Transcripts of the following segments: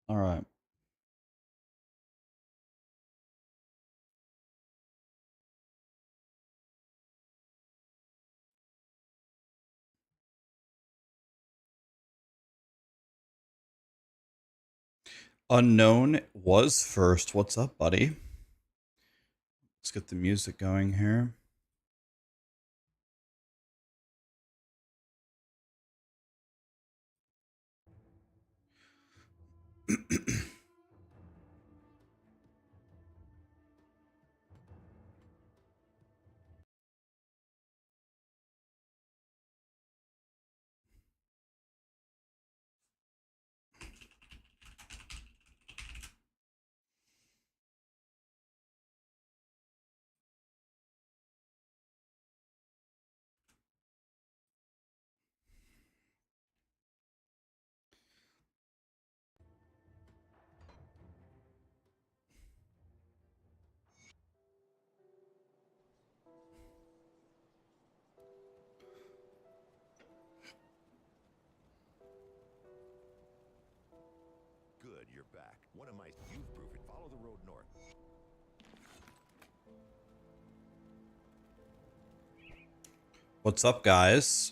All right. Unknown was first. What's up, buddy? Let's get the music going here. Good, you're back. One of my you've proof it. Follow the road north. What's up, guys?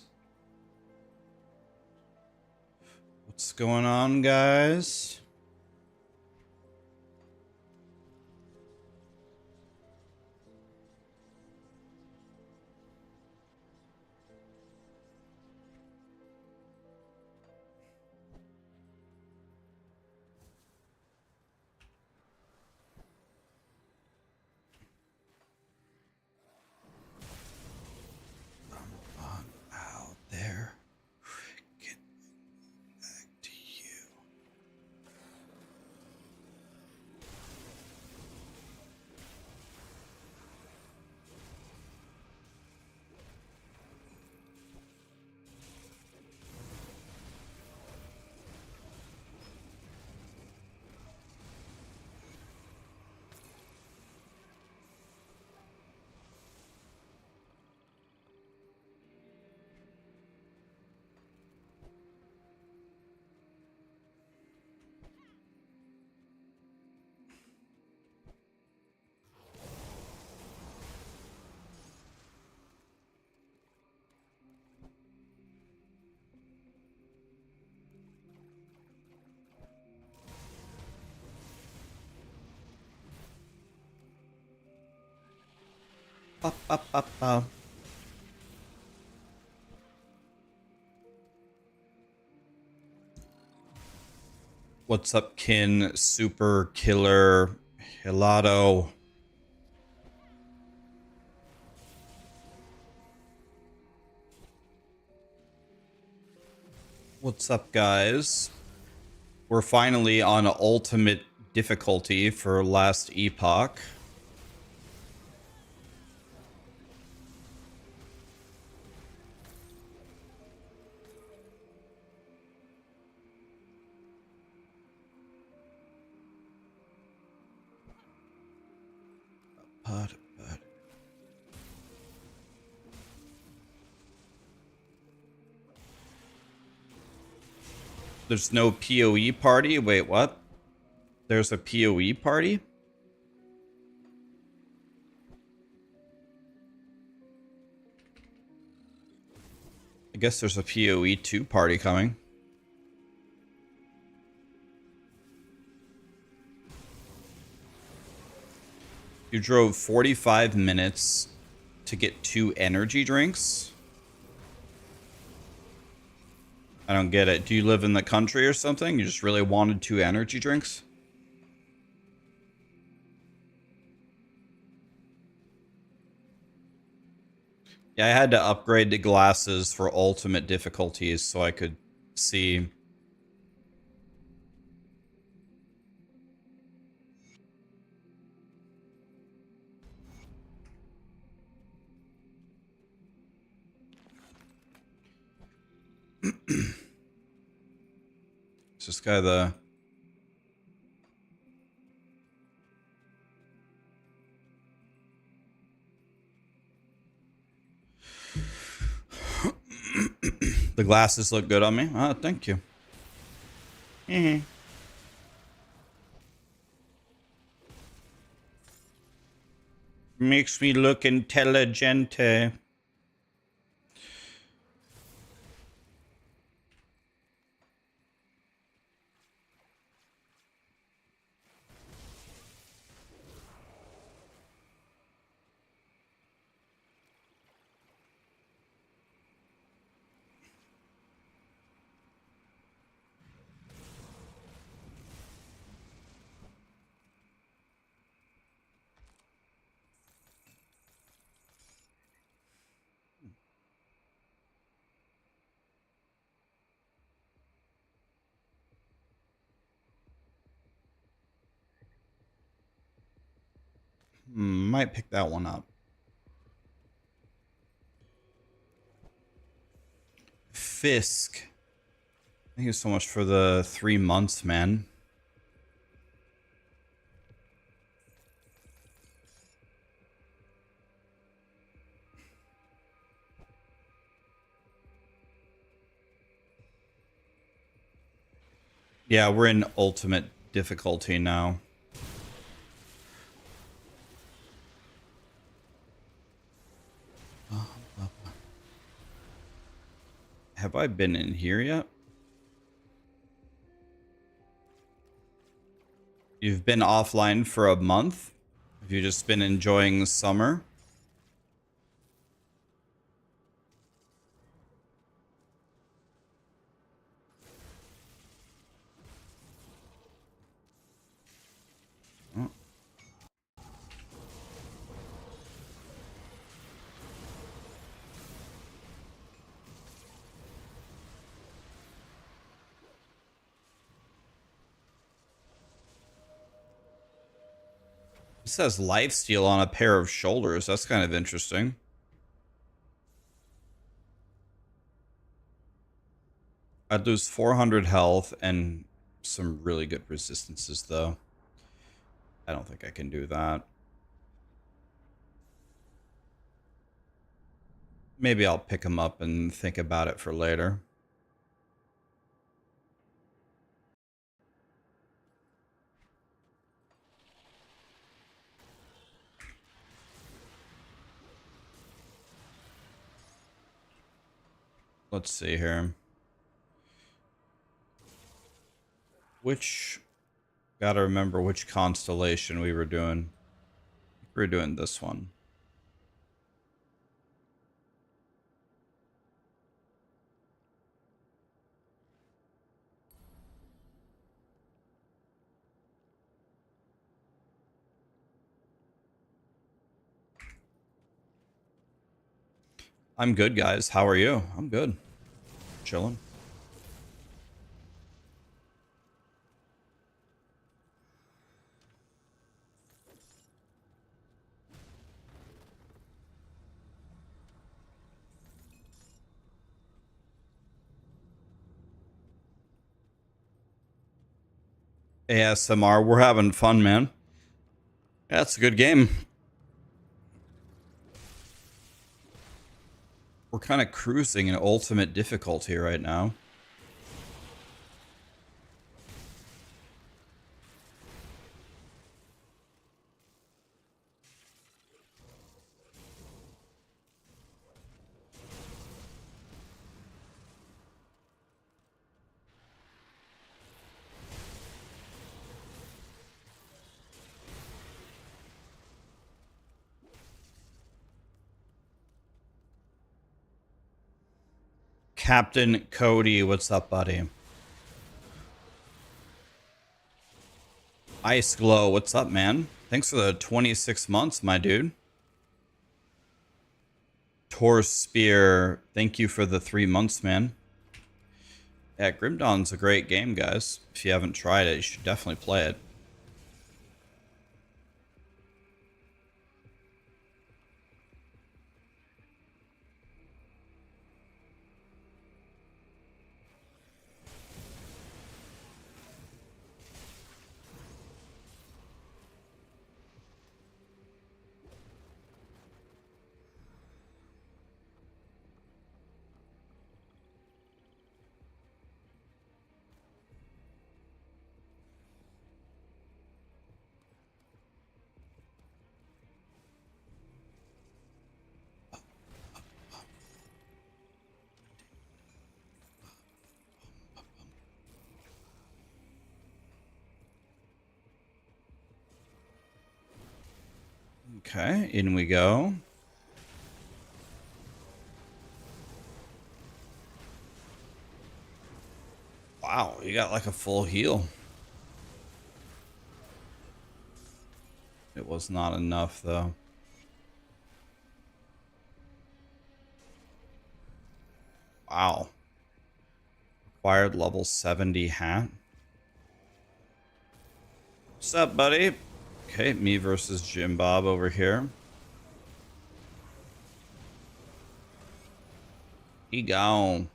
What's going on, guys? Out there. Get back to you. Ba, ba, ba, ba. What's up, Kin? Super Killer Helado. What's up, guys? We're finally on ultimate difficulty for last Epoch. But there's no POE party? Wait, what? There's a POE party? I guess there's a POE2 party coming. You drove 45 minutes to get 2 energy drinks? I don't get it. Do you live in the country or something? You just really wanted 2 energy drinks? Yeah, I had to upgrade the glasses for ultimate difficulties so I could see. Is this guy the... The glasses look good on me? Oh, thank you. Makes me look intelligente. Might pick that one up. Fisk. Thank you so much for the 3 months, man. Yeah, we're in ultimate difficulty now. Have I been in here yet? You've been offline for a month? Have you just been enjoying summer? Oh. It says lifesteal on a pair of shoulders. That's kind of interesting. I'd lose 400 health and some really good resistances, though. I don't think I can do that. Maybe I'll pick them up and think about it for later. Let's see here. Gotta remember which constellation we were doing. We were doing this one. I'm good, guys. How are you? I'm good. Chilling. ASMR, we're having fun, man. Yeah, it's a good game. We're kind of cruising in ultimate difficulty right now. Captain Cody, what's up, buddy? Ice Glow, what's up, man? Thanks for the 26 months, my dude. Tor Spear, thank you for the 3 months, man. Yeah, Grim Dawn's a great game, guys. If you haven't tried it, you should definitely play it. Okay, in we go. Wow, you got like a full heal. It was not enough though. Wow. Acquired level 70 hat. What's up, buddy? Okay, me versus Jim Bob over here. He gone.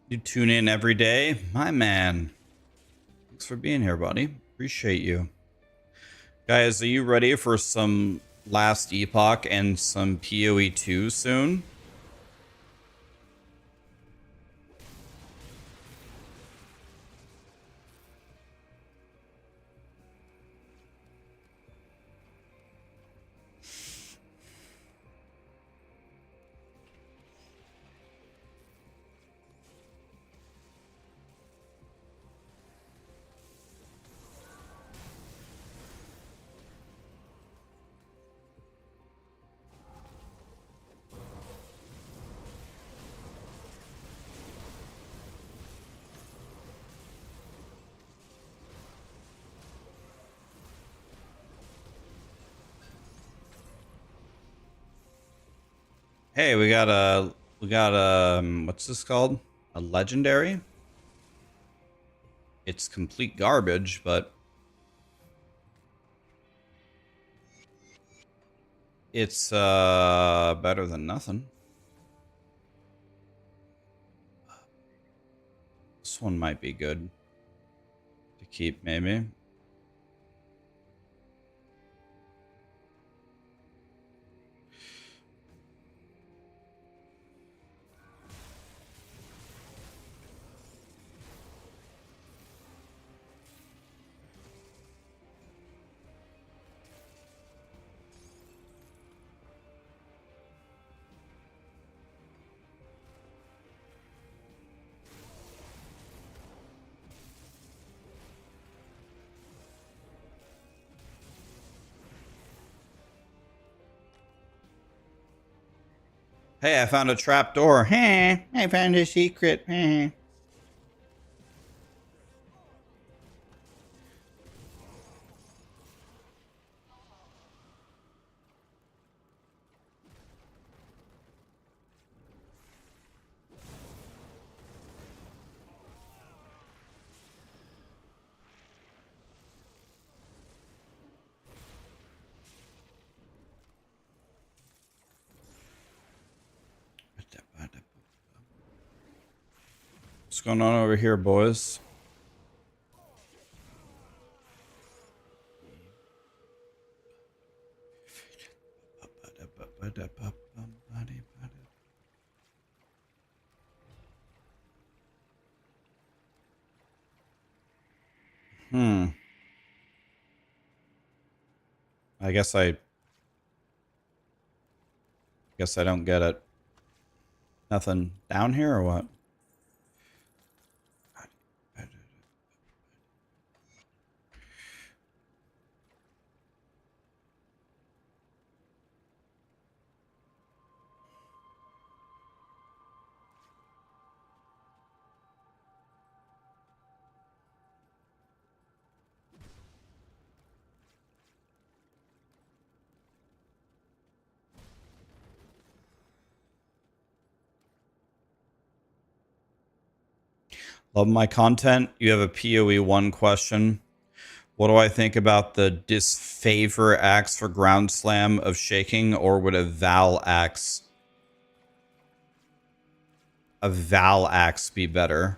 You tune in every day? My man. Thanks for being here, buddy. Appreciate you. Guys, are you ready for some last Epoch and some POE2 soon? Hey, we got what's this called? A legendary? It's complete garbage, but it's better than nothing. This one might be good to keep, maybe. Hey, I found a trap door. Hey, I found a secret. Hey. What's going on over here, boys? Hmm. I guess I don't get it. Nothing down here or what? Love my content. You have a POE1 question. What do I think about the disfavor axe for ground slam of shaking, or would a Val axe be better?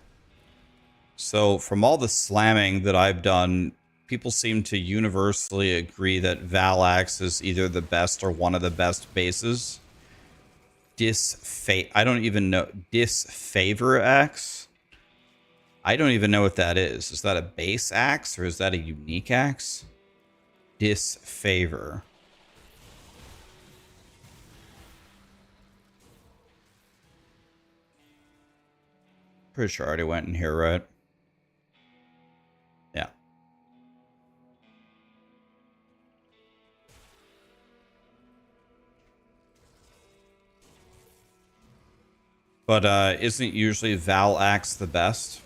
So from all the slamming that I've done, people seem to universally agree that Val axe is either the best or one of the best bases. I don't even know. Disfavor axe? I don't even know what that is. Is that a base axe or is that a unique axe? Disfavor. Pretty sure I already went in here, right? Yeah. But isn't usually Val Axe the best?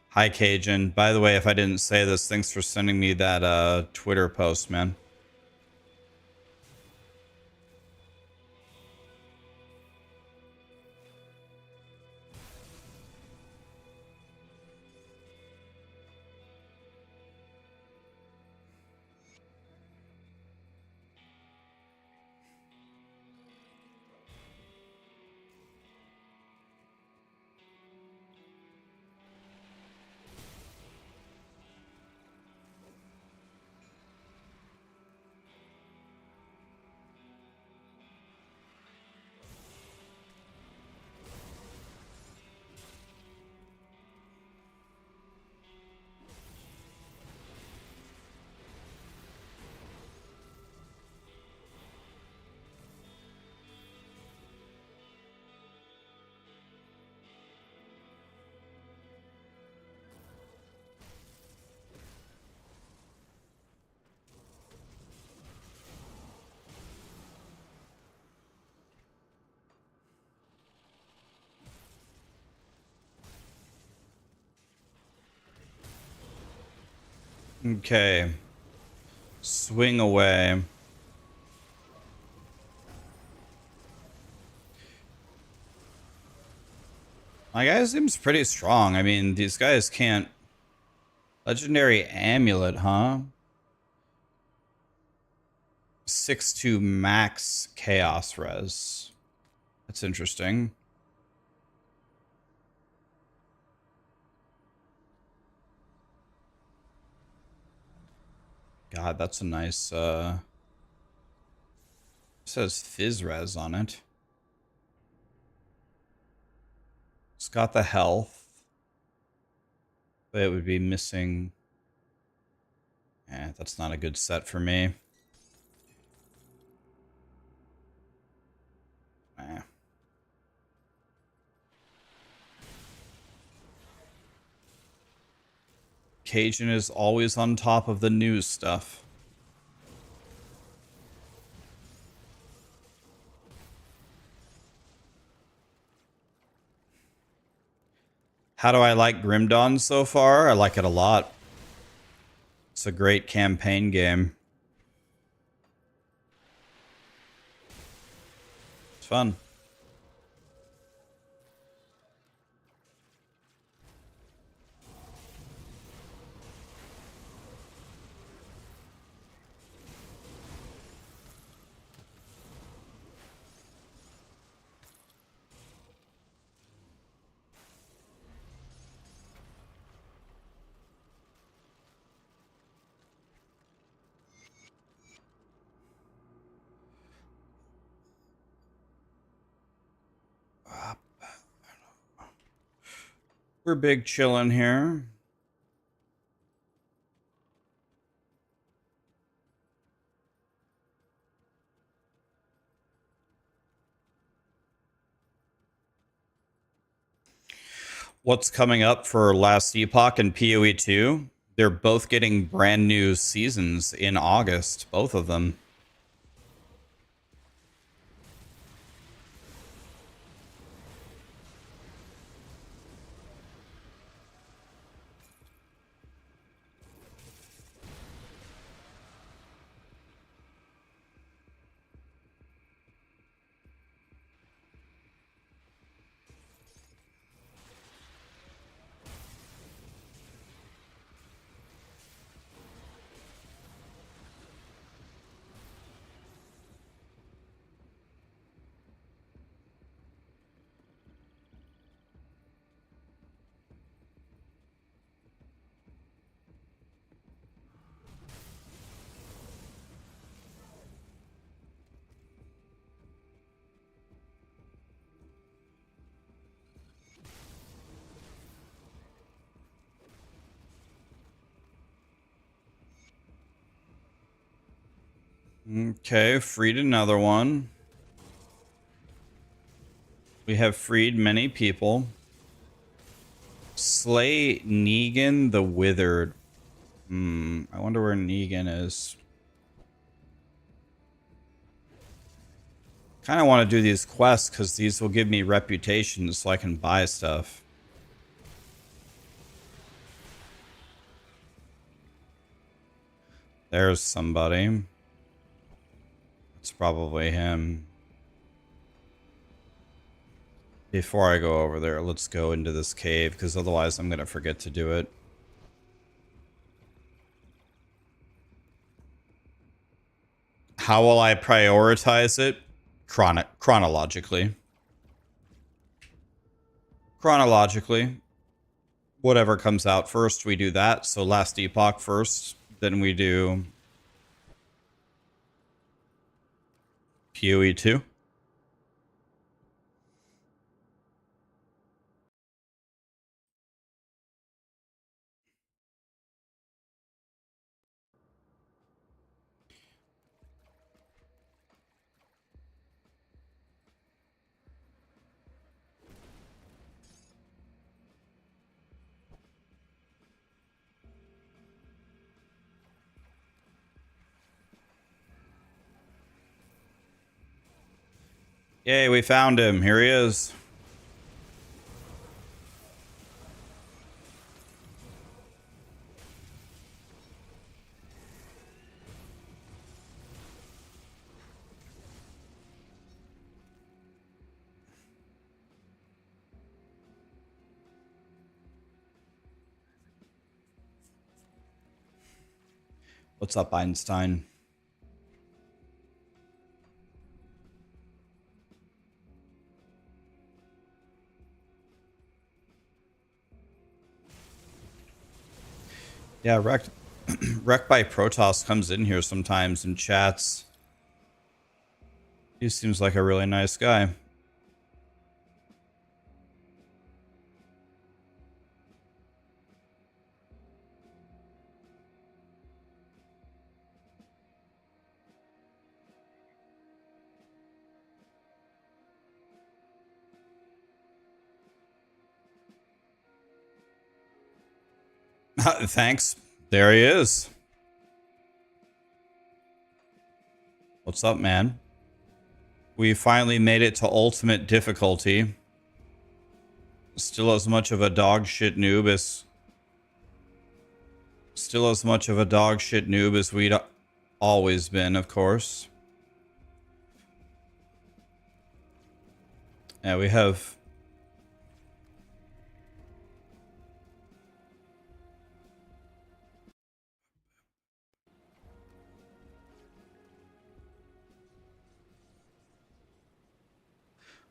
Hi, Cajun. By the way, if I didn't say this, thanks for sending me that Twitter post, man. Okay. Swing away. My guy seems pretty strong. I mean, these guys can't... Legendary Amulet, huh? 6-2 max Chaos Res. That's interesting. God, that's a nice... It says Fizz Res on it. It's got the health. But it would be missing... that's not a good set for me. Cajun is always on top of the news stuff. How do I like Grim Dawn so far? I like it a lot. It's a great campaign game. It's fun. We're big chillin' here. What's coming up for Last Epoch and POE2? They're both getting brand new seasons in August, both of them. Okay, freed another one. We have freed many people. Slay Negan the Withered. I wonder where Negan is. Kind of want to do these quests because these will give me reputations so I can buy stuff. There's somebody. It's probably him. Before I go over there, let's go into this cave because otherwise I'm going to forget to do it. How will I prioritize it? Chronologically. Chronologically. Whatever comes out first, we do that. So last epoch first, then we do POE2. Yay, we found him. Here he is. What's up, Einstein? Yeah, Wreck by Protoss comes in here sometimes and chats. He seems like a really nice guy. Thanks. There he is. What's up, man? We finally made it to ultimate difficulty. Still as much of a dog shit noob as we'd always been, of course. Yeah, we have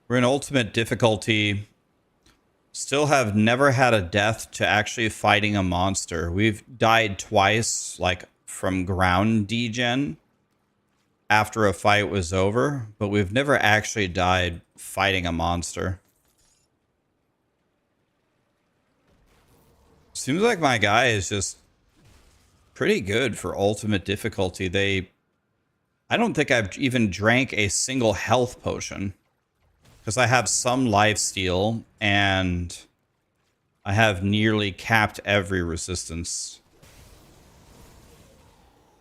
we're in ultimate difficulty. Still have never had a death to actually fighting a monster. We've died twice, like from ground degen after a fight was over, but we've never actually died fighting a monster. Seems like my guy is just pretty good for ultimate difficulty. I don't think I've even drank a single health potion because I have some lifesteal and I have nearly capped every resistance.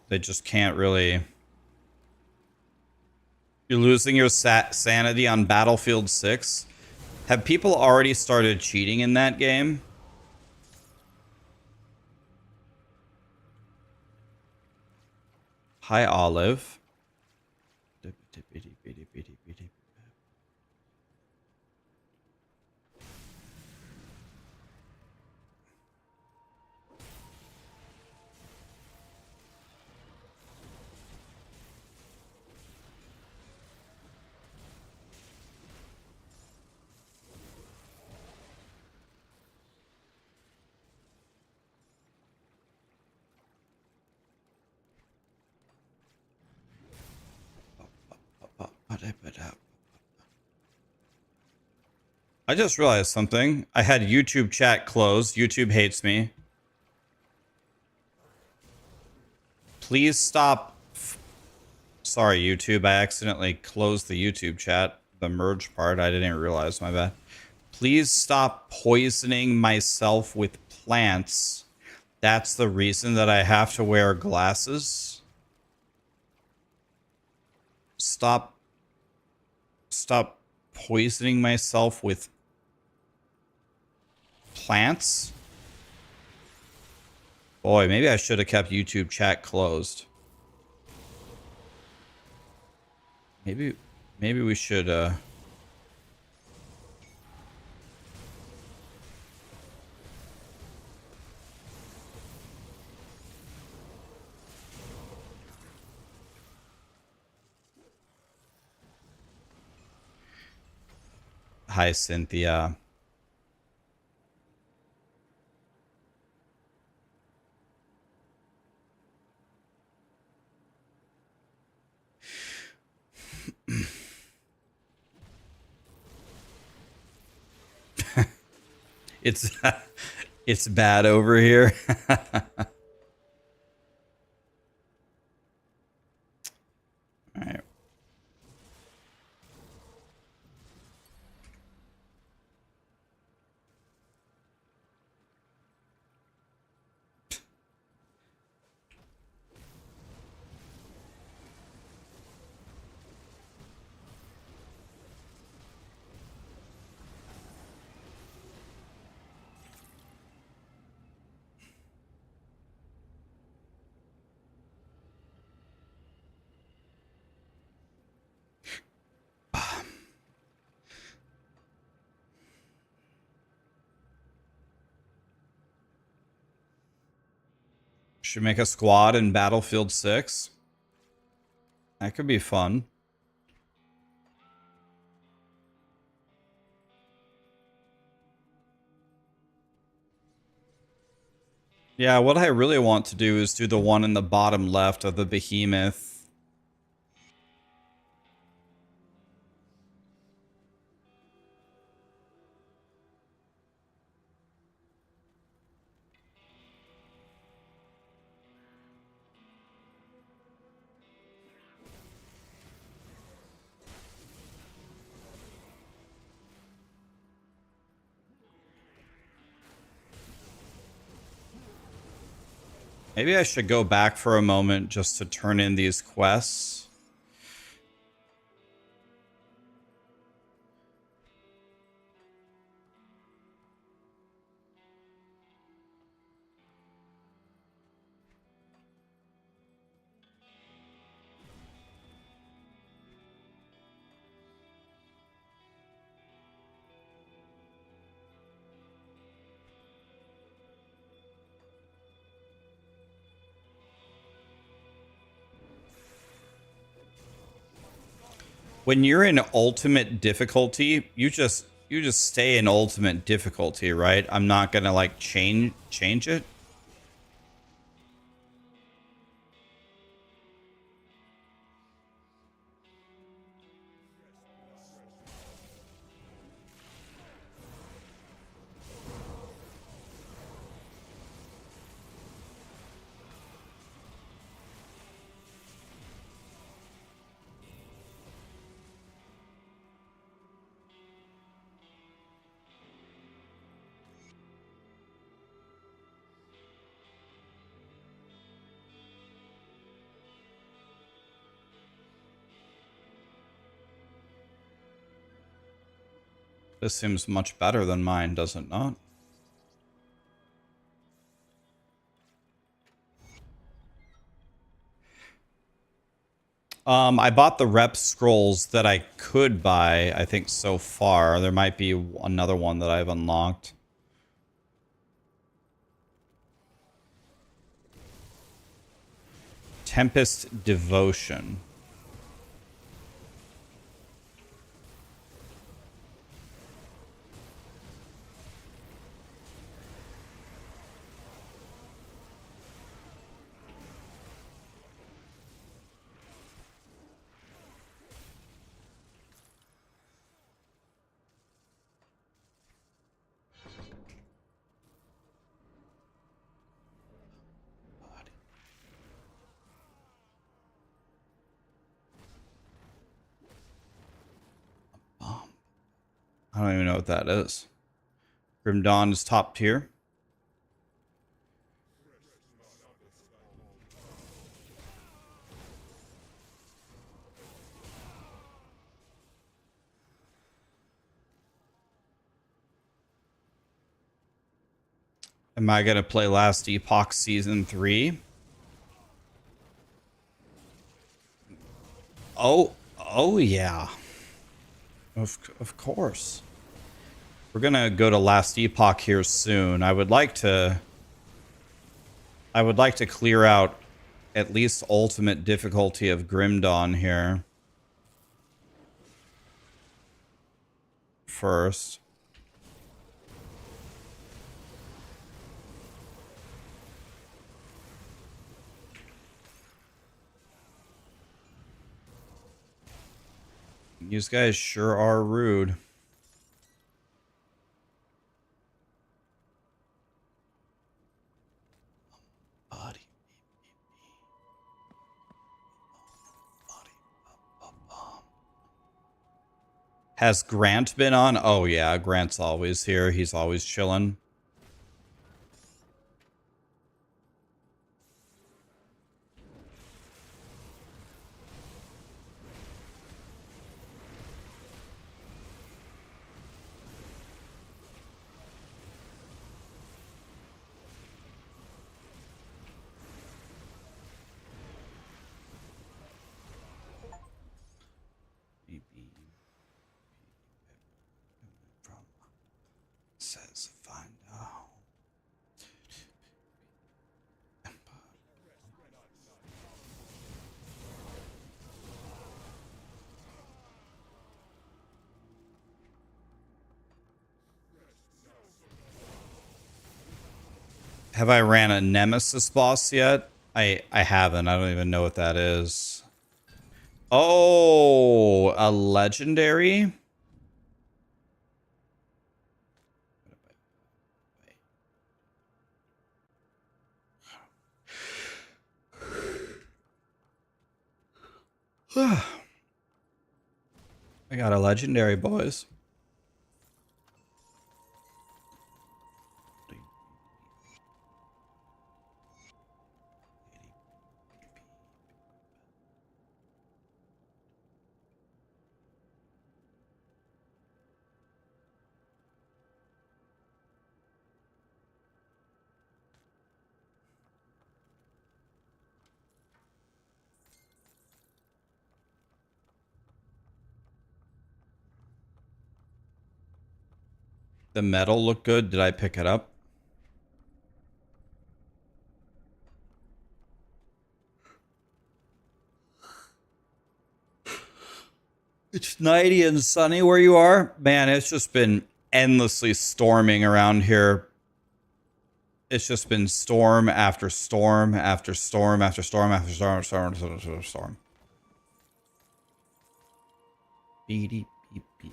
They just can't really. You're losing your sanity on Battlefield 6. Have people already started cheating in that game? Hi, Olive. I just realized something. I had YouTube chat closed. YouTube hates me. Please stop Sorry, YouTube. I accidentally closed the YouTube chat. The merge part. I didn't realize. My bad. Please stop poisoning myself with plants. That's the reason that I have to wear glasses. Stop poisoning myself with plants. Boy, maybe I should have kept YouTube chat closed. Maybe we should Hi Cynthia. It's it's bad over here. All right. Should make a squad in Battlefield 6. That could be fun. Yeah, what I really want to do is do the one in the bottom left of the behemoth. Maybe I should go back for a moment just to turn in these quests. When you're in ultimate difficulty, you just stay in ultimate difficulty, right? I'm not gonna like change it. This seems much better than mine, does it not? I bought the rep scrolls that I could buy, I think, so far. There might be another one that I've unlocked. Tempest Devotion. I don't even know what that is. Grim Dawn is top tier. Am I gonna play Last Epoch Season 3? Oh yeah. Of course. We're gonna go to Last Epoch here soon. I would like to clear out at least ultimate difficulty of Grim Dawn here first. These guys sure are rude. Buddy. Has Grant been on? Oh yeah, Grant's always here. He's always chilling. Says find out. Have I ran a Nemesis boss yet? I haven't. I don't even know what that is. Oh, a legendary? I got a legendary, boys. The metal looked good. Did I pick it up? It's nighty and sunny where you are. Man, it's just been endlessly storming around here. It's just been storm after storm after storm after storm after storm after storm. Beady beep beep beep.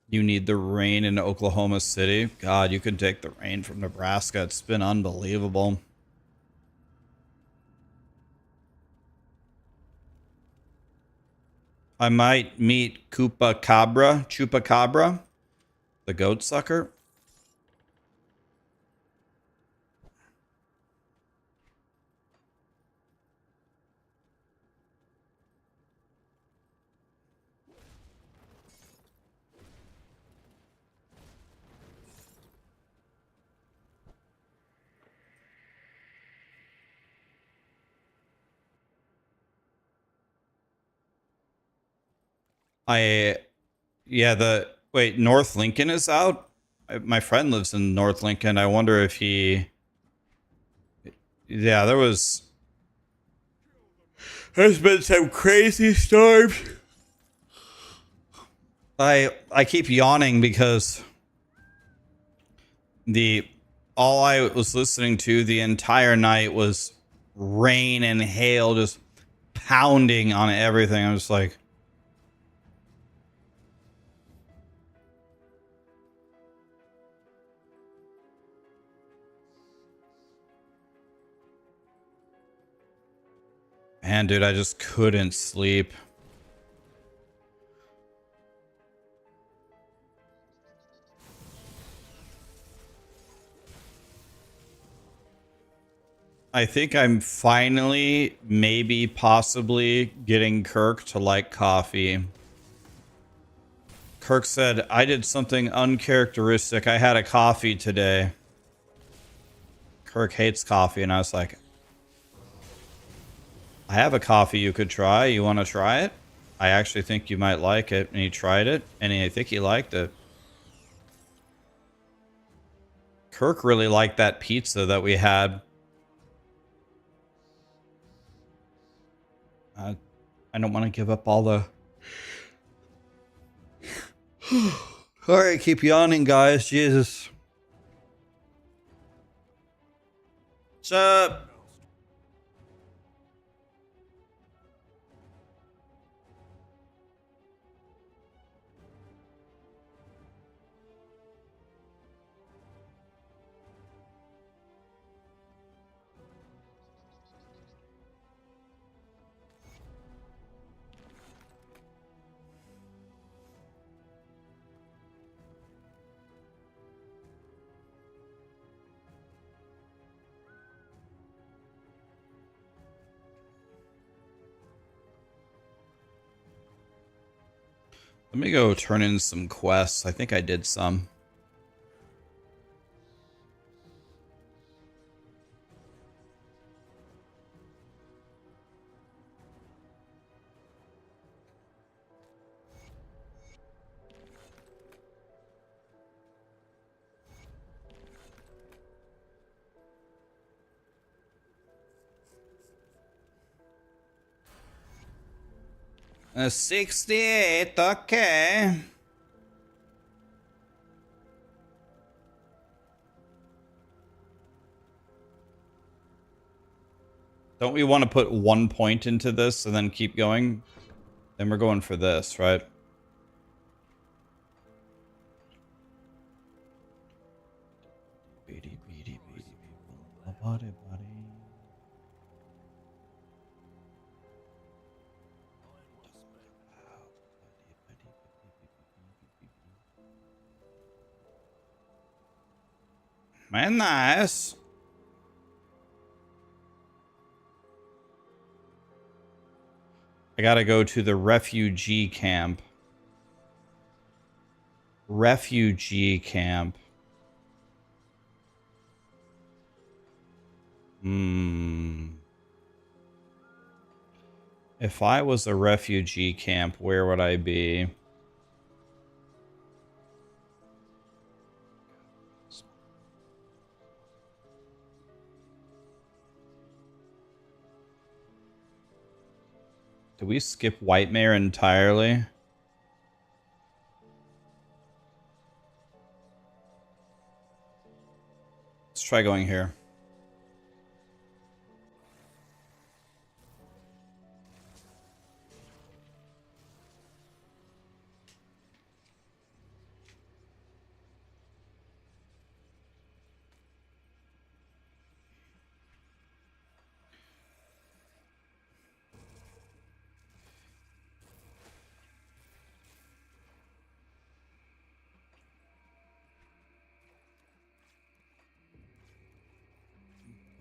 You need the rain in Oklahoma City. God, you could take the rain from Nebraska. It's been unbelievable. I might meet Chupacabra, the goat sucker. Wait, North Lincoln is out? My friend lives in North Lincoln. I wonder if he... Yeah, there's been some crazy storms. I keep yawning because all I was listening to the entire night was rain and hail just pounding on everything. I'm just like, Man, dude, I just couldn't sleep. I think I'm finally, maybe, possibly getting Kirk to like coffee. Kirk said, I did something uncharacteristic. I had a coffee today. Kirk hates coffee, and I was like, I have a coffee you could try. You want to try it? I actually think you might like it. And he tried it, and I think he liked it. Kirk really liked that pizza that we had. I don't want to give up all the... Alright, keep yawning, guys. Jesus. What's up? Let me go turn in some quests. I think I did some. A 68, okay. Don't we want to put 1 point into this and then keep going? Then we're going for this, right? Man, nice. I gotta go to the refugee camp. Refugee camp. If I was a refugee camp, where would I be? Do we skip Whitemare entirely? Let's try going here.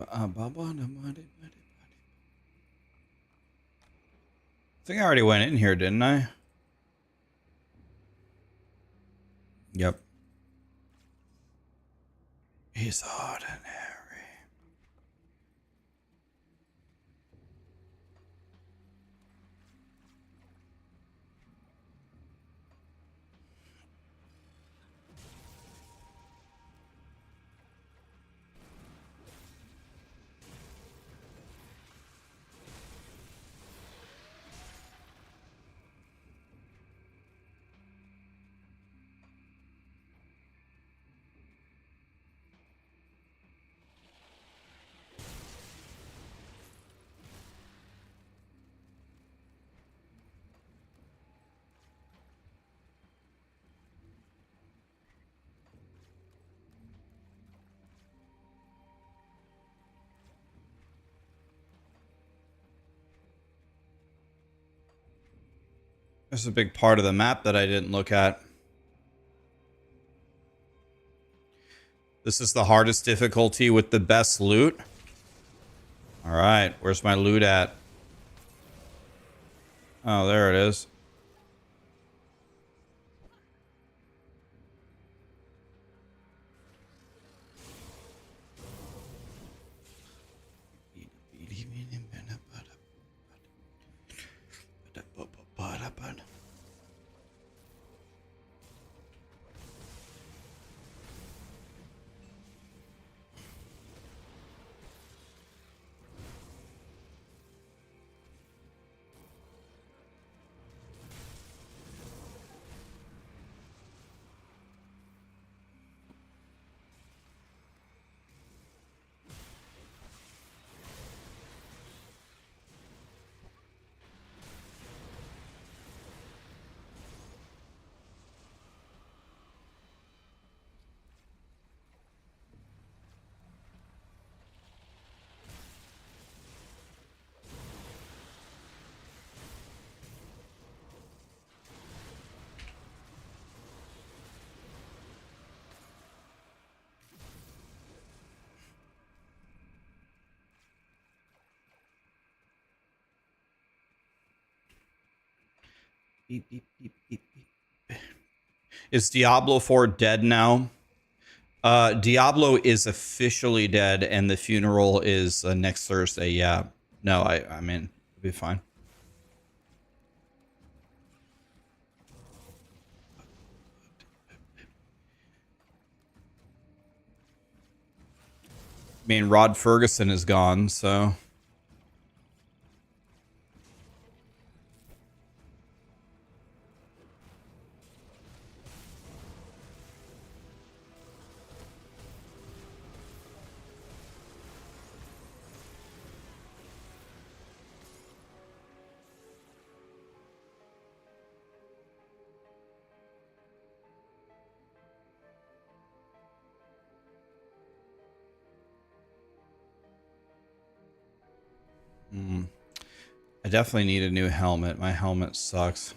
I think I already went in here, didn't I? Yep. He's ordinary. There's a big part of the map that I didn't look at. This is the hardest difficulty with the best loot. All right, where's my loot at? Oh, there it is. Beep, beep, beep, beep, beep. Is Diablo 4 dead now? Diablo is officially dead, and the funeral is next Thursday. Yeah. No, I mean, it'll be fine. I mean, Rod Ferguson is gone, so... I definitely need a new helmet. My helmet sucks.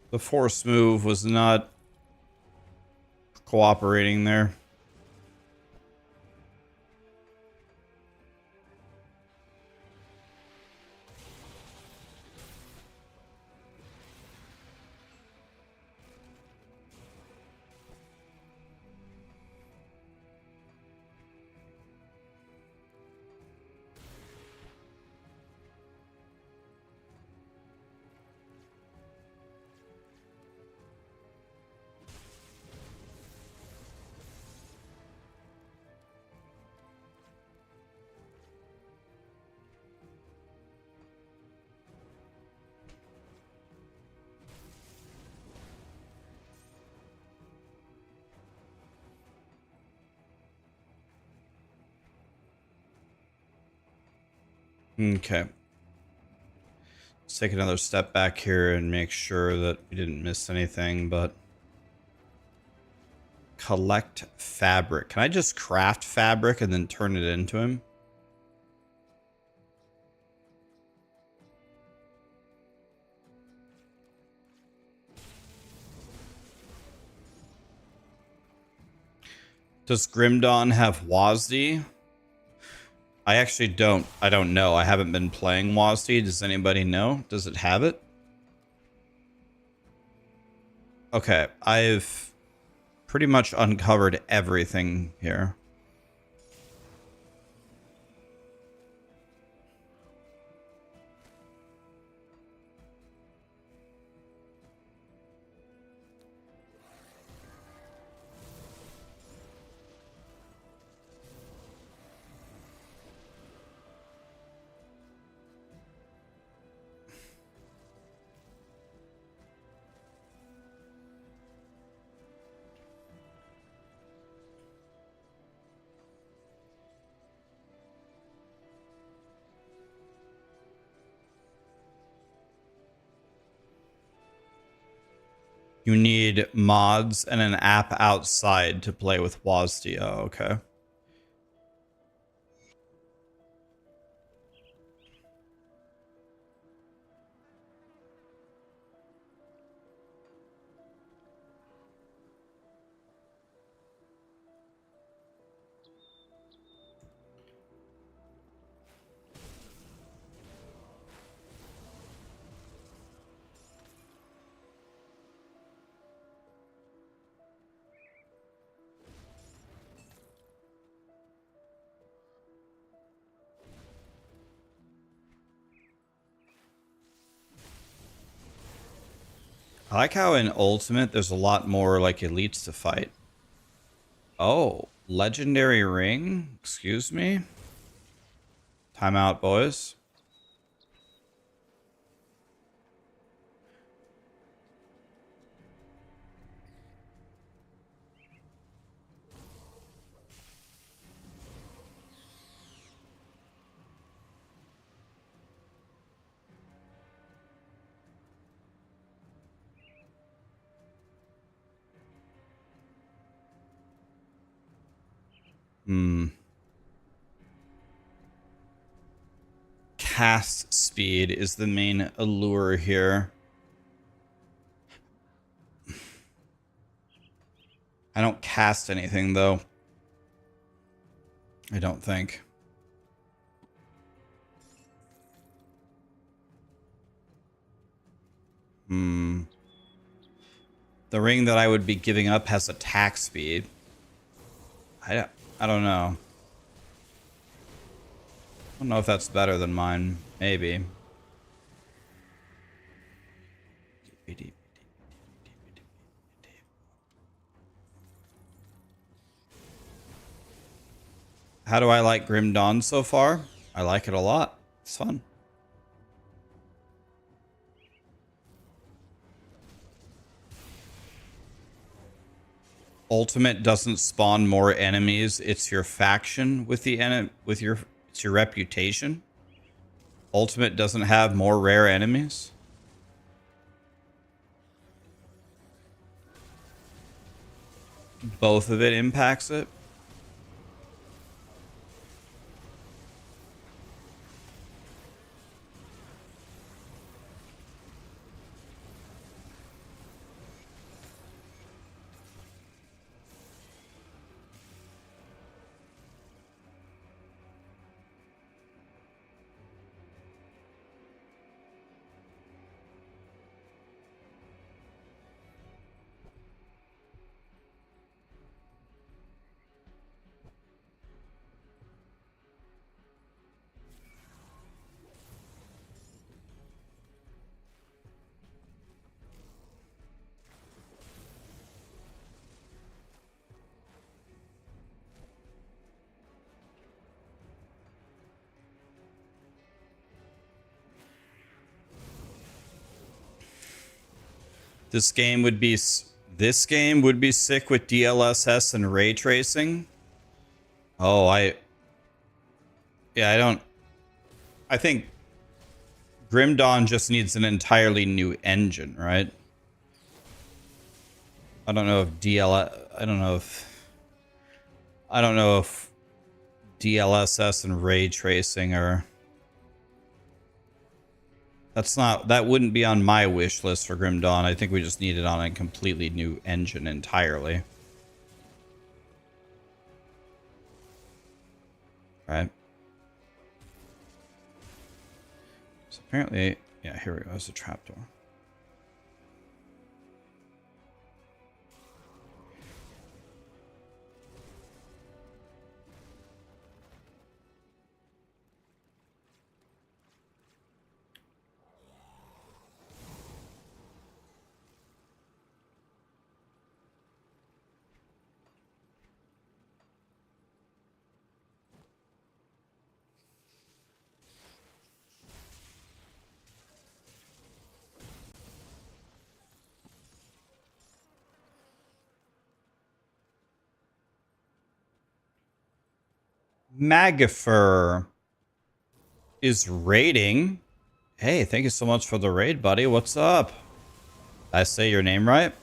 The force move was not cooperating there. Okay. Let's take another step back here and make sure that we didn't miss anything, but... Collect fabric. Can I just craft fabric and then turn it into him? Does Grimdawn have WASD? I actually don't. I don't know. I haven't been playing WASD. Does anybody know? Does it have it? Okay. I've pretty much uncovered everything here. You need mods and an app outside to play with WASD. Oh, okay. I like how in Ultimate there's a lot more like elites to fight. Oh, legendary ring? Excuse me? Time out, boys. Cast speed is the main allure here. I don't cast anything though. I don't think. The ring that I would be giving up has attack speed. I don't know. I don't know if that's better than mine. Maybe. How do I like Grim Dawn so far? I like it a lot. It's fun. Ultimate doesn't spawn more enemies. It's your faction with the it's your reputation. Ultimate doesn't have more rare enemies. Both of it impacts it. This game would be sick with DLSS and ray tracing. Oh, I think Grim Dawn just needs an entirely new engine, right? I don't know if DLSS and ray tracing are. That wouldn't be on my wish list for Grim Dawn. I think we just need it on a completely new engine entirely. Right. So apparently, yeah, here we go. There's a trapdoor. Magifer is raiding. Hey, thank you so much for the raid, buddy. What's up? Did I say your name right?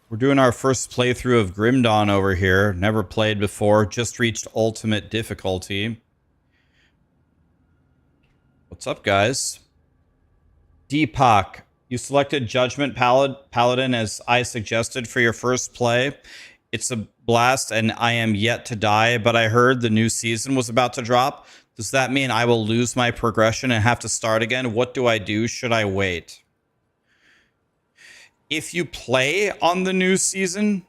We're doing our first playthrough of Grim Dawn over here. Never played before. Just reached ultimate difficulty. What's up, guys? Deepak, you selected Judgment Paladin as I suggested for your first play. It's a blast, and I am yet to die, but I heard the new season was about to drop. Does that mean I will lose my progression and have to start again? What do I do? Should I wait? If you play on the new season,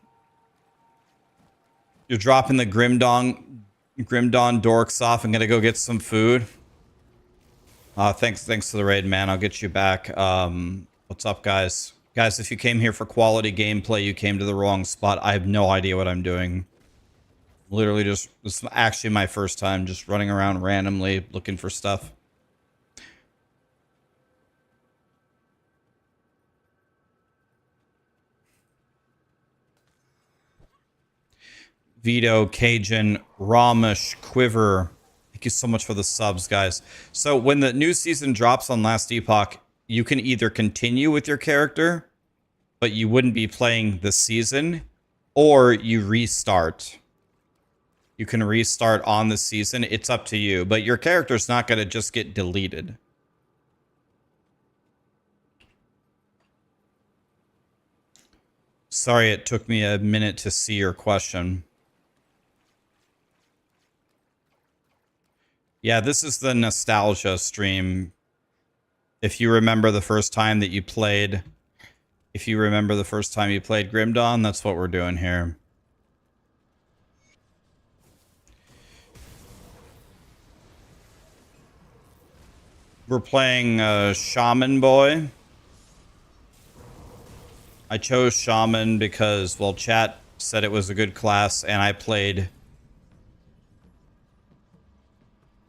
you're dropping the Grim Dawn dorks off. I'm gonna go get some food. Thanks to the raid, man. I'll get you back. What's up, guys? Guys, if you came here for quality gameplay, you came to the wrong spot. I have no idea what I'm doing. Literally this is actually my first time just running around randomly looking for stuff. Vito, Cajun, Ramesh, Quiver. Thank you so much for the subs, guys. So when the new season drops on Last Epoch, you can either continue with your character, but you wouldn't be playing the season, or you restart. You can restart on the season. It's up to you, but your character's not going to just get deleted. Sorry, it took me a minute to see your question. Yeah, this is the nostalgia stream. If you remember the first time that you played, Grim Dawn, that's what we're doing here. We're playing Shaman Boy. I chose Shaman because, well, chat said it was a good class, and I played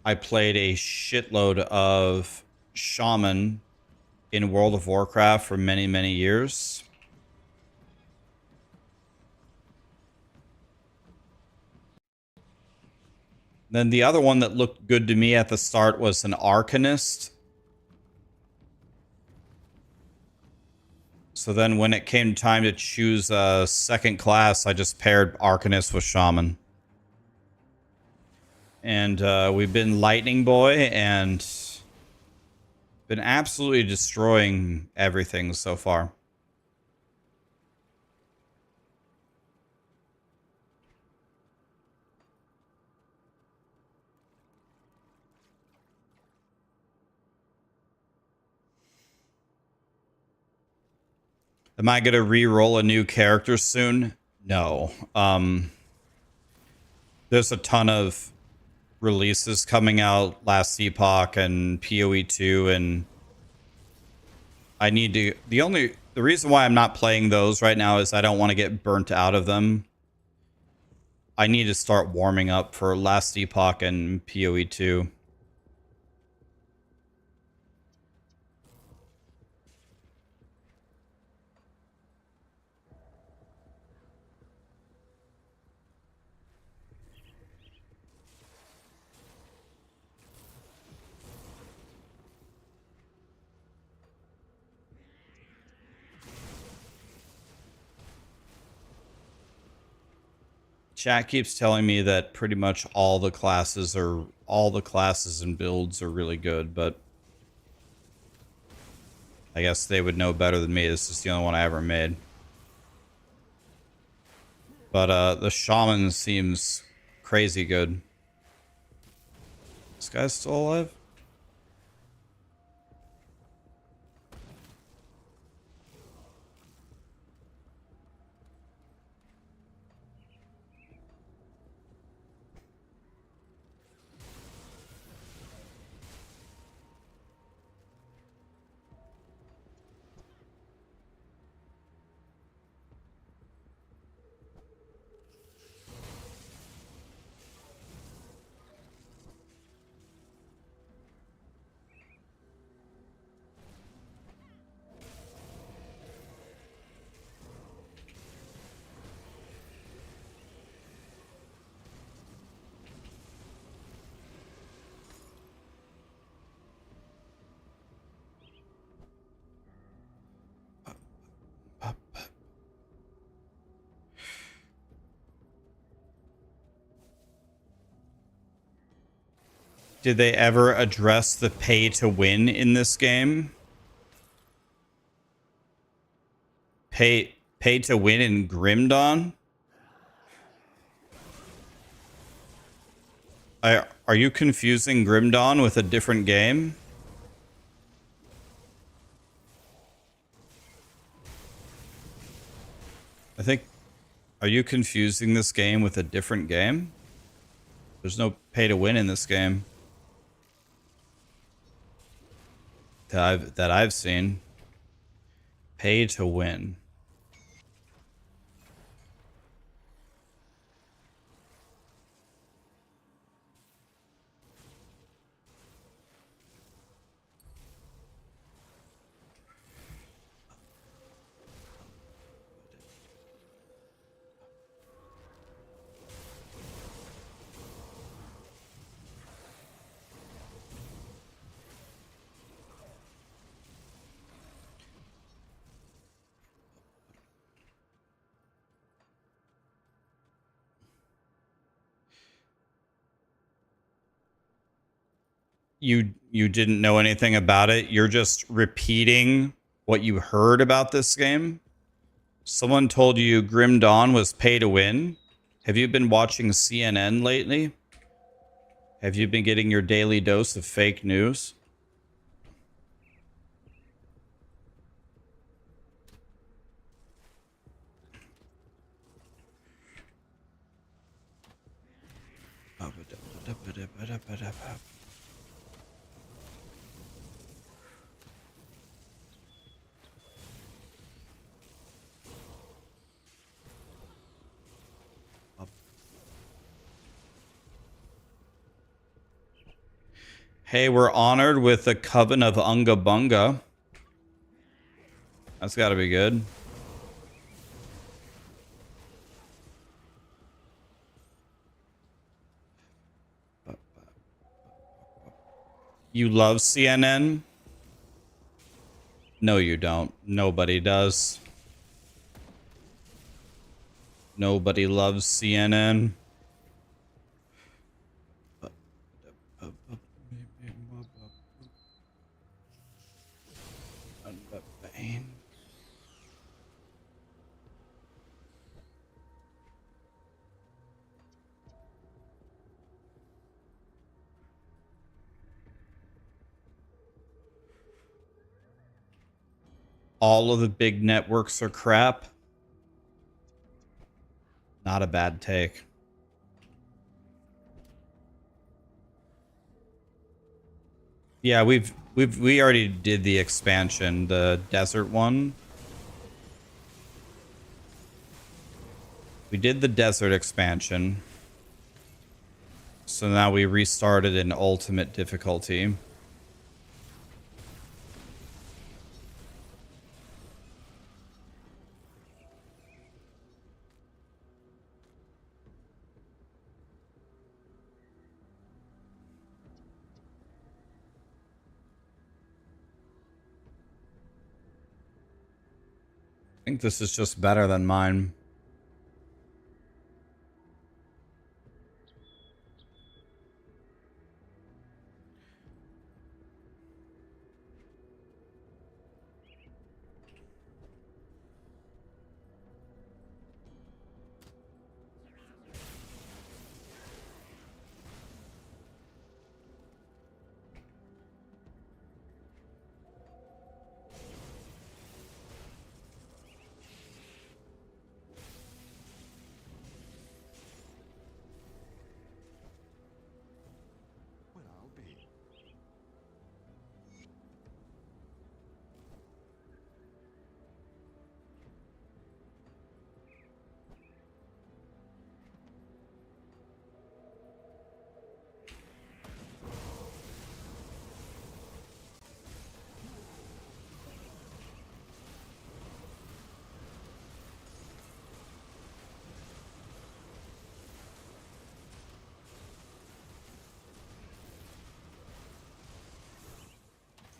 a shitload of Shaman in World of Warcraft for many, many years. Then the other one that looked good to me at the start was an Arcanist. So then when it came time to choose a second class, I just paired Arcanist with Shaman. And we've been Lightning Boy and been absolutely destroying everything so far. Am I going to re-roll a new character soon? No. There's a ton of releases coming out, Last Epoch and POE2, and I need to... The reason why I'm not playing those right now is I don't want to get burnt out of them. I need to start warming up for Last Epoch and POE2. Chat keeps telling me that pretty much all the classes and builds are really good, but I guess they would know better than me. This is the only one I ever made. But the Shaman seems crazy good. This guy's still alive? Did they ever address the pay to win in this game? Pay to win in Grim Dawn? Are you confusing Grim Dawn with a different game? I think... Are you confusing this game with a different game? There's no pay to win in this game. That I've seen. Pay to win. You didn't know anything about it. You're just repeating what you heard about this game. Someone told you Grim Dawn was pay to win. Have you been watching CNN lately? Have you been getting your daily dose of fake news? Hey, we're honored with the Coven of Unga Bunga. That's got to be good. You love CNN? No, you don't. Nobody does. Nobody loves CNN. All of the big networks are crap. Not a bad take. Yeah, we already did the expansion, the desert one. We did the desert expansion. So now we restarted in ultimate difficulty. I think this is just better than mine. Well, I'll be.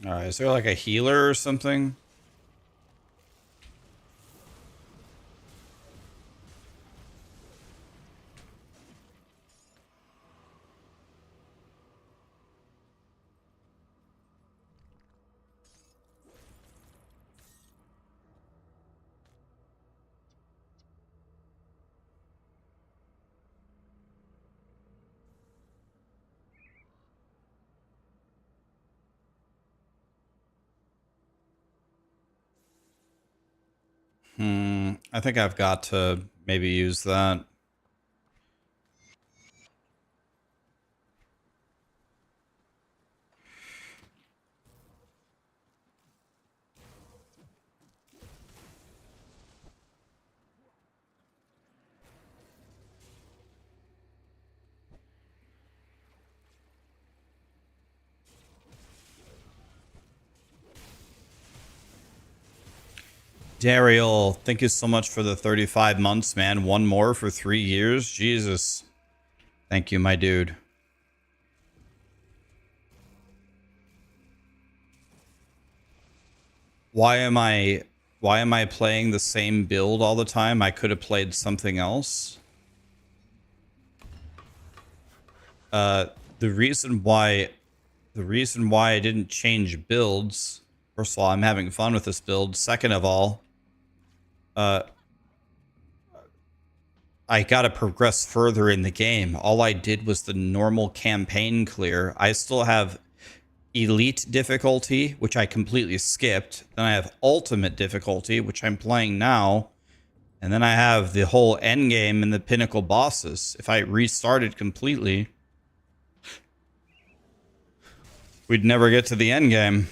Alright, is there like a healer or something? I think I've got to maybe use that. Daryl, thank you so much for the 35 months, man. One more for 3 years. Jesus. Thank you, my dude. Why am I playing the same build all the time? I could have played something else. The reason why I didn't change builds, first of all, I'm having fun with this build. Second of all, I gotta progress further in the game. All I did was the normal campaign clear. I still have elite difficulty, which I completely skipped. Then I have ultimate difficulty, which I'm playing now. And then I have the whole end game and the pinnacle bosses. If I restarted completely, we'd never get to the end game.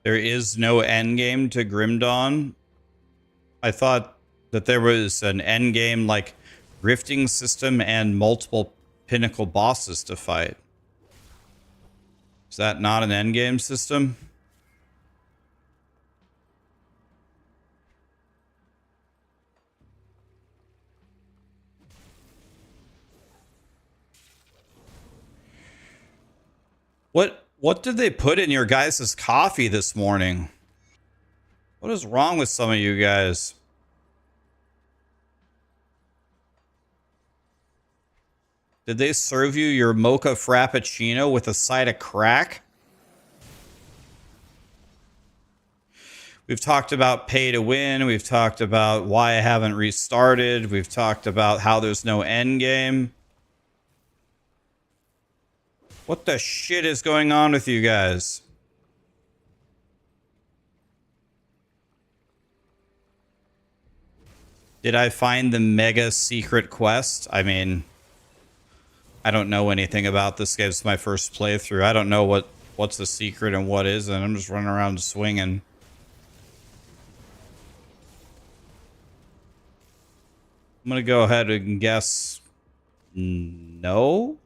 There is no end game to Grim Dawn. I thought that there was an end game like rifting system and multiple pinnacle bosses to fight. Is that not an end game system? What did they put in your guys' coffee this morning? What is wrong with some of you guys? Did they serve you your mocha frappuccino with a side of crack? We've talked about pay to win. We've talked about why I haven't restarted. We've talked about how there's no end game. What the shit is going on with you guys? Did I find the mega secret quest? I mean, I don't know anything about this game. It's my first playthrough. I don't know what's the secret and what isn't. I'm just running around swinging. I'm going to go ahead and guess no.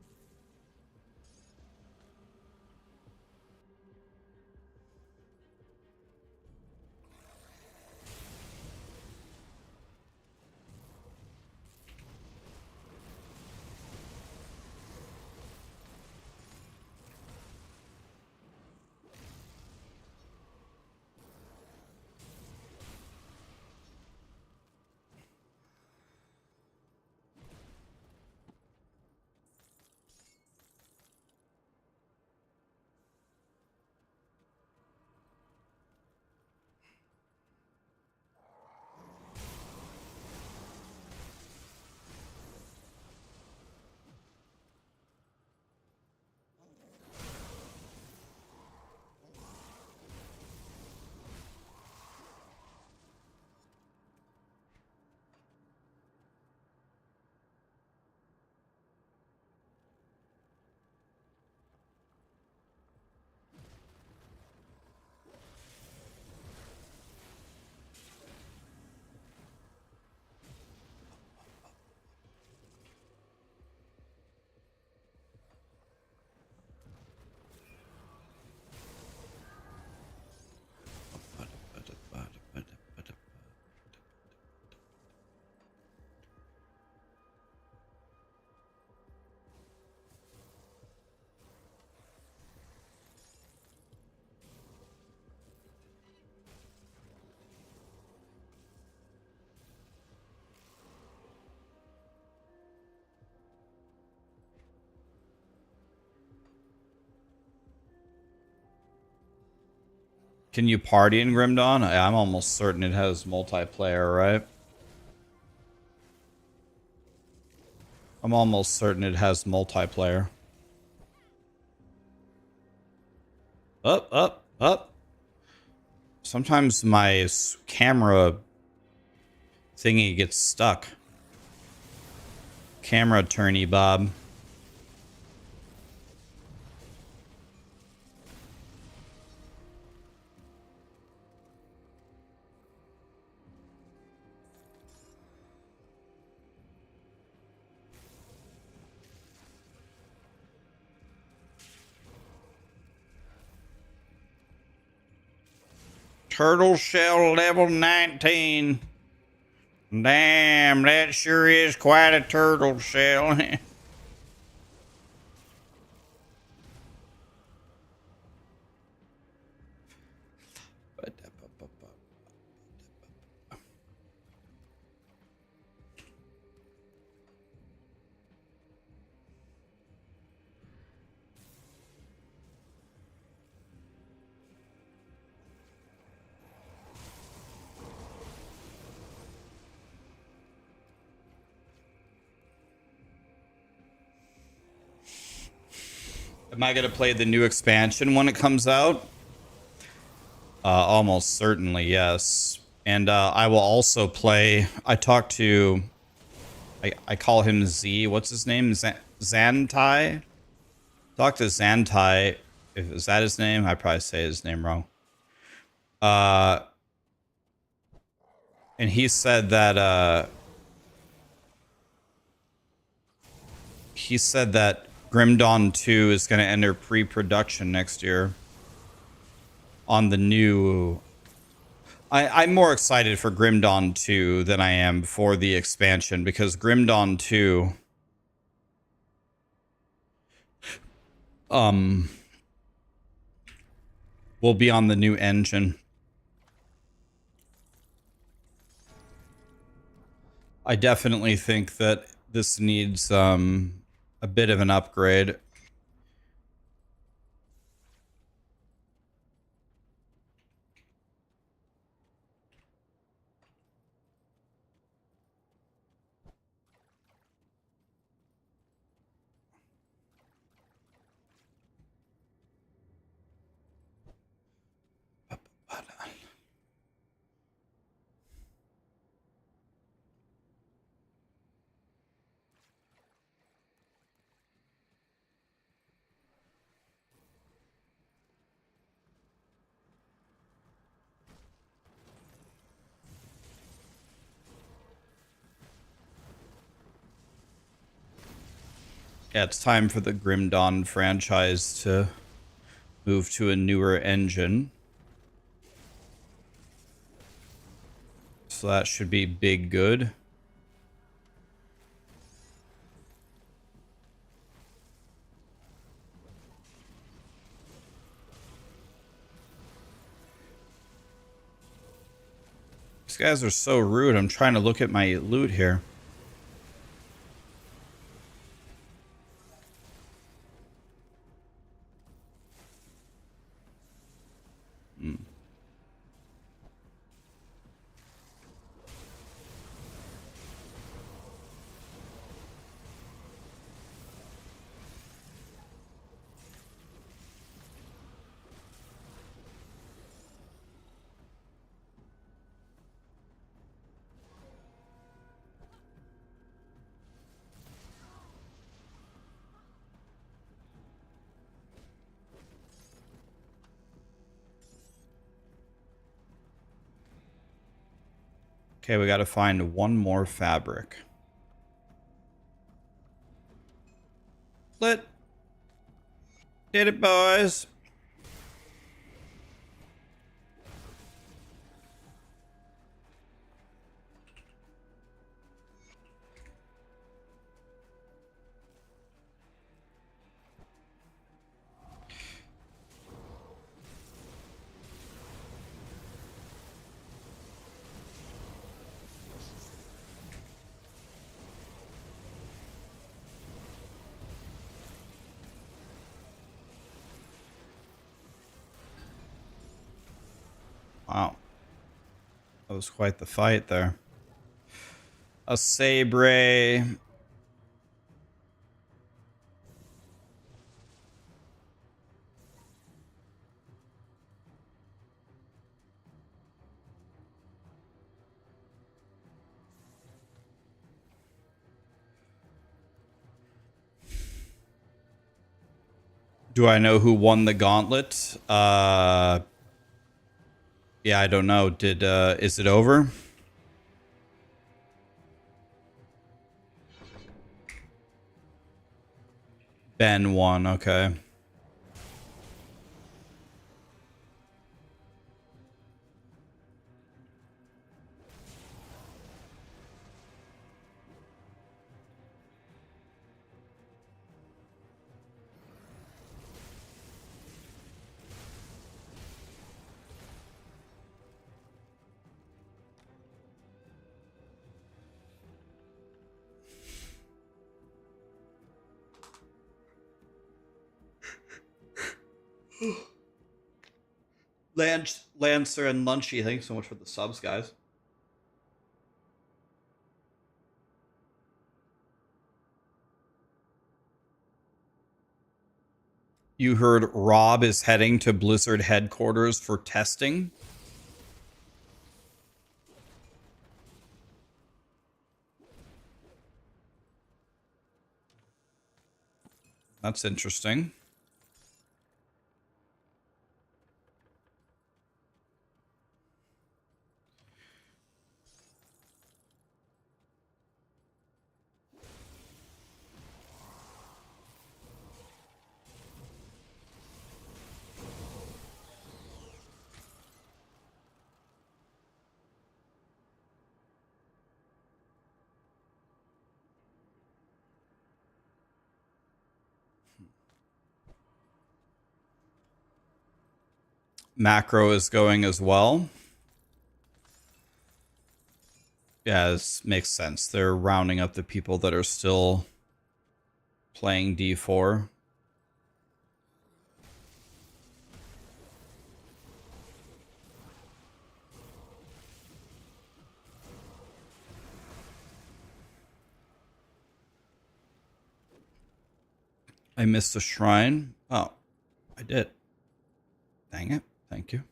Can you party in Grim Dawn? I'm almost certain it has multiplayer, right? I'm almost certain it has multiplayer. Up, up, up. Sometimes my camera thingy gets stuck. Camera turny, Bob. Turtle shell level 19. Damn, that sure is quite a turtle shell. Am I going to play the new expansion when it comes out? Almost certainly, yes. And I will also play. I talked to. I call him Z. What's his name? Xantai? Talk to Xantai. Is that his name? I probably say his name wrong. And he said that. He said that Grim Dawn 2 is going to enter pre-production next year on the new. I'm more excited for Grim Dawn 2 than I am for the expansion because Grim Dawn 2 will be on the new engine. I definitely think that this needs a bit of an upgrade. Yeah, it's time for the Grim Dawn franchise to move to a newer engine. So that should be big good. These guys are so rude. I'm trying to look at my loot here. Okay, we got to find one more fabric. Lit. Did it, boys. Wow. That was quite the fight there. A Sabre. Do I know who won the gauntlet? Yeah, I don't know. Is it over? Ben won, okay. Lancer and Lunchy, thanks so much for the subs, guys. You heard Rob is heading to Blizzard headquarters for testing. That's interesting. Macro is going as well. Yeah, this makes sense. They're rounding up the people that are still playing D4. I missed a shrine. Oh, I did. Dang it. Thank you.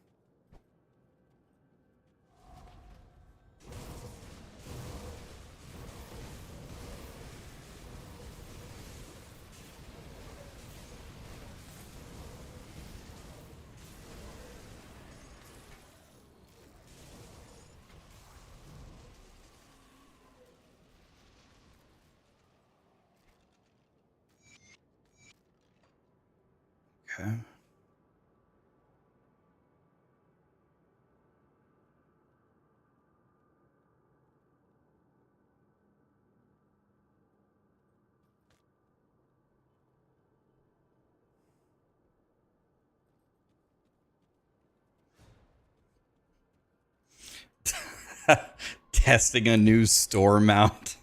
Okay. Testing a new store mount.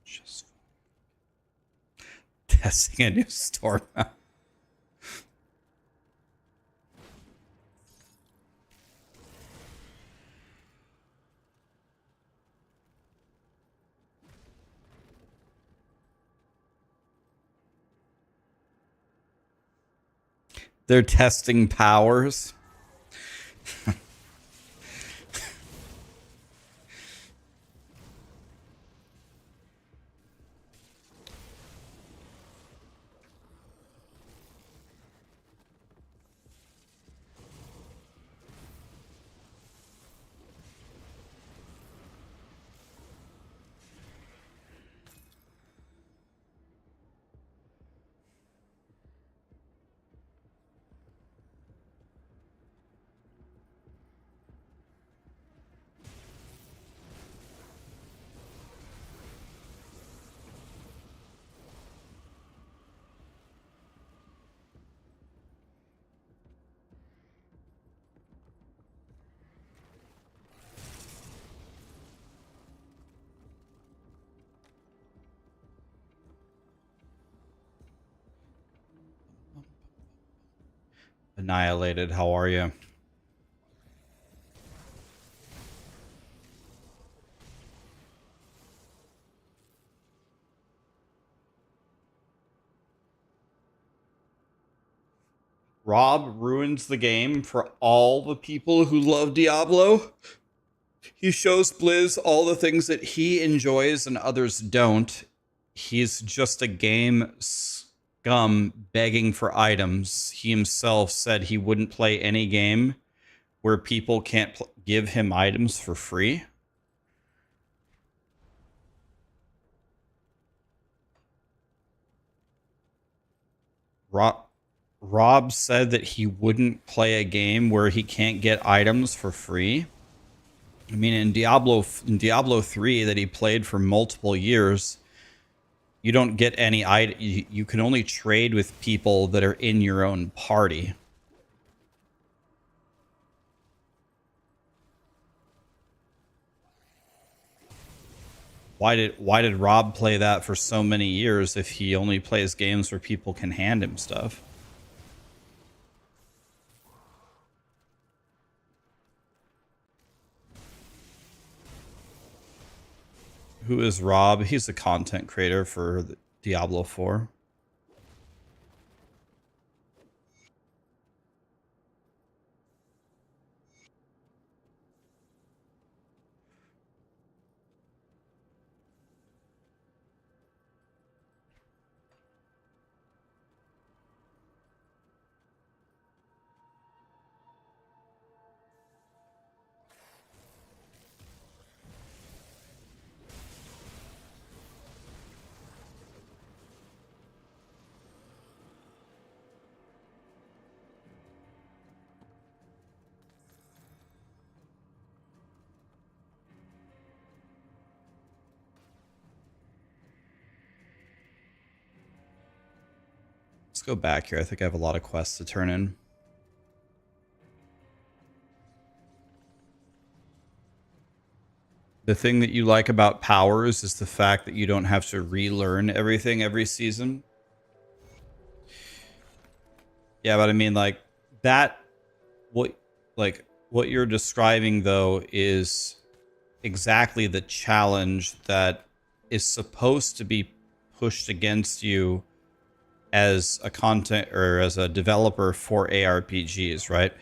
Just testing a new store mount. They're testing powers. Annihilated, how are you? Rob ruins the game for all the people who love Diablo. He shows Blizz all the things that he enjoys and others don't. He's just a game scum begging for items. He himself said he wouldn't play any game where people can't give him items for free. Rob said that he wouldn't play a game where he can't get items for free. I mean, in Diablo 3 that he played for multiple years, you don't get any item. You can only trade with people that are in your own party. Why did Rob play that for so many years if he only plays games where people can hand him stuff? Who is Rob? He's a content creator for Diablo 4. Let's go back here. I think I have a lot of quests to turn in. The thing that you like about powers is the fact that you don't have to relearn everything every season. Yeah, but I mean, like, that, what you're describing though is exactly the challenge that is supposed to be pushed against you as a content or as a developer for ARPGs, right?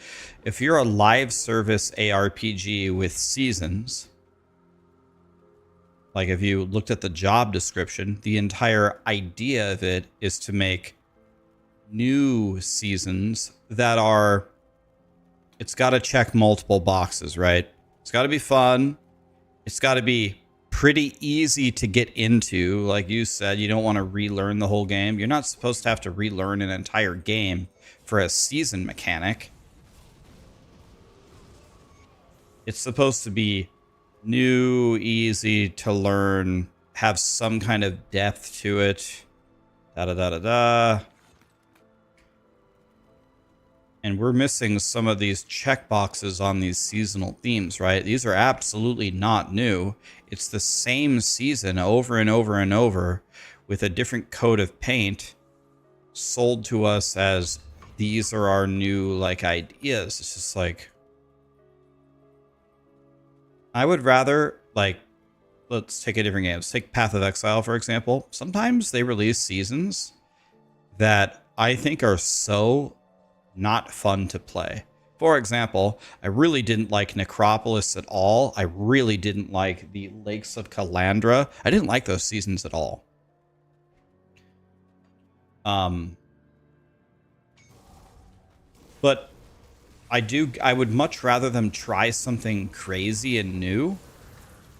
If you're a live service ARPG with seasons, like if you looked at the job description, the entire idea of it is to make new seasons that are, it's got to check multiple boxes, right? It's got to be fun. It's got to be pretty easy to get into. Like you said, you don't want to relearn the whole game. You're not supposed to have to relearn an entire game for a season mechanic. It's supposed to be new, easy to learn, have some kind of depth to it. Da da da da da. And we're missing some of these checkboxes on these seasonal themes, right? These are absolutely not new. It's the same season over and over and over with a different coat of paint sold to us as these are our new, like, ideas. It's just like, I would rather, like, let's take a different game. Let's take Path of Exile, for example. Sometimes they release seasons that I think are so not fun to play. For example, I really didn't like Necropolis at all. I really didn't like the Lakes of Calandra. I didn't like those seasons at all. But I would much rather them try something crazy and new,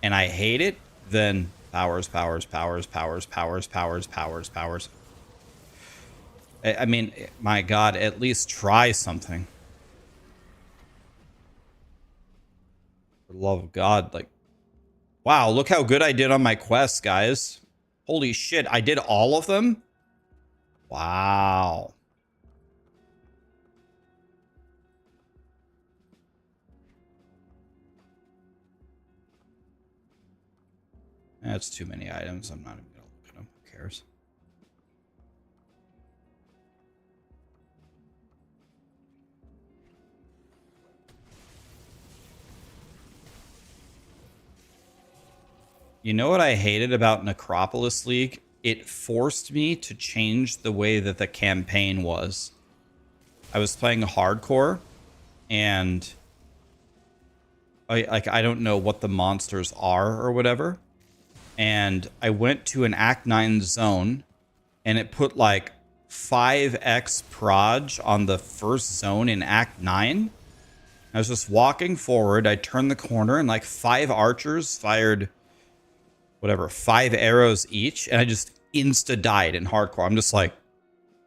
and I hate it, than powers. I mean, my God, at least try something. For the love of God, like, wow, look how good I did on my quests, guys. Holy shit, I did all of them? Wow. That's too many items. I'm not even gonna look at them. Who cares? You know what I hated about Necropolis League? It forced me to change the way that the campaign was. I was playing hardcore, and I don't know what the monsters are or whatever. And I went to an Act 9 zone, and it put like 5x proj on the first zone in Act 9. I was just walking forward. I turned the corner, and like 5 archers fired whatever, 5 arrows each, and I just insta died in hardcore. I'm just like,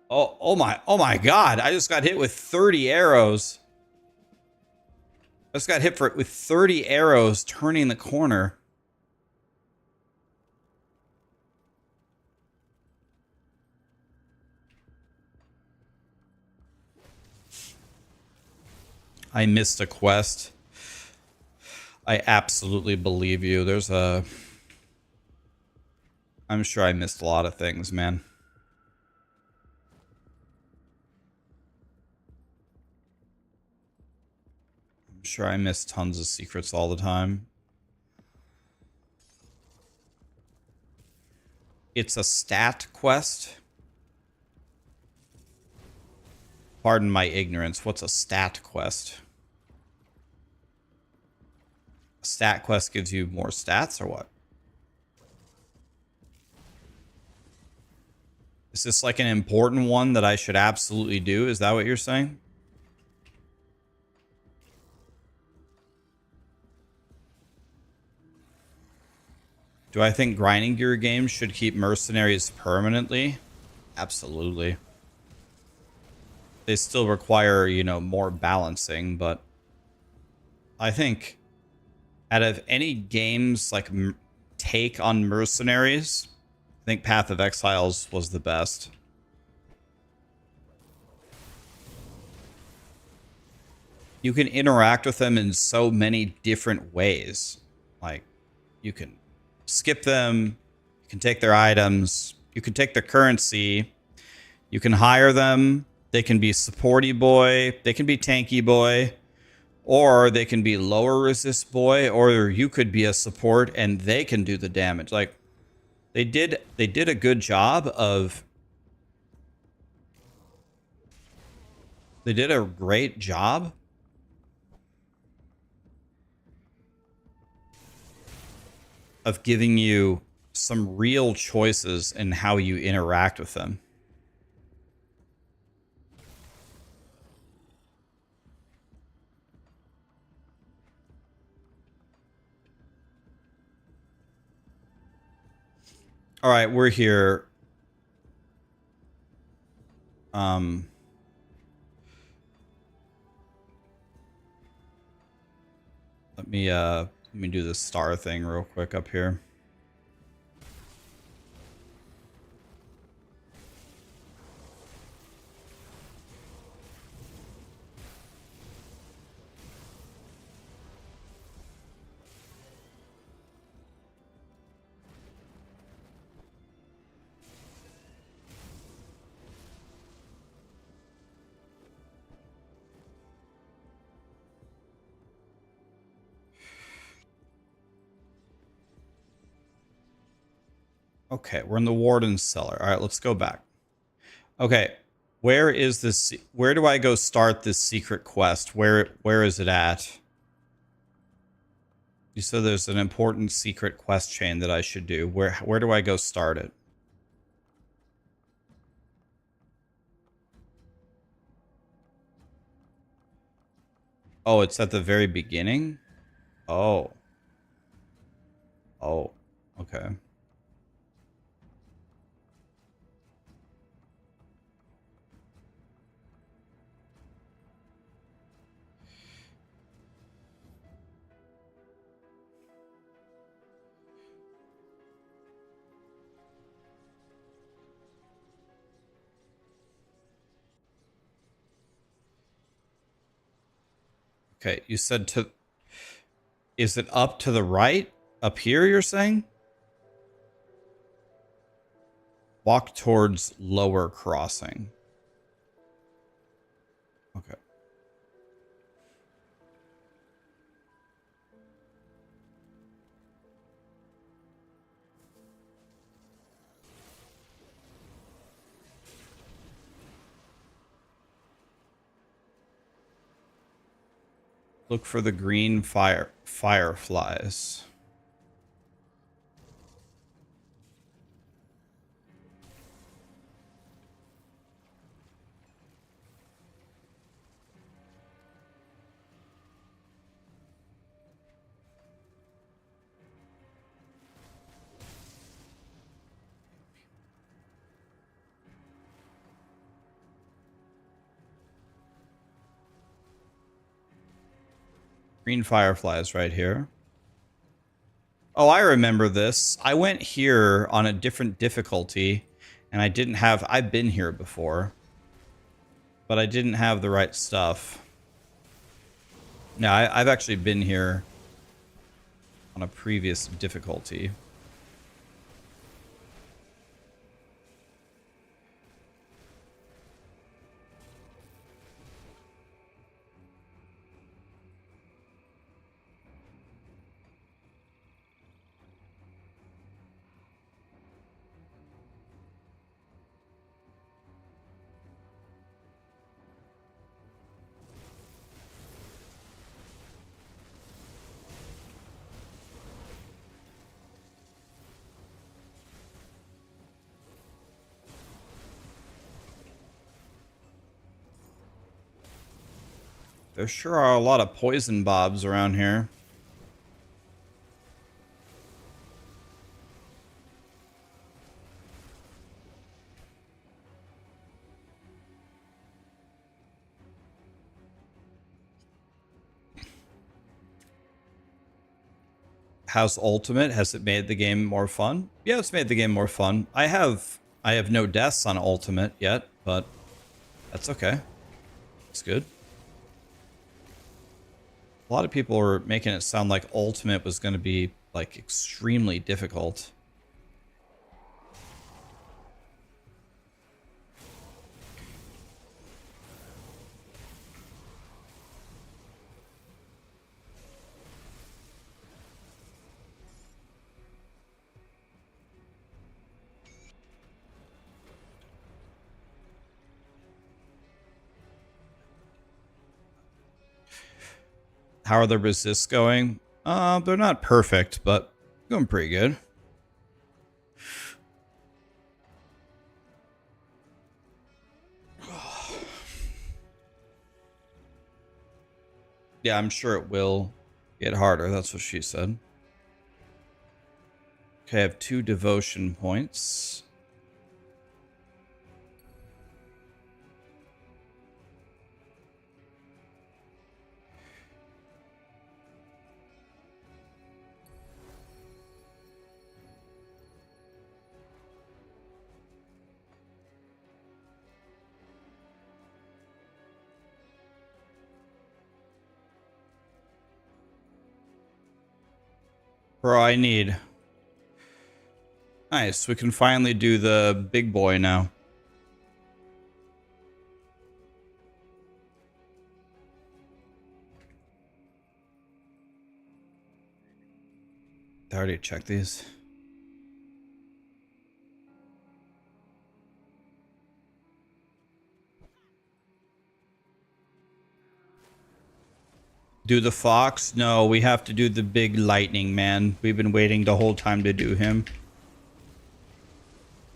oh my god! I just got hit with 30 arrows. I just got hit with 30 arrows turning the corner. I missed a quest. I absolutely believe you. I'm sure I missed a lot of things, man. I'm sure I missed tons of secrets all the time. It's a stat quest. Pardon my ignorance. What's a stat quest? A stat quest gives you more stats or what? Is this like an important one that I should absolutely do? Is that what you're saying? Do I think grinding gear games should keep mercenaries permanently? Absolutely. They still require, you know, more balancing, but I think out of any games like take on mercenaries, I think Path of Exiles was the best. You can interact with them in so many different ways. Like, you can skip them, you can take their items, you can take their currency, you can hire them, they can be supporty boy, they can be tanky boy, or they can be lower resist boy, or you could be a support and they can do the damage. Like, they did a good job of... They did a great job of giving you some real choices in how you interact with them. All right, we're here. Let me do this star thing real quick up here. Okay, we're in the Warden's cellar. All right, let's go back. Okay, where is this? Where do I go start this secret quest? Where is it at? You said there's an important secret quest chain that I should do. Where do I go start it? Oh, it's at the very beginning? Oh. Oh, okay. Okay, you said to... Is it up to the right? Up here, you're saying? Walk towards lower crossing. Okay. Look for the green fireflies. Green fireflies right here. Oh, I remember this. I went here on a different difficulty, and I didn't have... I've been here before, but I didn't have the right stuff. Yeah, I've actually been here on a previous difficulty. There sure are a lot of poison bobs around here. How's Ultimate? Has it made the game more fun? Yeah, it's made the game more fun. I have no deaths on Ultimate yet, but that's okay. It's good. A lot of people were making it sound like Ultimate was going to be like extremely difficult. How are the resists going? They're not perfect, but going pretty good. Yeah, I'm sure it will get harder. That's what she said. Okay, I have 2 devotion points. Bro, I need... Nice, we can finally do the big boy now. I already checked these. Do the fox? No, we have to do the big lightning man. We've been waiting the whole time to do him.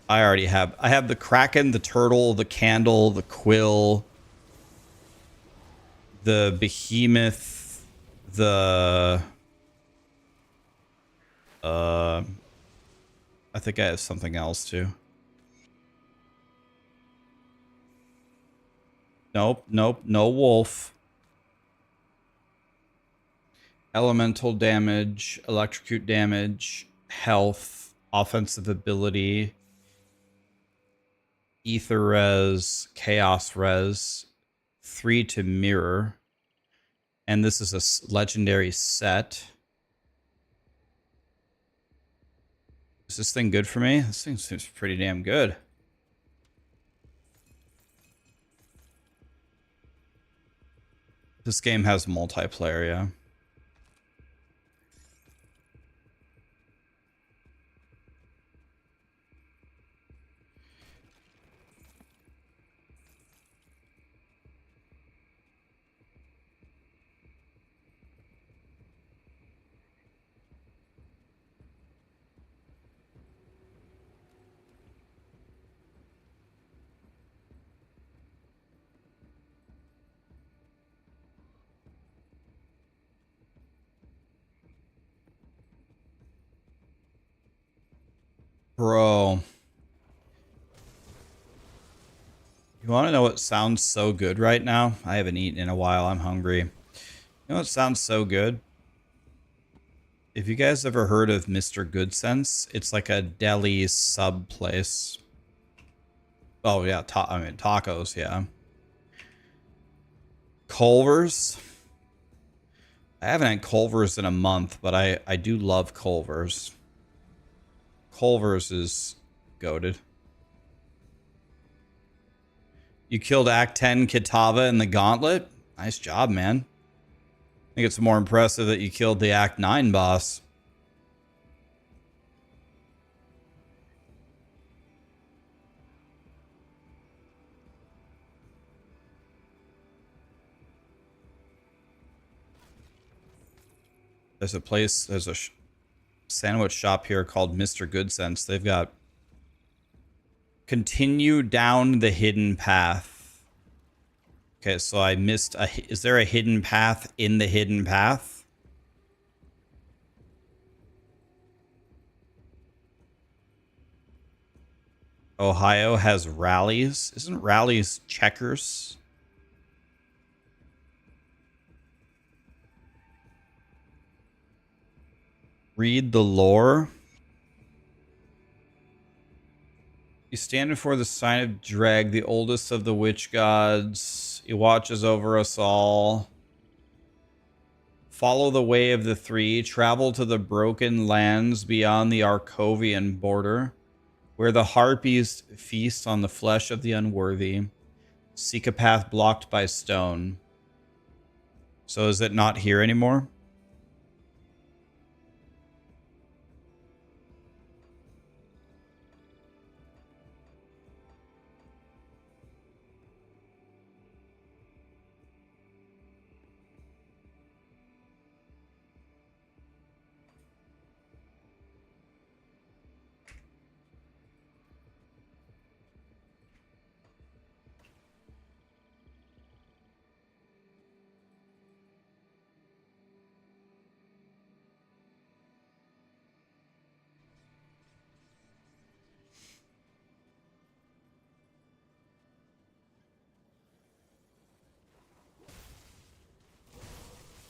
I already have. I have the kraken, the turtle, the candle, the quill, the behemoth, the... I think I have something else too. Nope, nope, no wolf. Elemental damage, electrocute damage, health, offensive ability, ether res, chaos res, 3 to mirror. And this is a legendary set. Is this thing good for me? This thing seems pretty damn good. This game has multiplayer, yeah. Bro. You want to know what sounds so good right now? I haven't eaten in a while. I'm hungry. You know what sounds so good? If you guys ever heard of Mr. Good Sense, it's like a deli sub place. Oh yeah, I mean tacos, yeah. Culver's. I haven't had Culver's in a month, but I do love Culver's. Culver's is goated. You killed Act 10 Kitava in the Gauntlet? Nice job, man. I think it's more impressive that you killed the Act 9 boss. There's a sandwich shop here called Mr. Good Sense. They've got continue down the hidden path. Okay, so I missed is there a hidden path in the hidden path? Ohio has rallies. Isn't rallies checkers? Read the lore. You stand before the sign of Dreg, the oldest of the witch gods. He watches over us all. Follow the way of the three. Travel to the broken lands beyond the Arcovian border, where the harpies feast on the flesh of the unworthy. Seek a path blocked by stone. So is it not here anymore?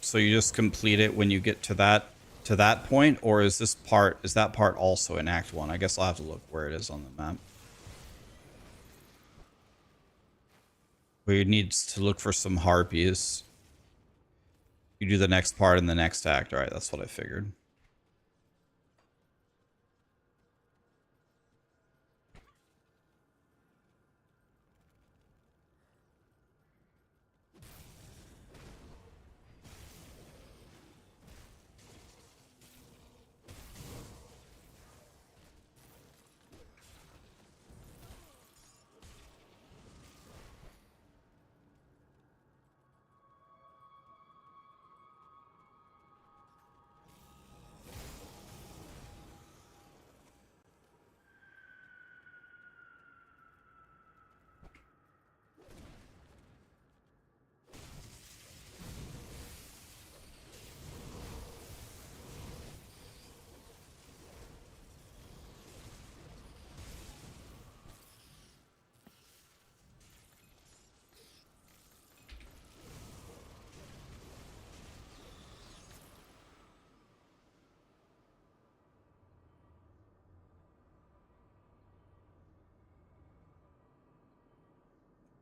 So you just complete it when you get to that point, or is that part also in Act 1? I guess I'll have to look where it is on the map. We need to look for some harpies. You do the next part in the next act. All right, that's what I figured.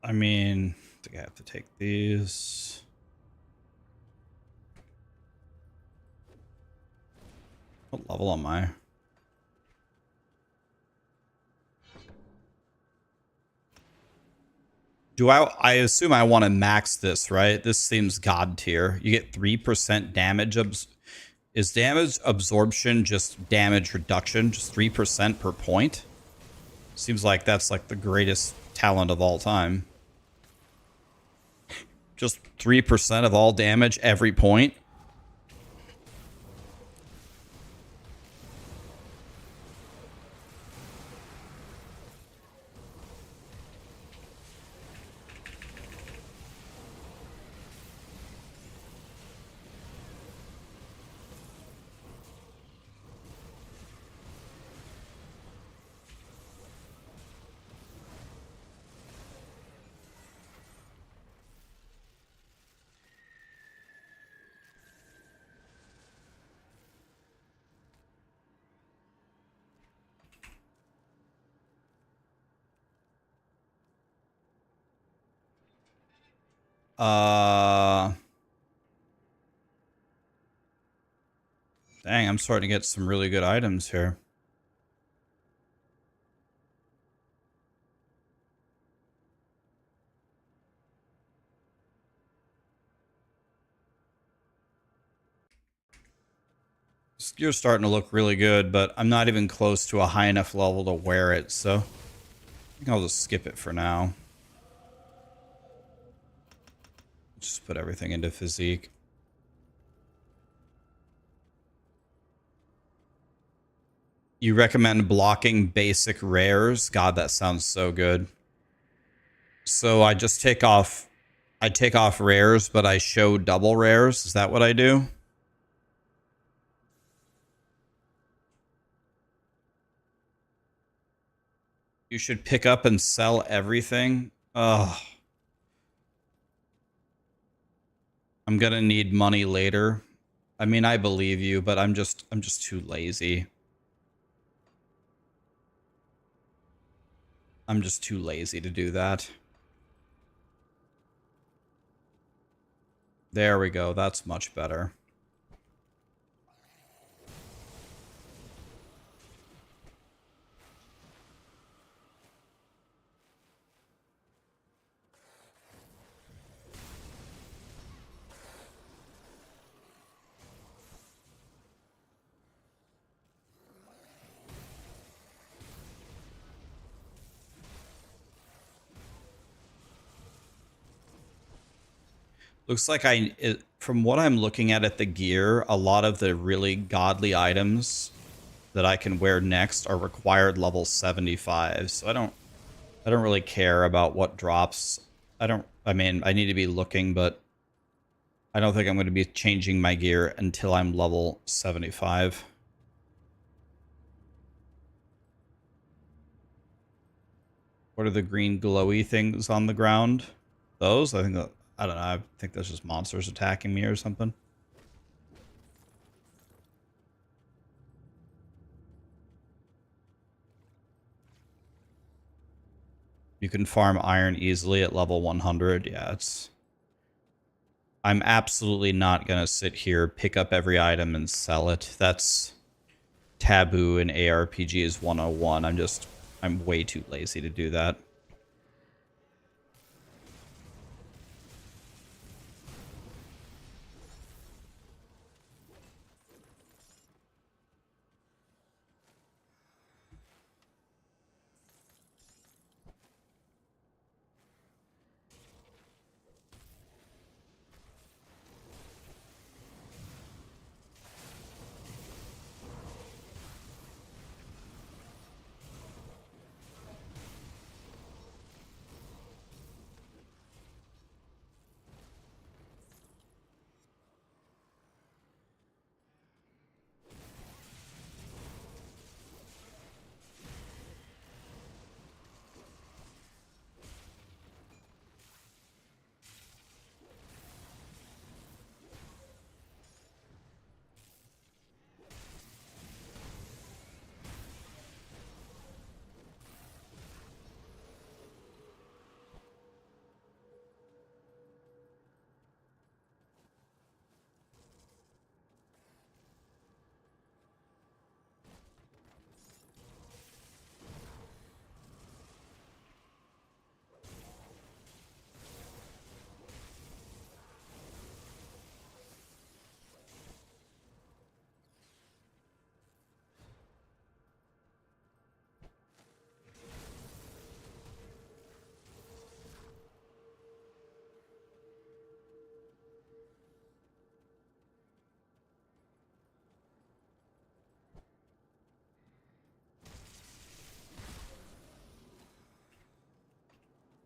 I mean, I think I have to take these. What level am I? I assume I want to max this, right? This seems god tier. You get 3% damage. Is damage absorption just damage reduction? Just 3% per point? Seems like that's like the greatest talent of all time. Just 3% of all damage every point. Dang, I'm starting to get some really good items here. This gear's starting to look really good, but I'm not even close to a high enough level to wear it, so I think I'll just skip it for now. Just put everything into physique. You recommend blocking basic rares? God, that sounds so good. So I just I take off rares, but I show double rares. Is that what I do? You should pick up and sell everything. Ugh. I'm gonna need money later. I mean, I believe you, but I'm just too lazy. I'm just too lazy to do that. There we go. That's much better. Looks like from what I'm looking at the gear, a lot of the really godly items that I can wear next are required level 75. So I don't really care about what drops. I mean, I need to be looking, but I don't think I'm going to be changing my gear until I'm level 75. What are the green glowy things on the ground? Those? I don't know. I think that's just monsters attacking me or something. You can farm iron easily at level 100. Yeah, I'm absolutely not going to sit here, pick up every item and sell it. That's taboo in ARPGs 101. I'm way too lazy to do that.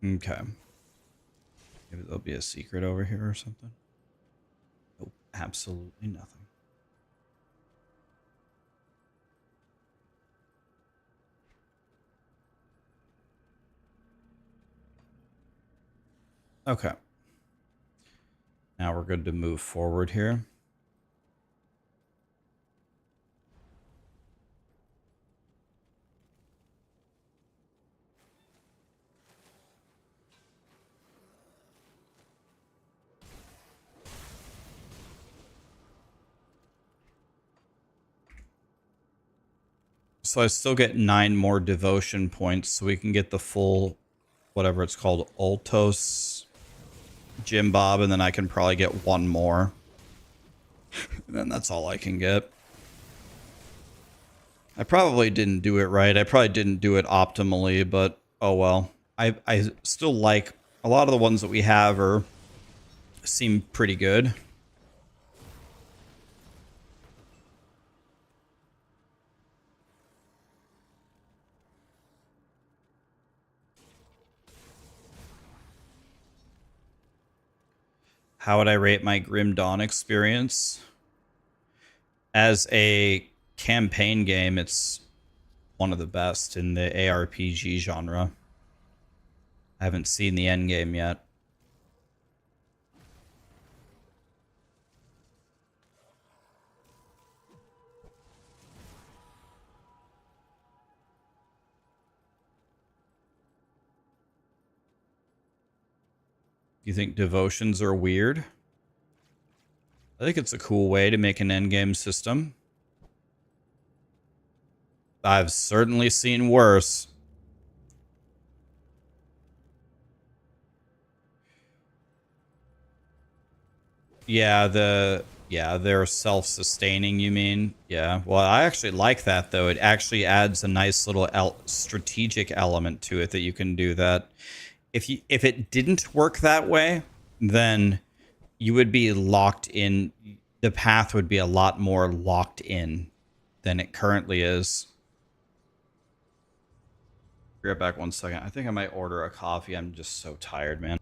Okay. Maybe there'll be a secret over here or something. Nope, absolutely nothing. Okay. Now we're good to move forward here. So I still get 9 more devotion points, so we can get the full, whatever it's called, Ultos Jim Bob, and then I can probably get 1 more. And then that's all I can get. I probably didn't do it right. I probably didn't do it optimally, but oh well. I still like a lot of the ones that we have seem pretty good. How would I rate my Grim Dawn experience? As a campaign game, it's one of the best in the ARPG genre. I haven't seen the end game yet. You think devotions are weird? I think it's a cool way to make an endgame system. I've certainly seen worse. Yeah, they're self-sustaining, you mean? Yeah. Well, I actually like that though. It actually adds a nice little strategic element to it that you can do that. If it didn't work that way, then you would be locked in. The path would be a lot more locked in than it currently is. Be right back 1 second. I think I might order a coffee. I'm just so tired, man.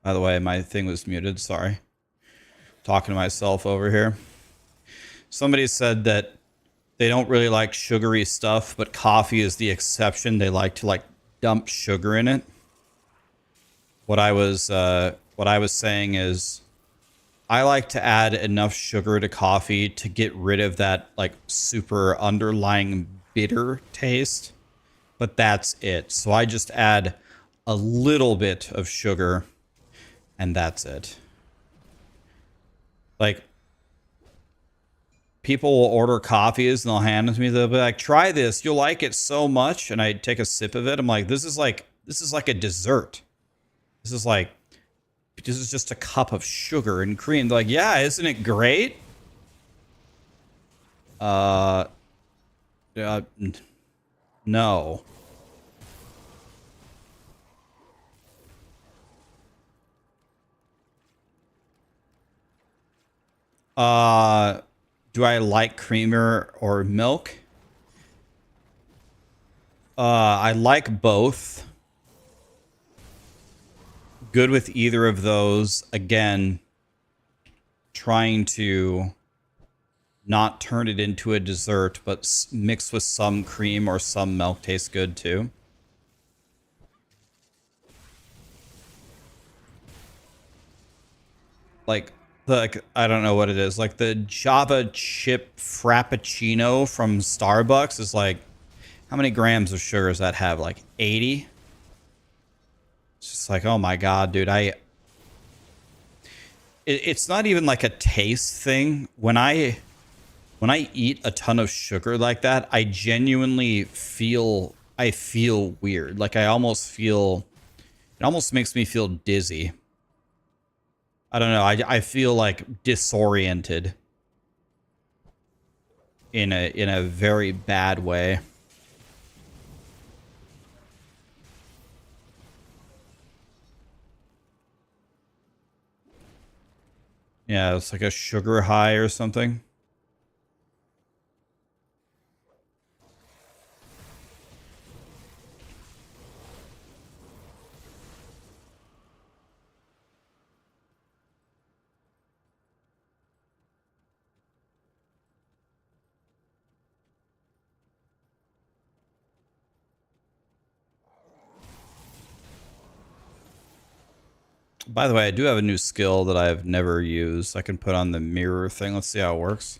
By the way, my thing was muted. Sorry. Talking to myself over here. Somebody said that they don't really like sugary stuff, but coffee is the exception. They like to like dump sugar in it. What I was saying is I like to add enough sugar to coffee to get rid of that like super underlying bitter taste, but that's it. So I just add a little bit of sugar and that's it. Like, people will order coffees and they'll hand it to me. They'll be like, "Try this. You'll like it so much." And I take a sip of it. I'm like, this is like a dessert. This is just a cup of sugar and cream. They're like, "Yeah, isn't it great?" Uh, uh no. Uh, do I like creamer or milk? I like both. Good with either of those. Again, trying to not turn it into a dessert, but mix with some cream or some milk tastes good too. Like I don't know what it is. Like the Java chip Frappuccino from Starbucks is like, how many grams of sugar does that have? Like 80? It's just like, oh my God, dude. It's not even like a taste thing. When I eat a ton of sugar like that, I genuinely feel weird. Like I almost feel, it almost makes me feel dizzy. I don't know. I feel like disoriented in a very bad way. Yeah, it's like a sugar high or something. By the way, I do have a new skill that I've never used. I can put on the mirror thing. Let's see how it works.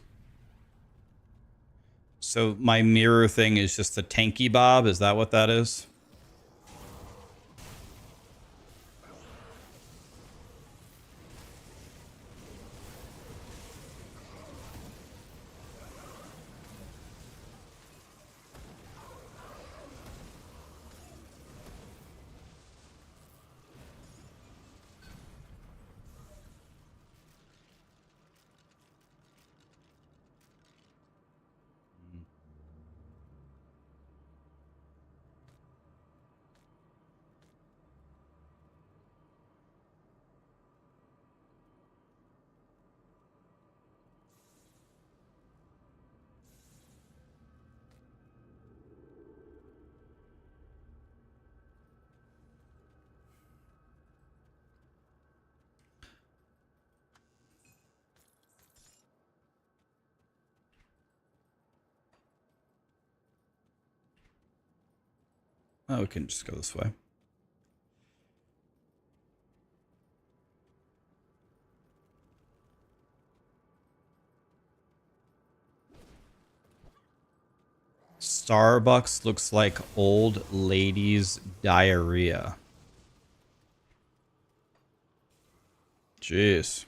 So my mirror thing is just a tanky bob. Is that what that is? Oh, we can just go this way. Starbucks looks like old ladies' diarrhea. Jeez.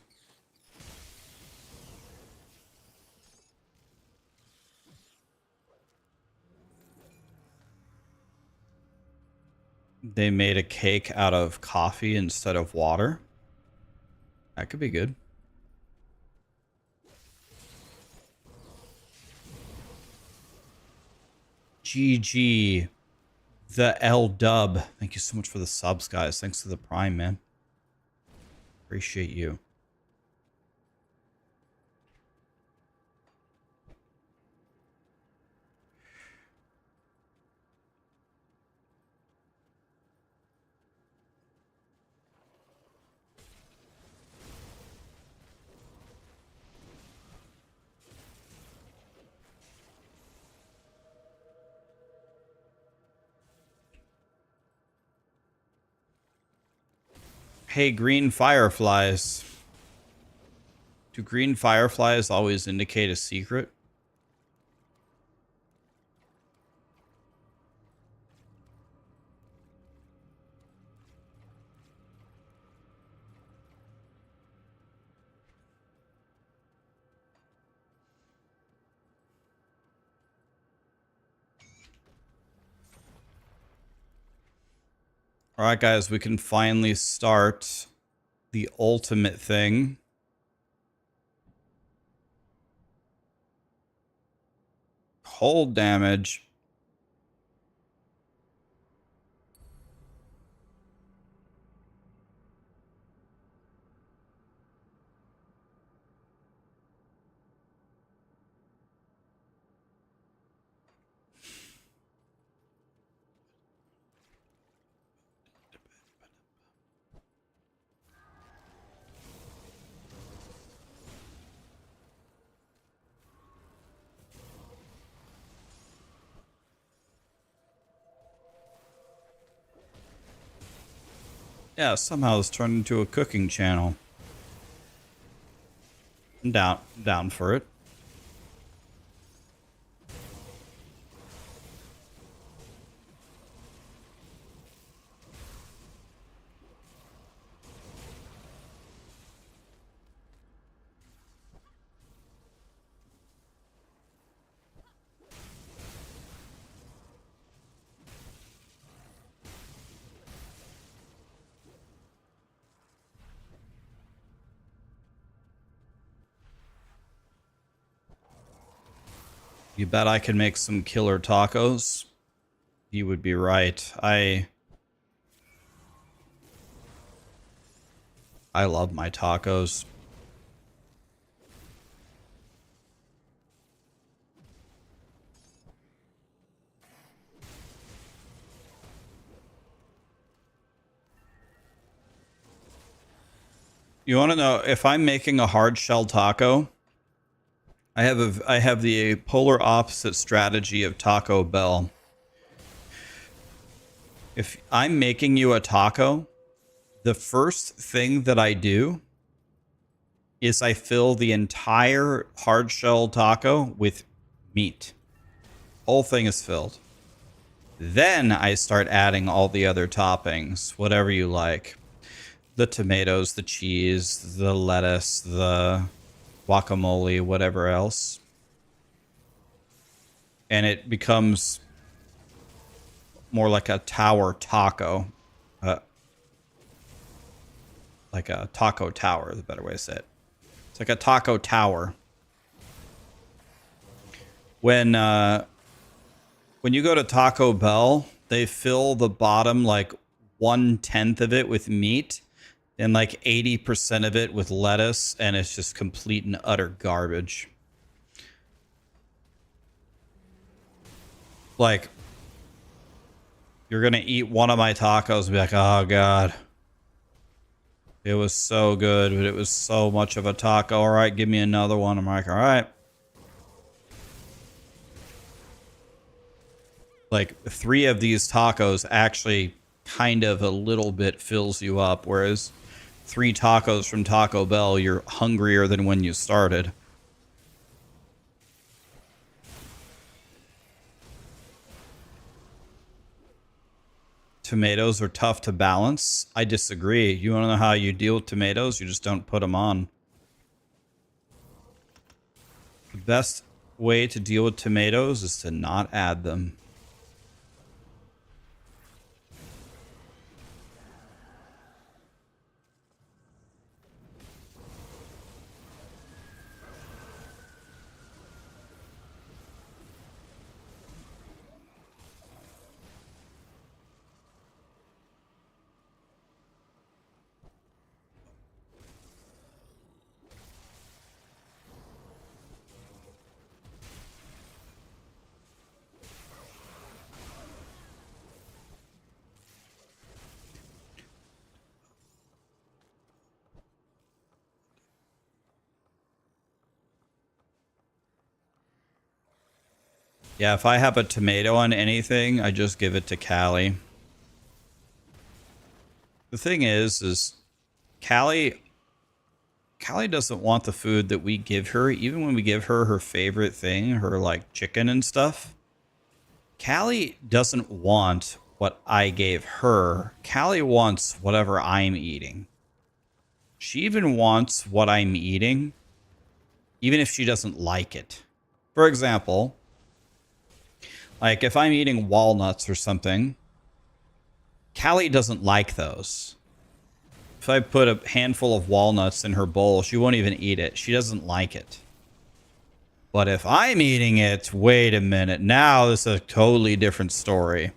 They made a cake out of coffee instead of water. That could be good. GG. The L dub. Thank you so much for the subs, guys. Thanks to the Prime, man. Appreciate you. Hey, green fireflies. Do green fireflies always indicate a secret? All right, guys, we can finally start the ultimate thing. Cold damage. Yeah, somehow this turned into a cooking channel. I'm down for it. You bet I can make some killer tacos? You would be right. I love my tacos. You want to know if I'm making a hard shell taco? I have the polar opposite strategy of Taco Bell. If I'm making you a taco, the first thing that I do is I fill the entire hard shell taco with meat. Whole thing is filled. Then I start adding all the other toppings, whatever you like. The tomatoes, the cheese, the lettuce, the guacamole, whatever else. And it becomes more like a tower taco. Like a taco tower is a better way to say it. It's like a taco tower. When you go to Taco Bell, they fill the bottom like 1/10 of it with meat and like 80% of it with lettuce, and it's just complete and utter garbage. Like, you're gonna eat one of my tacos and be like, oh god, it was so good, but it was so much of a taco. All right, give me another one. I'm like, all right. Like 3 of these tacos actually kind of a little bit fills you up, whereas 3 tacos from Taco Bell, you're hungrier than when you started. Tomatoes are tough to balance. I disagree. You want to know how you deal with tomatoes? You just don't put them on. The best way to deal with tomatoes is to not add them. Yeah, if I have a tomato on anything, I just give it to Callie. The thing is Callie doesn't want the food that we give her, even when we give her her favorite thing, her like chicken and stuff. Callie doesn't want what I gave her. Callie wants whatever I'm eating. She even wants what I'm eating, even if she doesn't like it. For example, like if I'm eating walnuts or something, Callie doesn't like those. If I put a handful of walnuts in her bowl, she won't even eat it. She doesn't like it. But if I'm eating it, wait a minute. Now this is a totally different story.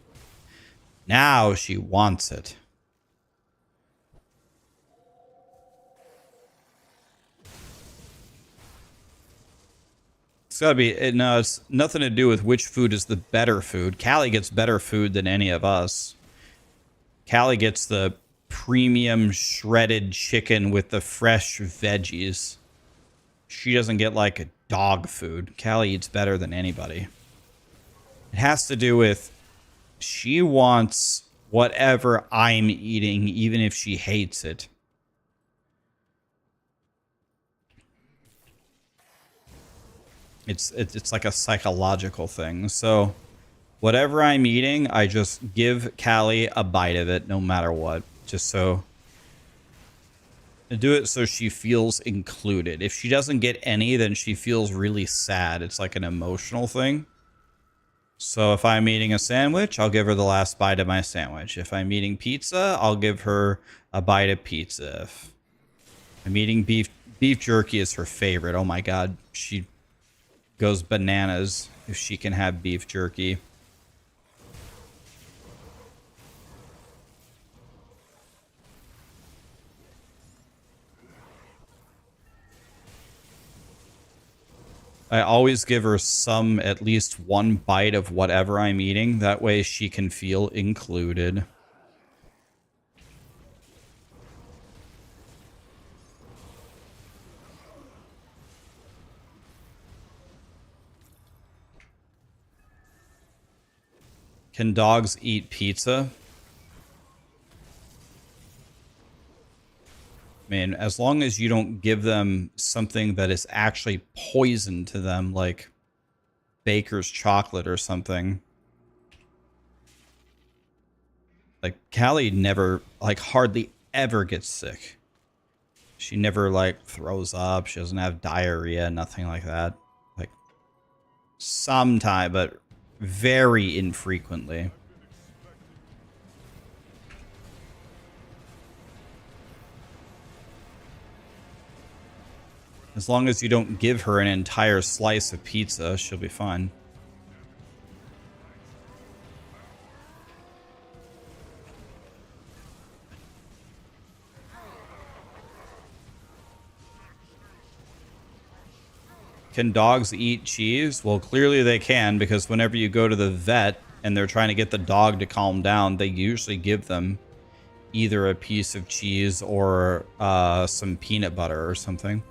Now she wants it. It's gotta be, no, it's nothing to do with which food is the better food. Callie gets better food than any of us. Callie gets the premium shredded chicken with the fresh veggies. She doesn't get like a dog food. Callie eats better than anybody. It has to do with she wants whatever I'm eating, even if she hates it. It's like a psychological thing. So whatever I'm eating, I just give Callie a bite of it no matter what. Just so I do it so she feels included. If she doesn't get any, then she feels really sad. It's like an emotional thing. So if I'm eating a sandwich, I'll give her the last bite of my sandwich. If I'm eating pizza, I'll give her a bite of pizza. If I'm eating beef jerky is her favorite. Oh my god, she goes bananas if she can have beef jerky. I always give her at least one bite of whatever I'm eating. That way she can feel included. Can dogs eat pizza? I mean, as long as you don't give them something that is actually poison to them, like baker's chocolate or something. Like, Callie never, like, hardly ever gets sick. She never, like, throws up. She doesn't have diarrhea, nothing like that. Like, sometime, but very infrequently. As long as you don't give her an entire slice of pizza, she'll be fine. Can dogs eat cheese? Well, clearly they can, because whenever you go to the vet and they're trying to get the dog to calm down, they usually give them either a piece of cheese or some peanut butter or something.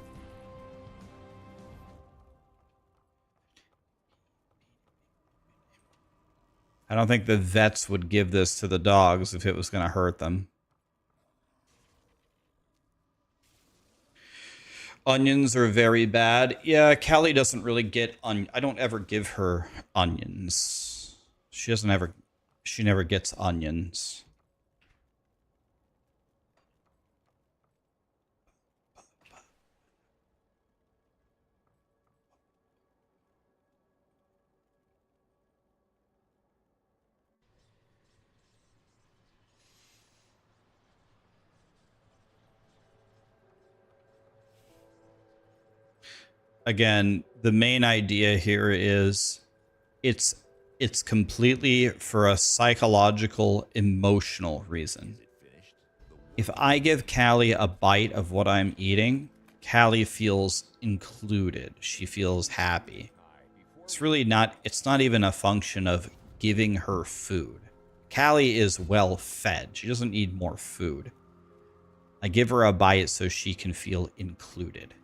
I don't think the vets would give this to the dogs if it was going to hurt them. Onions are very bad. Yeah, Callie doesn't really get I don't ever give her onions. She never gets onions. Again, the main idea here is it's completely for a psychological, emotional reason. If I give Callie a bite of what I'm eating, Callie feels included. She feels happy. It's not even a function of giving her food. Callie is well fed. She doesn't need more food. I give her a bite so she can feel included.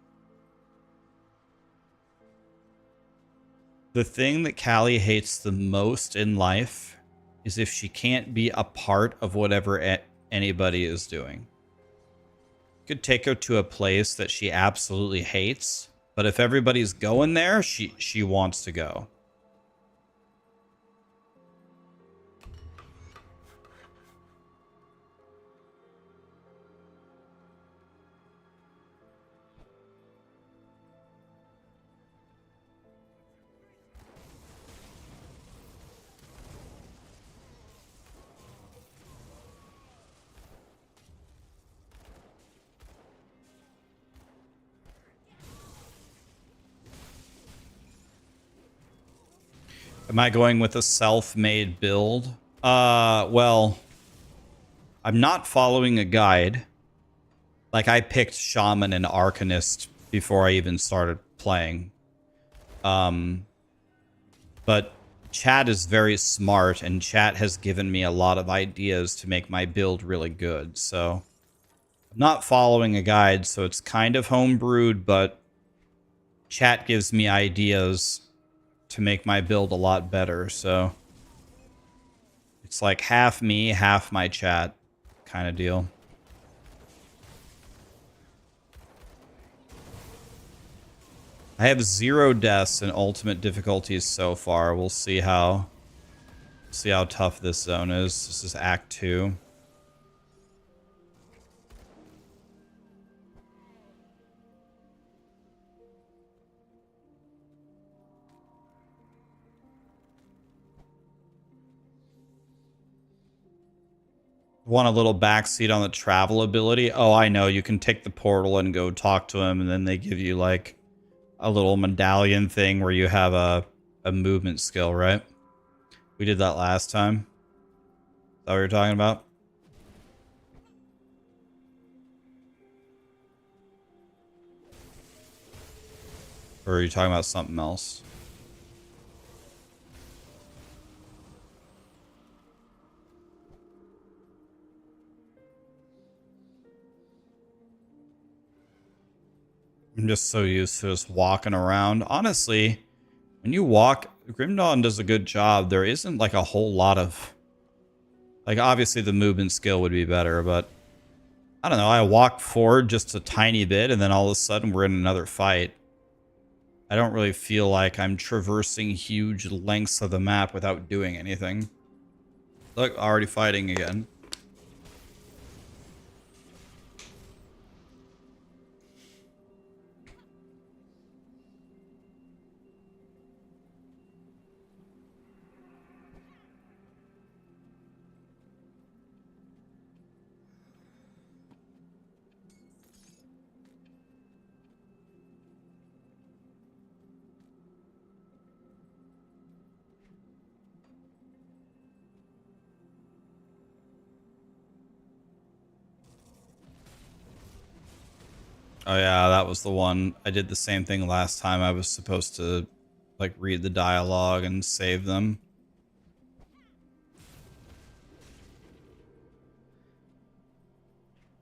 The thing that Callie hates the most in life is if she can't be a part of whatever anybody is doing. Could take her to a place that she absolutely hates, but if everybody's going there, she wants to go. Am I going with a self-made build? Well, I'm not following a guide. Like, I picked Shaman and Arcanist before I even started playing. But chat is very smart, and chat has given me a lot of ideas to make my build really good. So I'm not following a guide, so it's kind of homebrewed, but chat gives me ideas to make my build a lot better. So it's like half me, half my chat kind of deal. I have 0 deaths in ultimate difficulties so far. We'll see how tough this zone is. This is Act 2. Want a little backseat on the travel ability? Oh, I know. You can take the portal and go talk to him, and then they give you like a little medallion thing where you have a movement skill, right? We did that last time. Is that what you're talking about? Or are you talking about something else? I'm just so used to just walking around. Honestly, when you walk, Grim Dawn does a good job. There isn't like a whole lot of... Like, obviously the movement skill would be better, but... I don't know, I walk forward just a tiny bit, and then all of a sudden we're in another fight. I don't really feel like I'm traversing huge lengths of the map without doing anything. Look, already fighting again. Oh yeah, that was the one. I did the same thing last time. I was supposed to like read the dialogue and save them.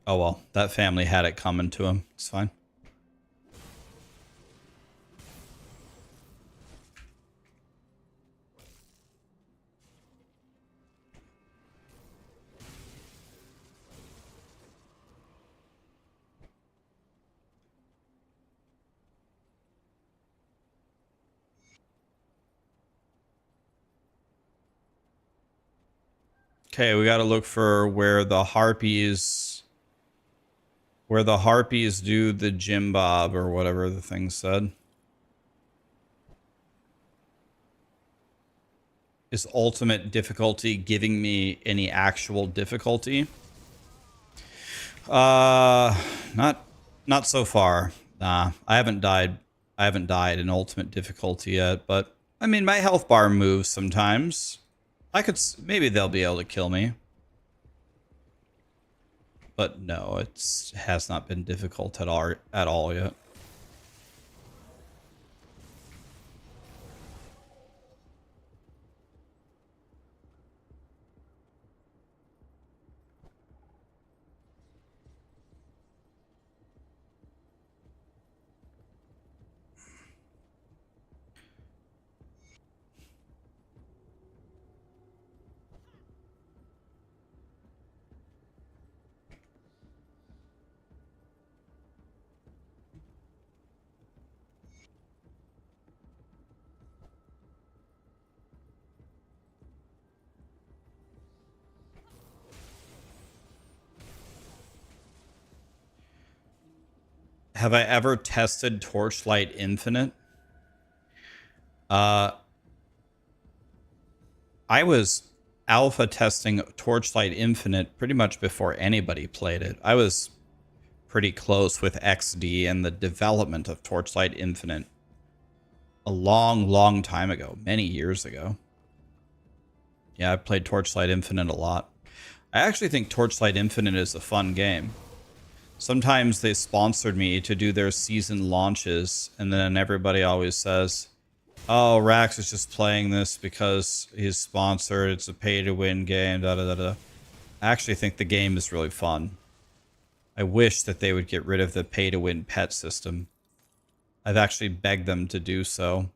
Oh well, that family had it coming to them. It's fine. Okay, we got to look for where the harpies do the Jim Bob or whatever the thing said. Is ultimate difficulty giving me any actual difficulty? Not so far. Nah, I haven't died. I haven't died in ultimate difficulty yet, but I mean, my health bar moves sometimes. Maybe they'll be able to kill me. But no, it has not been difficult at all yet. Have I ever tested Torchlight Infinite? I was alpha testing Torchlight Infinite pretty much before anybody played it. I was pretty close with XD and the development of Torchlight Infinite a long time ago, many years ago. Yeah, I played Torchlight Infinite a lot. I actually think Torchlight Infinite is a fun game. Sometimes they sponsored me to do their season launches, and then everybody always says, oh, Rax is just playing this because he's sponsored, it's a pay-to-win game, da-da-da-da. I actually think the game is really fun. I wish that they would get rid of the pay-to-win pet system. I've actually begged them to do so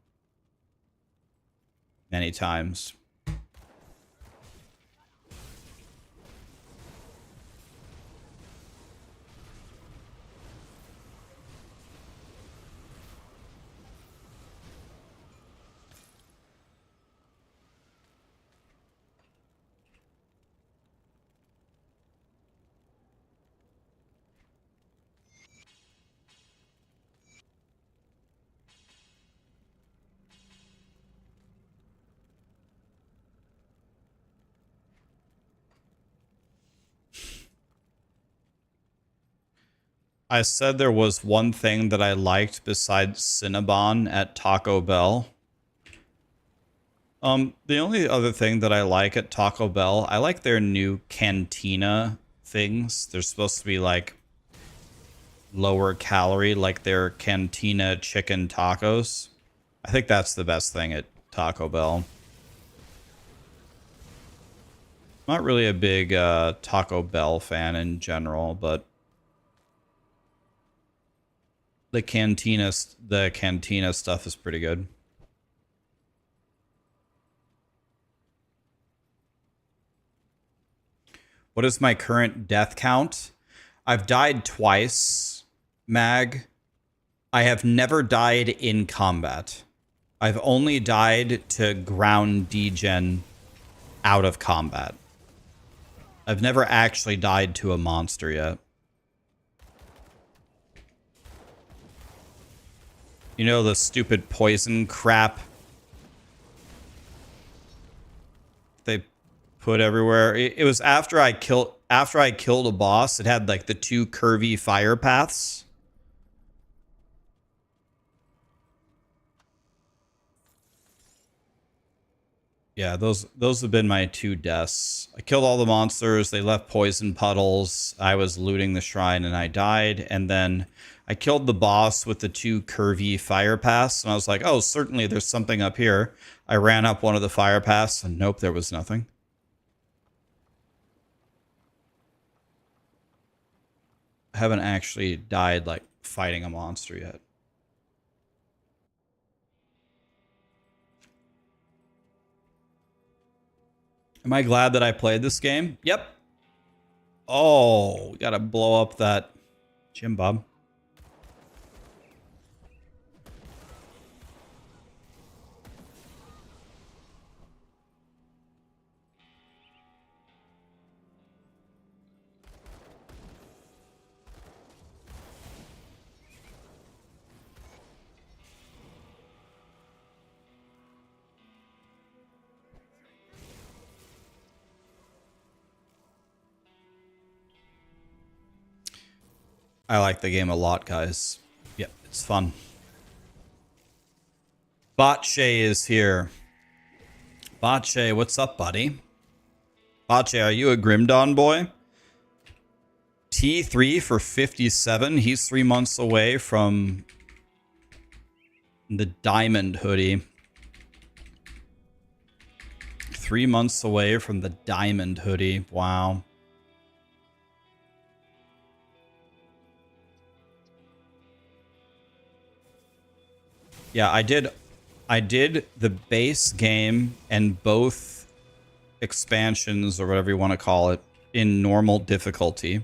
many times. I said there was one thing that I liked besides Cinnabon at Taco Bell. The only other thing that I like at Taco Bell, I like their new cantina things. They're supposed to be like lower calorie, like their cantina chicken tacos. I think that's the best thing at Taco Bell. Not really a big Taco Bell fan in general, but the cantina stuff is pretty good. What is my current death count? I've died twice, Mag. I have never died in combat. I've only died to ground degen out of combat. I've never actually died to a monster yet. You know, the stupid poison crap they put everywhere. It was after I killed a boss. It had like the 2 curvy fire paths. Yeah, those have been my 2 deaths. I killed all the monsters. They left poison puddles. I was looting the shrine and I died. And then I killed the boss with the 2 curvy fire paths. And I was like, oh, certainly there's something up here. I ran up one of the fire paths and nope, there was nothing. I haven't actually died like fighting a monster yet. Am I glad that I played this game? Yep. Oh, we gotta blow up that Jim Bob. I like the game a lot, guys. Yep, it's fun. Botche is here. Botche, what's up, buddy? Botche, are you a Grimdawn boy? T3 for 57. He's 3 months away from the diamond hoodie. 3 months away from the diamond hoodie. Wow. Yeah, I did the base game and both expansions, or whatever you want to call it, in normal difficulty.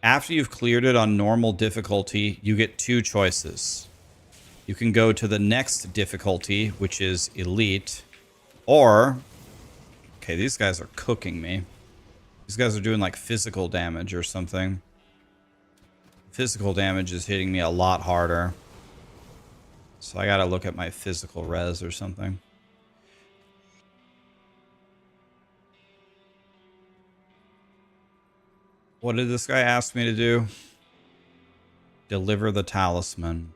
After you've cleared it on normal difficulty, you get 2 choices. You can go to the next difficulty, which is elite, or... Okay, these guys are cooking me. These guys are doing like physical damage or something. physical damage is hitting me a lot harder. So I gotta look at my physical res or something. What did this guy ask me to do? Deliver the talisman.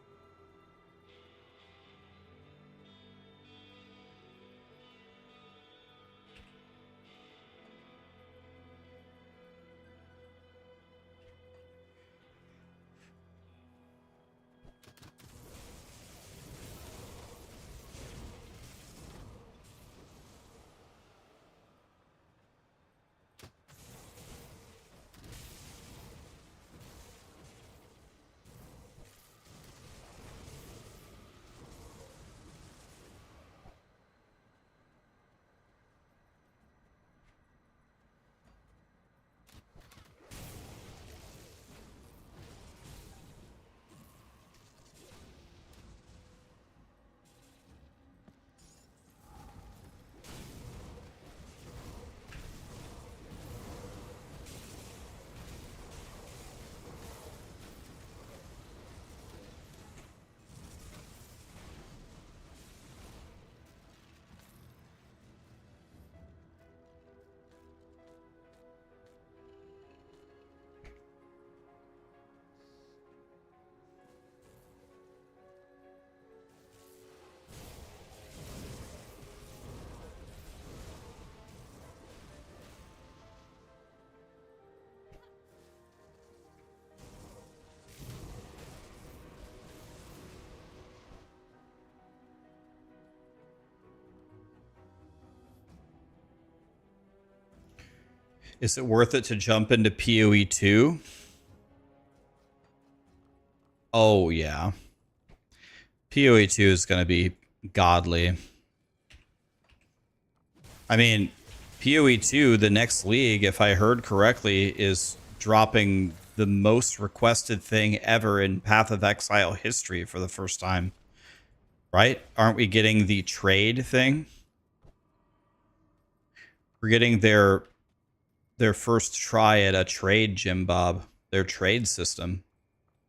Is it worth it to jump into POE2? Oh, yeah. POE2 is going to be godly. I mean, POE2, the next league, if I heard correctly, is dropping the most requested thing ever in Path of Exile history for the first time. Right? Aren't we getting the trade thing? We're getting their first try at a trade, Jim Bob. Their trade system.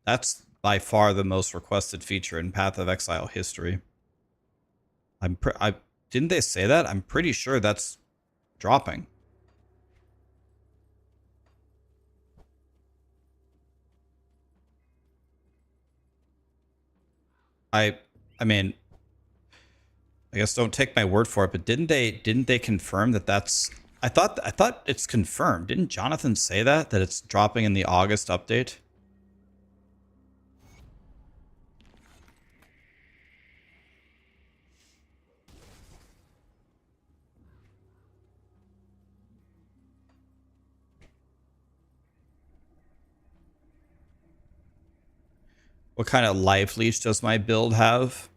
That's by far the most requested feature in Path of Exile history. Didn't they say that? I'm pretty sure that's dropping. I mean, I guess don't take my word for it, but didn't they confirm that that's I thought it's confirmed. Didn't Jonathan say that it's dropping in the August update? What kind of life leech does my build have?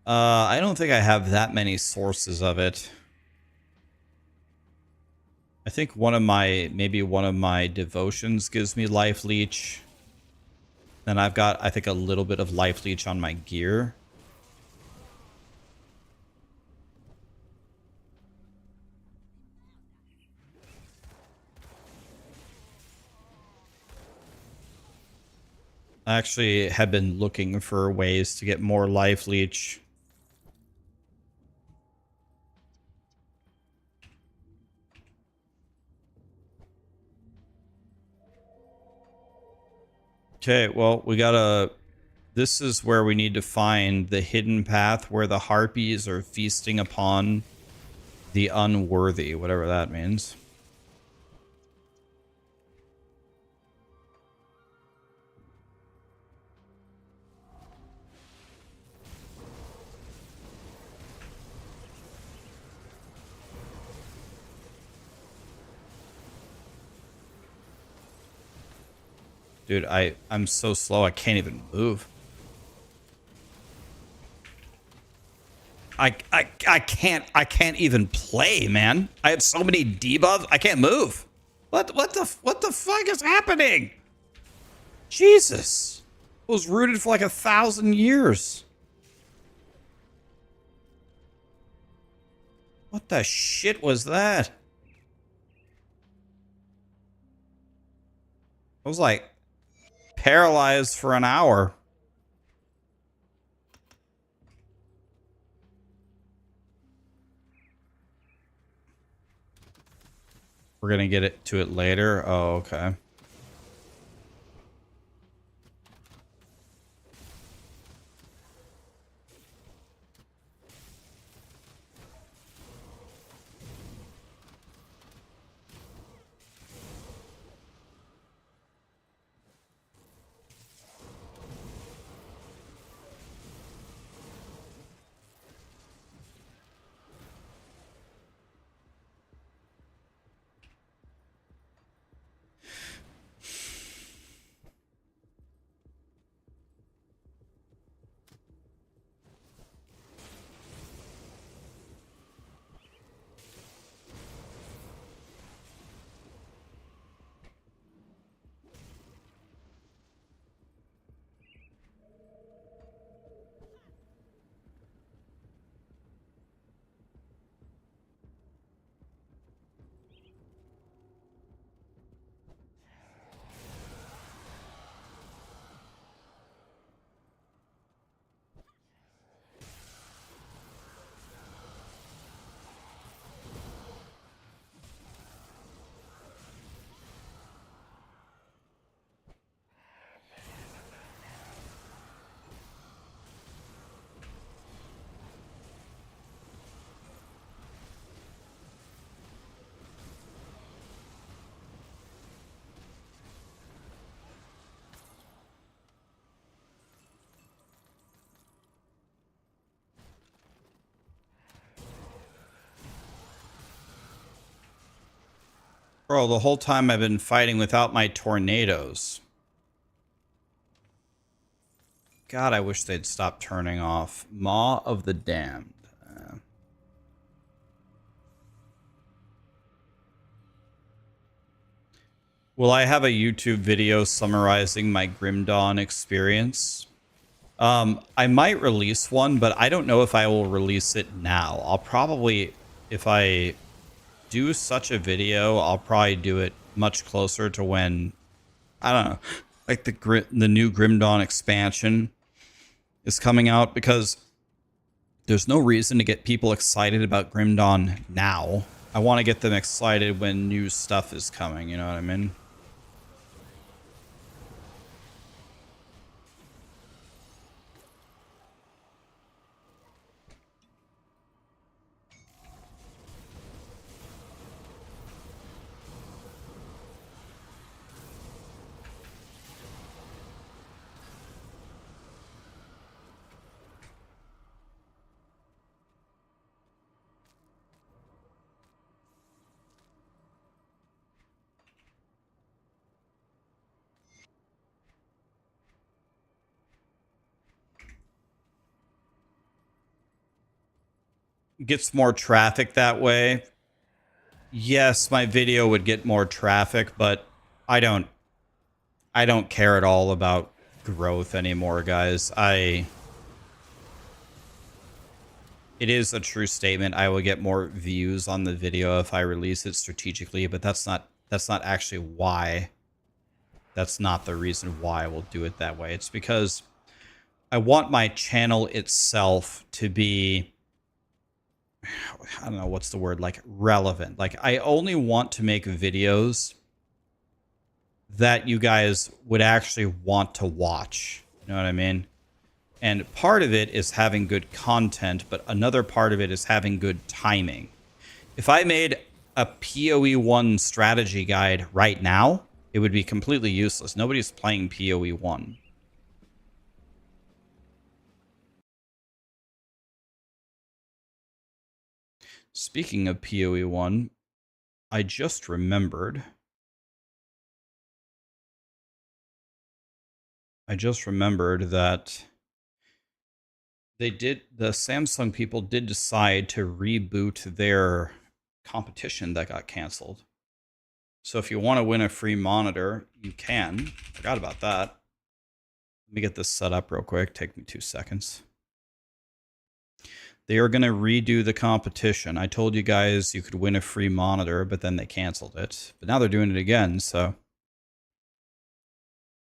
I don't think I have that many sources of it. I think maybe one of my devotions gives me life leech. Then I've got, I think, a little bit of life leech on my gear. I actually have been looking for ways to get more life leech. Okay, well, this is where we need to find the hidden path where the harpies are feasting upon the unworthy, whatever that means. Dude, I'm so slow I can't even move. I can't even play, man. I have so many debuffs. I can't move. What the fuck is happening? Jesus. I was rooted for like 1,000 years. What the shit was that? I was like paralyzed for an hour. We're gonna get it to it later. Oh, okay. Bro, the whole time I've been fighting without my tornadoes. God, I wish they'd stop turning off. Maw of the Damned. Will I have a YouTube video summarizing my Grim Dawn experience? I might release one, but I don't know if I will release it now. I'll probably, if I do such a video, I'll probably do it much closer to when, I don't know, like the new Grim Dawn expansion is coming out, because there's no reason to get people excited about Grim Dawn now. I want to get them excited when new stuff is coming, you know what I mean? Gets more traffic that way. Yes, my video would get more traffic, but I don't care at all about growth anymore, guys. It is a true statement. I will get more views on the video if I release it strategically, but that's not actually why. That's not the reason why I will do it that way. It's because I want my channel itself to be, I don't know what's the word, like relevant. Like, I only want to make videos that you guys would actually want to watch. You know what I mean? And part of it is having good content, but another part of it is having good timing. If I made a POE1 strategy guide right now, it would be completely useless. Nobody's playing POE1. Speaking of POE1, I just remembered. That the Samsung people did decide to reboot their competition that got canceled. So if you want to win a free monitor, you can. Forgot about that. Let me get this set up real quick. Take me 2 seconds. They are going to redo the competition. I told you guys you could win a free monitor, but then they canceled it. But now they're doing it again, so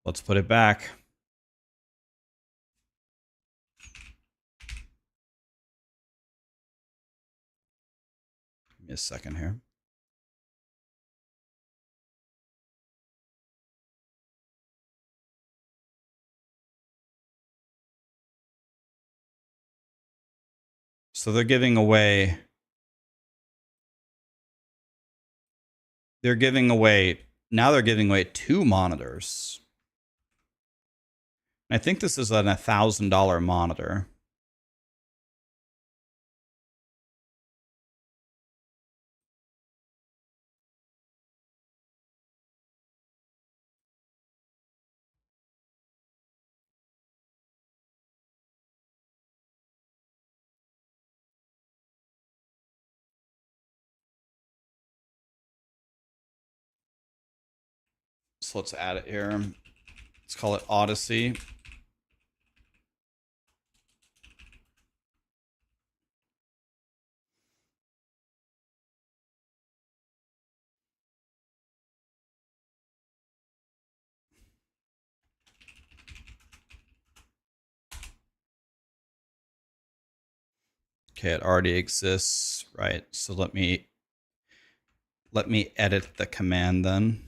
Let's put it back. Give me a second here. So they're giving away now they're giving away 2 monitors. I think this is an $1,000 monitor. So let's add it here. Let's call it Odyssey. Okay, it already exists, right? So let me edit the command then.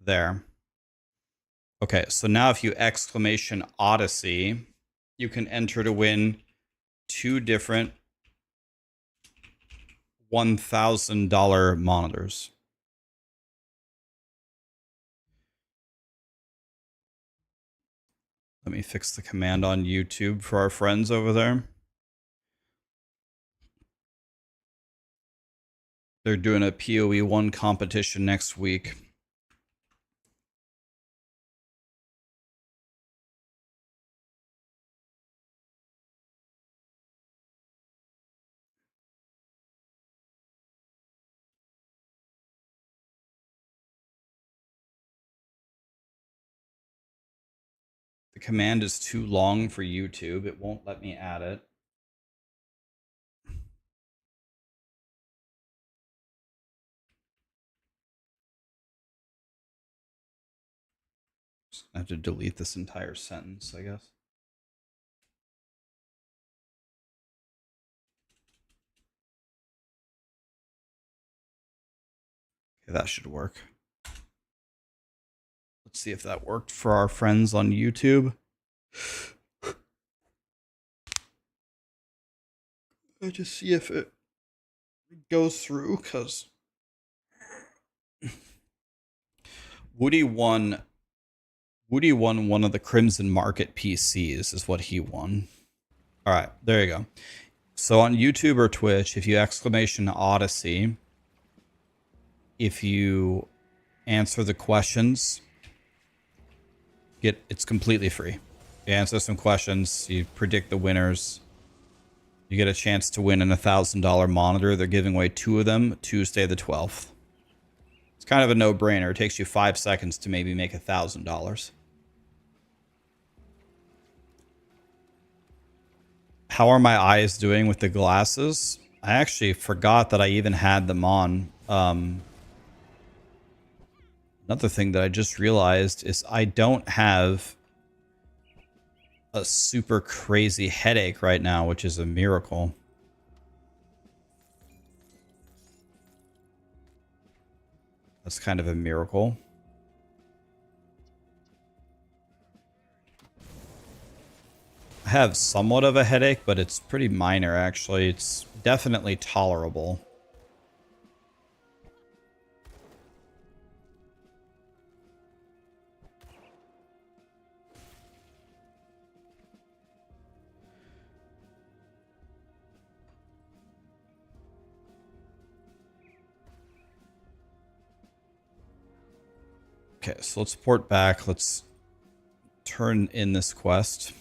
There. Okay, so now if you exclamation Odyssey, you can enter to win 2 different $1,000 monitors. Let me fix the command on YouTube for our friends over there. They're doing a POE1 competition next week. The command is too long for YouTube. It won't let me add it. I have to delete this entire sentence, I guess. Okay, that should work. Let's see if that worked for our friends on YouTube. I just see if it goes through, because Woody won one of the Crimson Market PCs, is what he won. All right, there you go. So on YouTube or Twitch, if you exclamation Odyssey, if you answer the questions, it's completely free. You answer some questions, you predict the winners, you get a chance to win an $1,000 monitor. They're giving away 2 of them Tuesday the 12th. It's kind of a no-brainer. It takes you 5 seconds to maybe make $1,000. How are my eyes doing with the glasses? I actually forgot that I even had them on. Another thing that I just realized is I don't have a super crazy headache right now, which is a miracle. That's kind of a miracle. I have somewhat of a headache, but it's pretty minor, actually. It's definitely tolerable. Okay, so let's port back. Let's turn in this quest.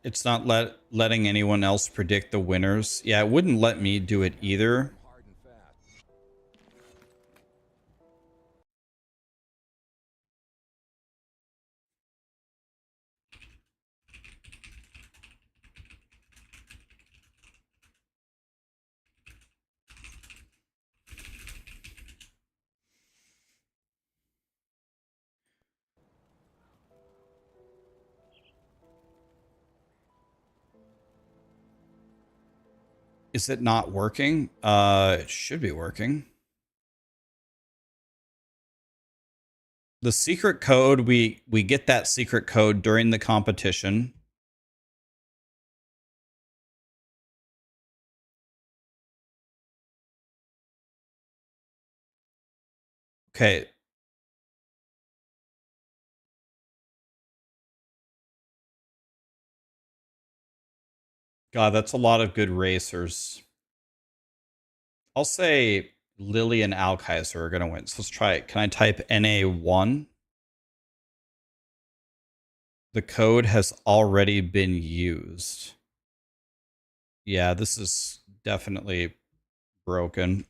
It's not letting anyone else predict the winners. Yeah, it wouldn't let me do it either. Is it not working? It should be working. The secret code, we get that secret code during the competition. Okay. God, that's a lot of good racers. I'll say Lily and Alkaiser are going to win. So let's try it. Can I type NA1? The code has already been used. Yeah, this is definitely broken.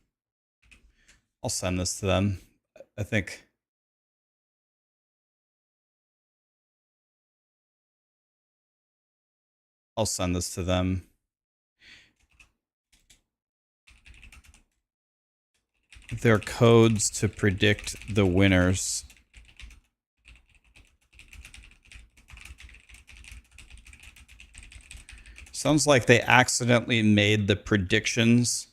I'll send this to them. I think. I'll send this to them. Their codes to predict the winners. Sounds like they accidentally made the predictions.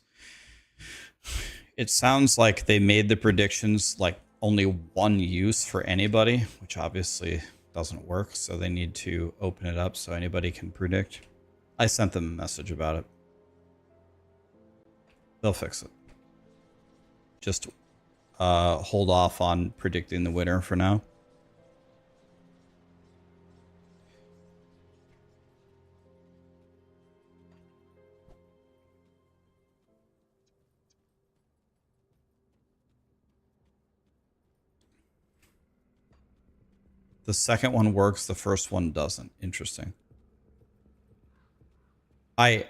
It sounds like they made the predictions like only one use for anybody, which obviously doesn't work. So they need to open it up so anybody can predict. I sent them a message about it. They'll fix it. Just hold off on predicting the winner for now. The second one works, the first one doesn't. Interesting. I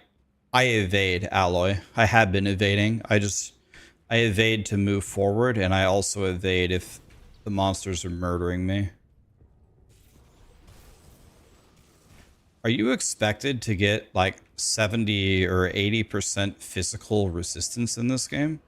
evade Alloy. I have been evading. I evade to move forward, and I also evade if the monsters are murdering me. Are you expected to get like 70 or 80% physical resistance in this game?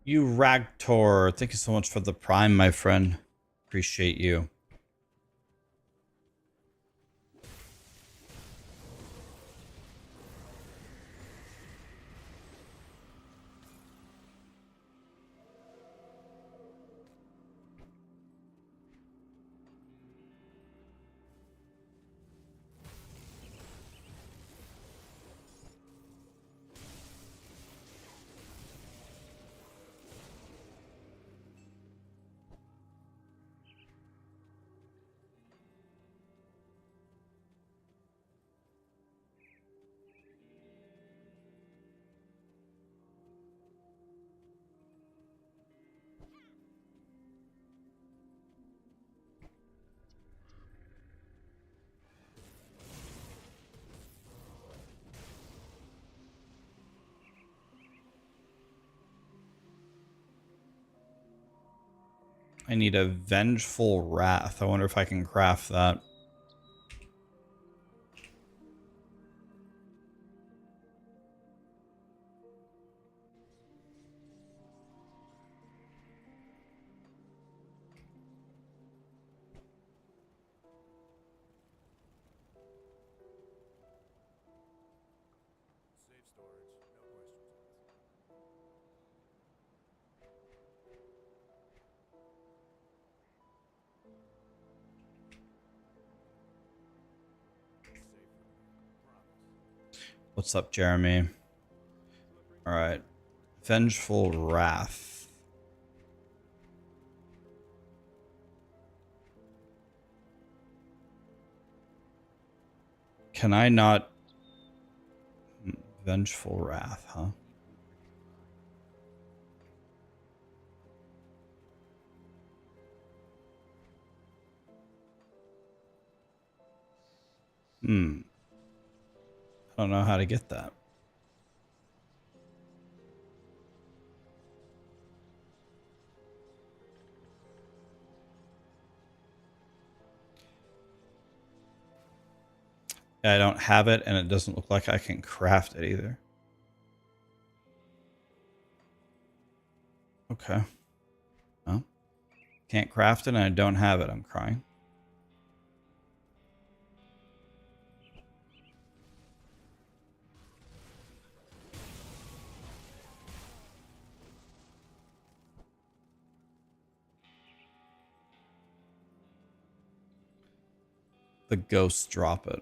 You Ragtor, thank you so much for the prime, my friend. Appreciate you. I need a vengeful wrath. I wonder if I can craft that. What's up, Jeremy? All right. Vengeful wrath. Can I not? Vengeful wrath, huh? I don't know how to get that. I don't have it, and it doesn't look like I can craft it either. Okay. Well, can't craft it, and I don't have it. I'm crying. The ghosts drop it.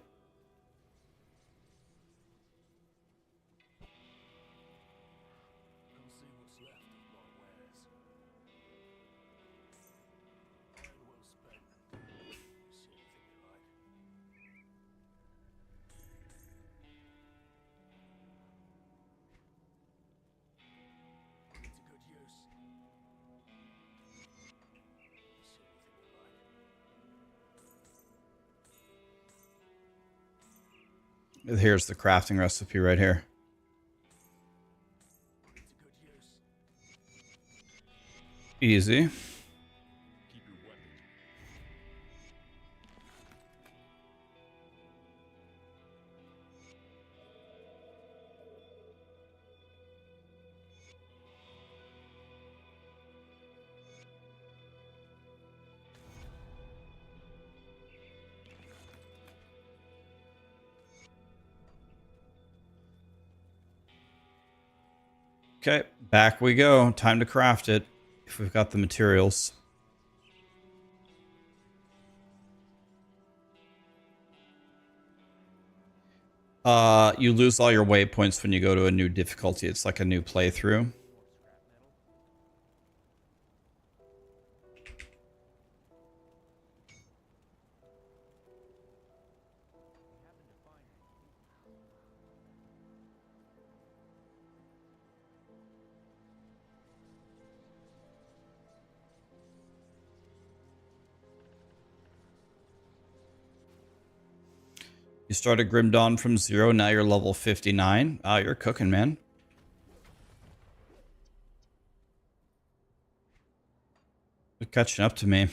Here's the crafting recipe right here. Easy. Okay, back we go. Time to craft it. If we've got the materials. You lose all your waypoints when you go to a new difficulty. It's like a new playthrough. You started Grim Dawn from 0, now you're level 59. You're cooking, man. You're catching up to me.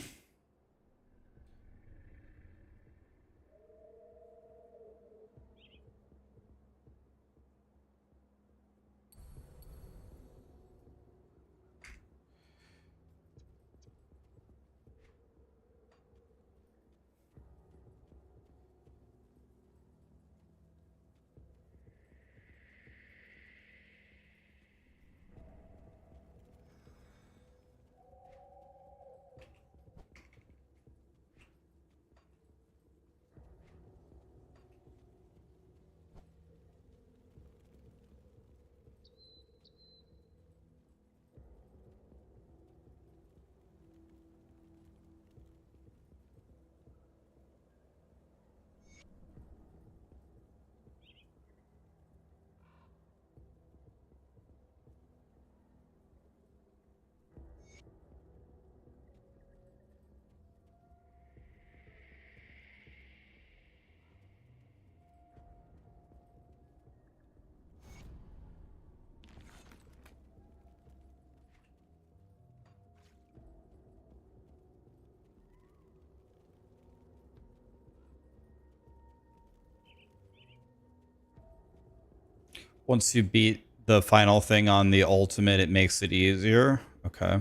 Once you beat the final thing on the ultimate, it makes it easier. Okay.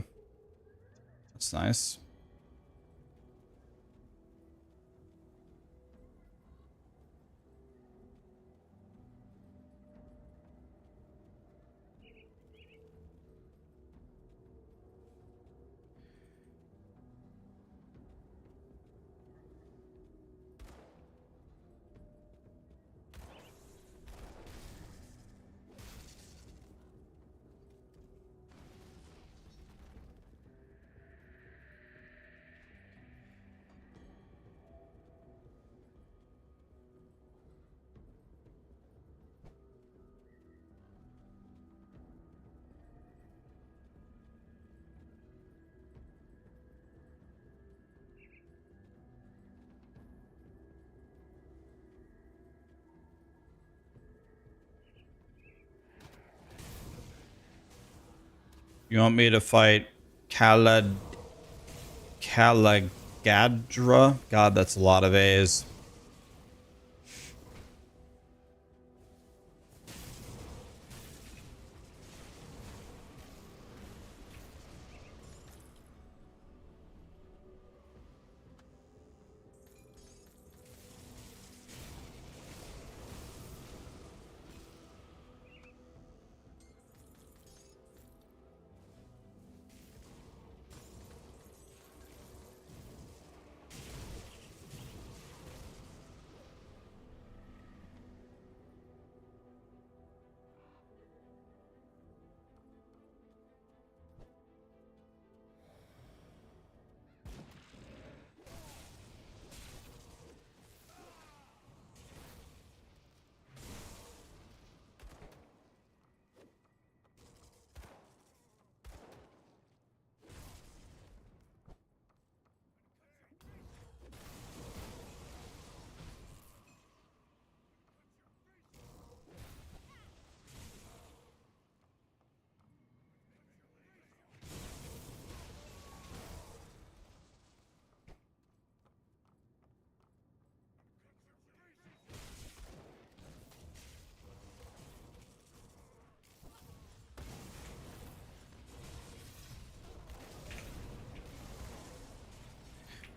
That's nice. You want me to fight Calagadra? God, that's a lot of A's.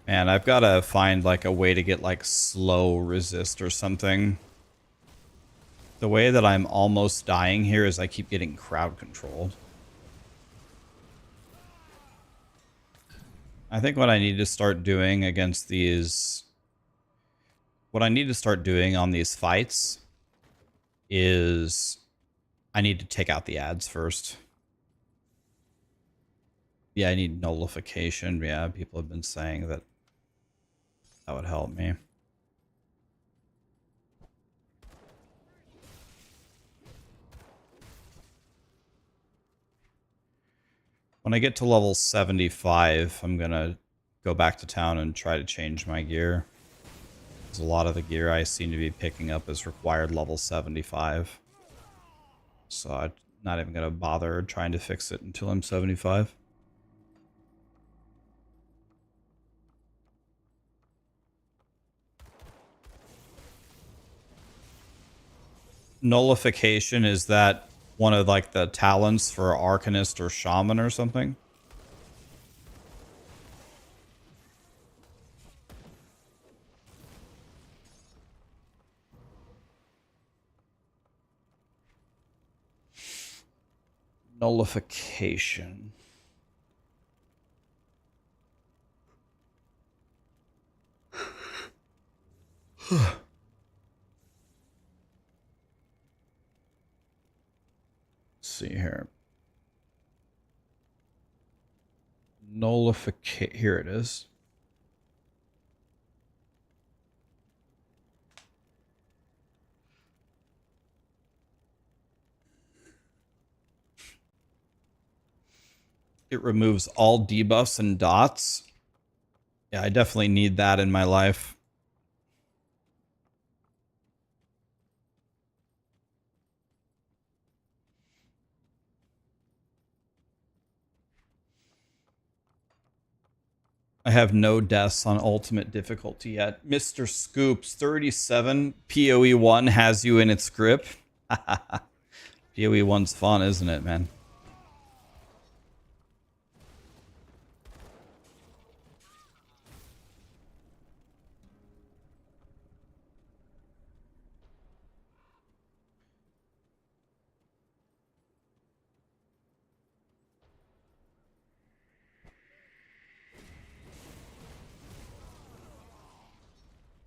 Man, I've got to find like a way to get like slow resist or something. The way that I'm almost dying here is I keep getting crowd controlled. I think what I need to start doing against these... What I need to start doing on these fights is I need to take out the ads first. Yeah, I need nullification. Yeah, people have been saying that that would help me. When I get to level 75, I'm going to go back to town and try to change my gear. Because a lot of the gear I seem to be picking up is required level 75. So I'm not even going to bother trying to fix it until I'm 75. Nullification, is that one of like the talents for Arcanist or Shaman or something? Nullification. Let's see here. Nullification. Here it is. It removes all debuffs and dots. Yeah, I definitely need that in my life. I have no deaths on ultimate difficulty yet. Mr. Scoops 37 POE1 has you in its grip. POE1's fun, isn't it, man?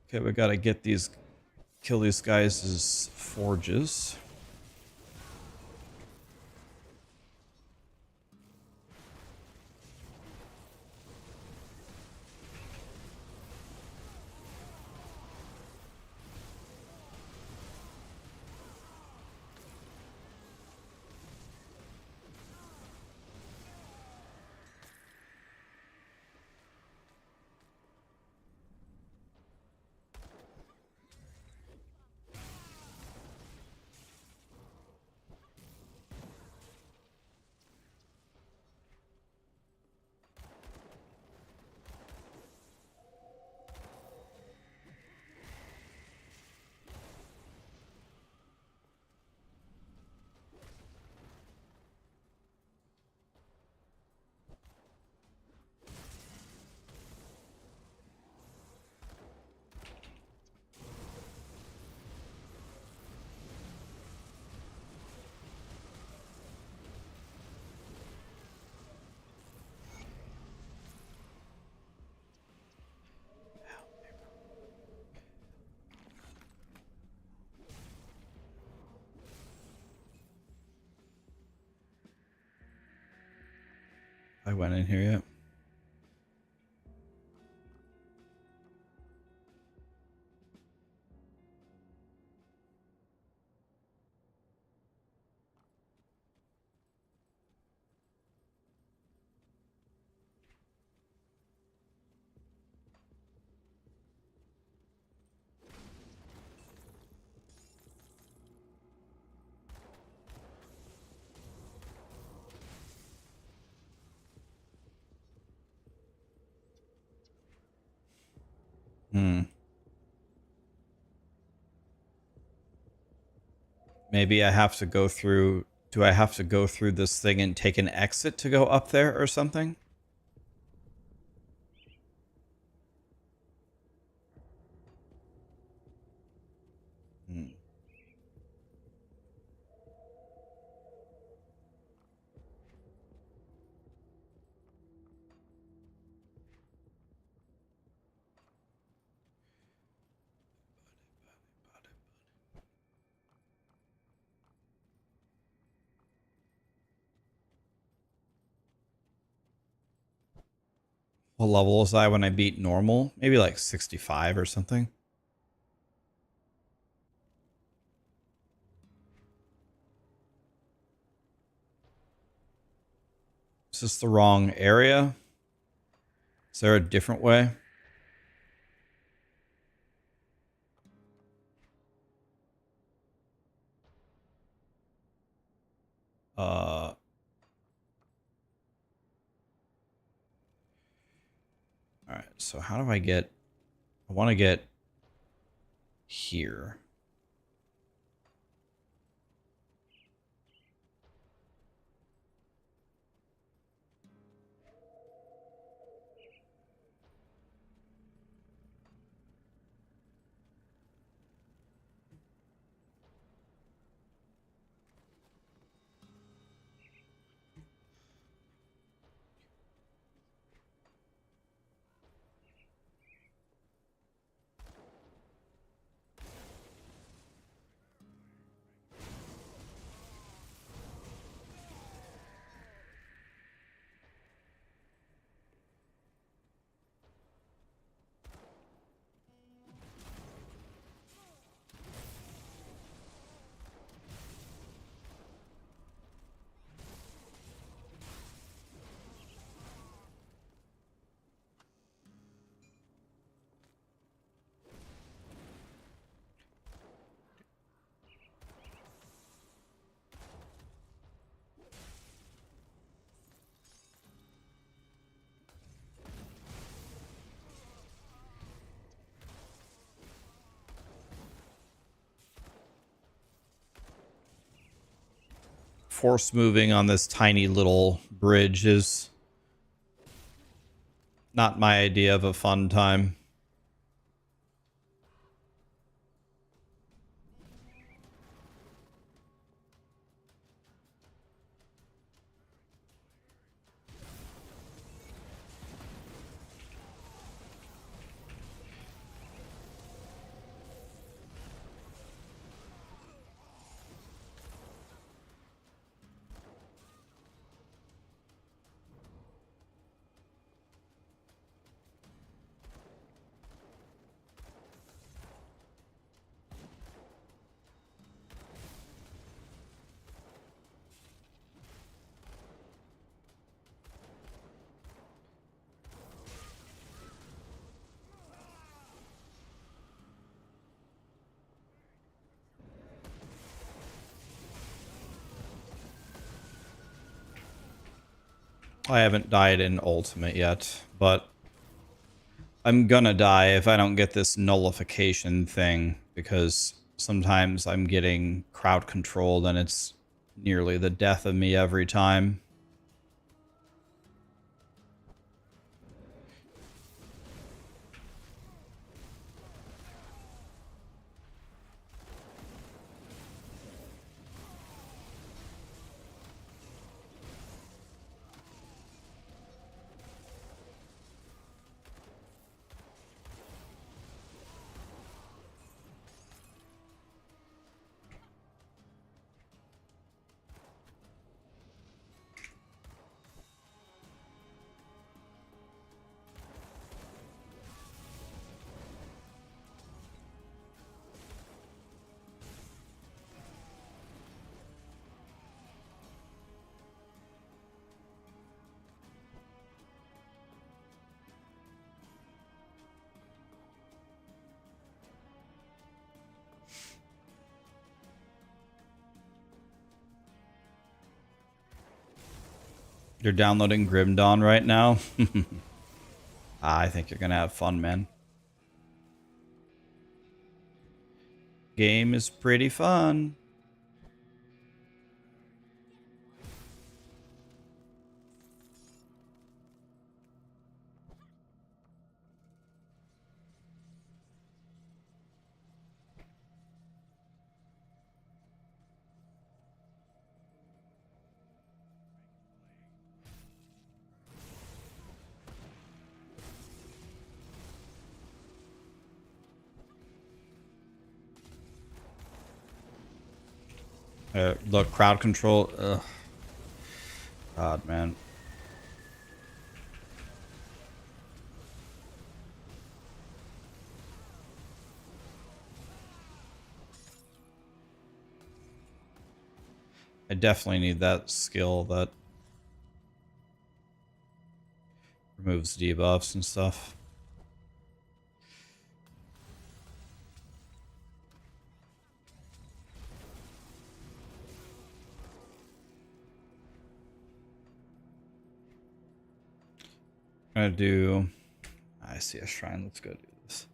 Okay, we gotta get these, kill these guys' forges. I went in here yet. Maybe I have to go through... Do I have to go through this thing and take an exit to go up there or something? What level was I when I beat normal? Maybe like 65 or something. Is this the wrong area? Is there a different way? Alright, so how do I get... I want to get here. force moving on this tiny little bridge is not my idea of a fun time. I haven't died in Ultimate yet, but I'm gonna die if I don't get this nullification thing, because sometimes I'm getting crowd controlled and it's nearly the death of me every time. You're downloading Grim Dawn right now? I think you're gonna have fun, man. Game is pretty fun. Look, crowd control. Ugh. God, man. I definitely need that skill that removes debuffs and stuff. I'm gonna do... I see a shrine. Let's go do this.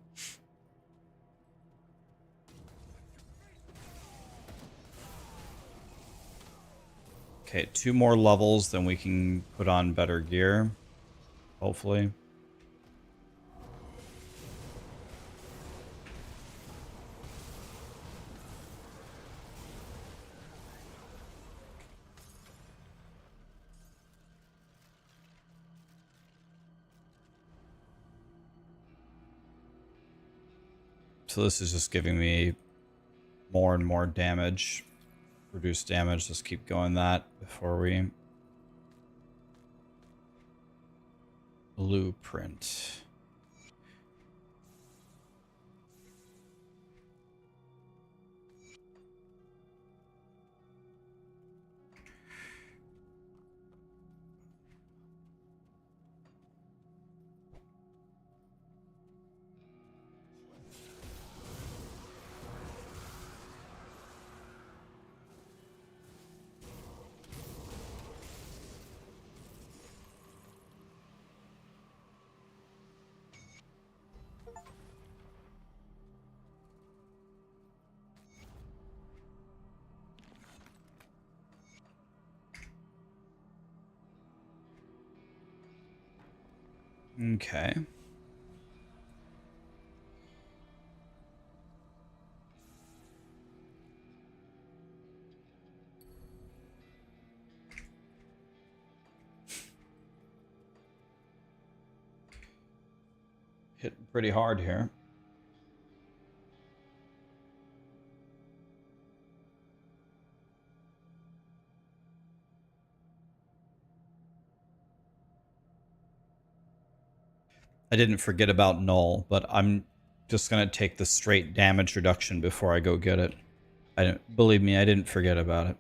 Okay, 2 more levels, then we can put on better gear. Hopefully. So this is just giving me more and more damage. Reduce damage. Let's keep going that before we... Blueprint. Okay. Hit pretty hard here. I didn't forget about Null, but I'm just gonna take the straight damage reduction before I go get it. I didn't, believe me, I didn't forget about it.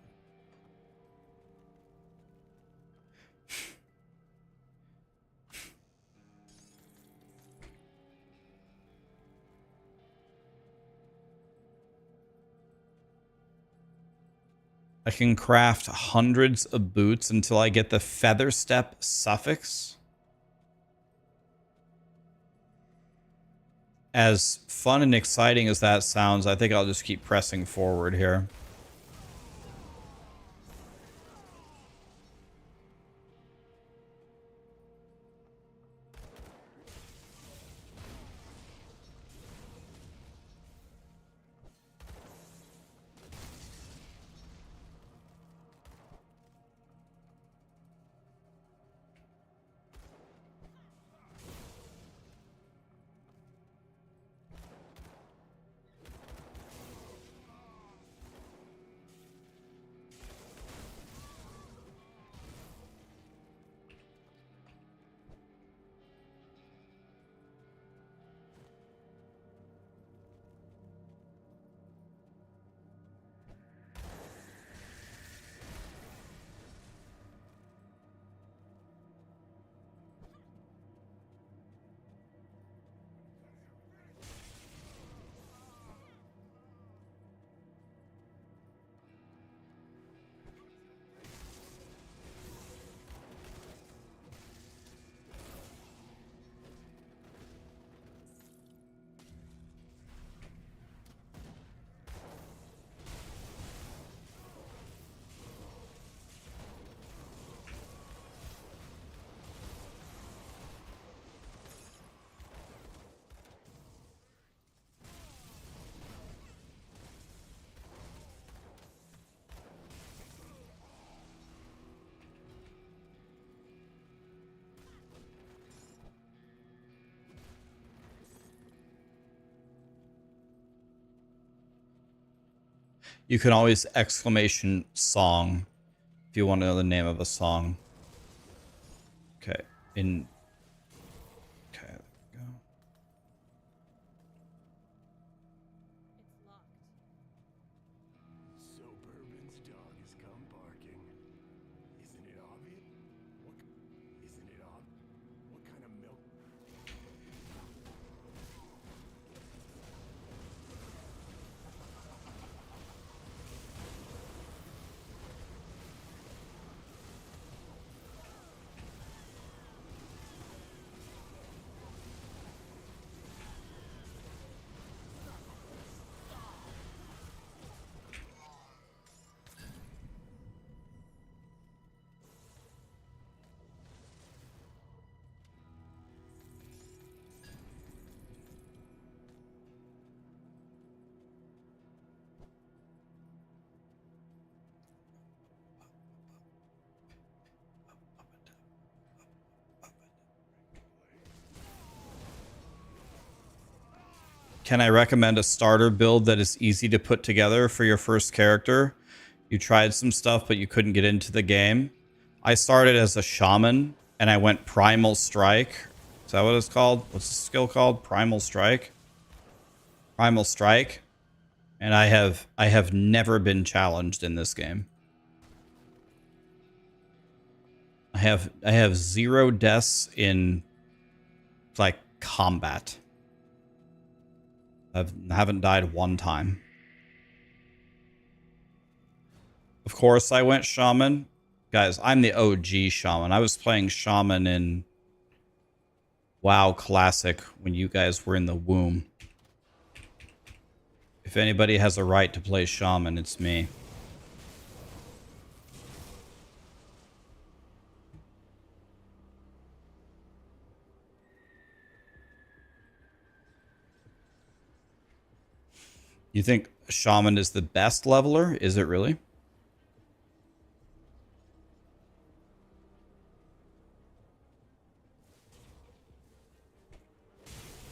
I can craft hundreds of boots until I get the feather step suffix. As fun and exciting as that sounds, I think I'll just keep pressing forward here. You can always exclamation song if you want to know the name of a song. Okay. Okay, there we go. So Bourbon's dog has come barking. Isn't it obvious? Isn't it obvious? What kind of milk? Can I recommend a starter build that is easy to put together for your first character? You tried some stuff, but you couldn't get into the game. I started as a shaman, and I went Primal Strike. Is that what it's called? What's the skill called? Primal Strike? Primal Strike. And I have never been challenged in this game. I have 0 deaths in like combat. I haven't died one time. Of course, I went shaman. Guys, I'm the OG shaman. I was playing shaman in WoW Classic when you guys were in the womb. If anybody has a right to play shaman, it's me. You think Shaman is the best leveler? Is it really?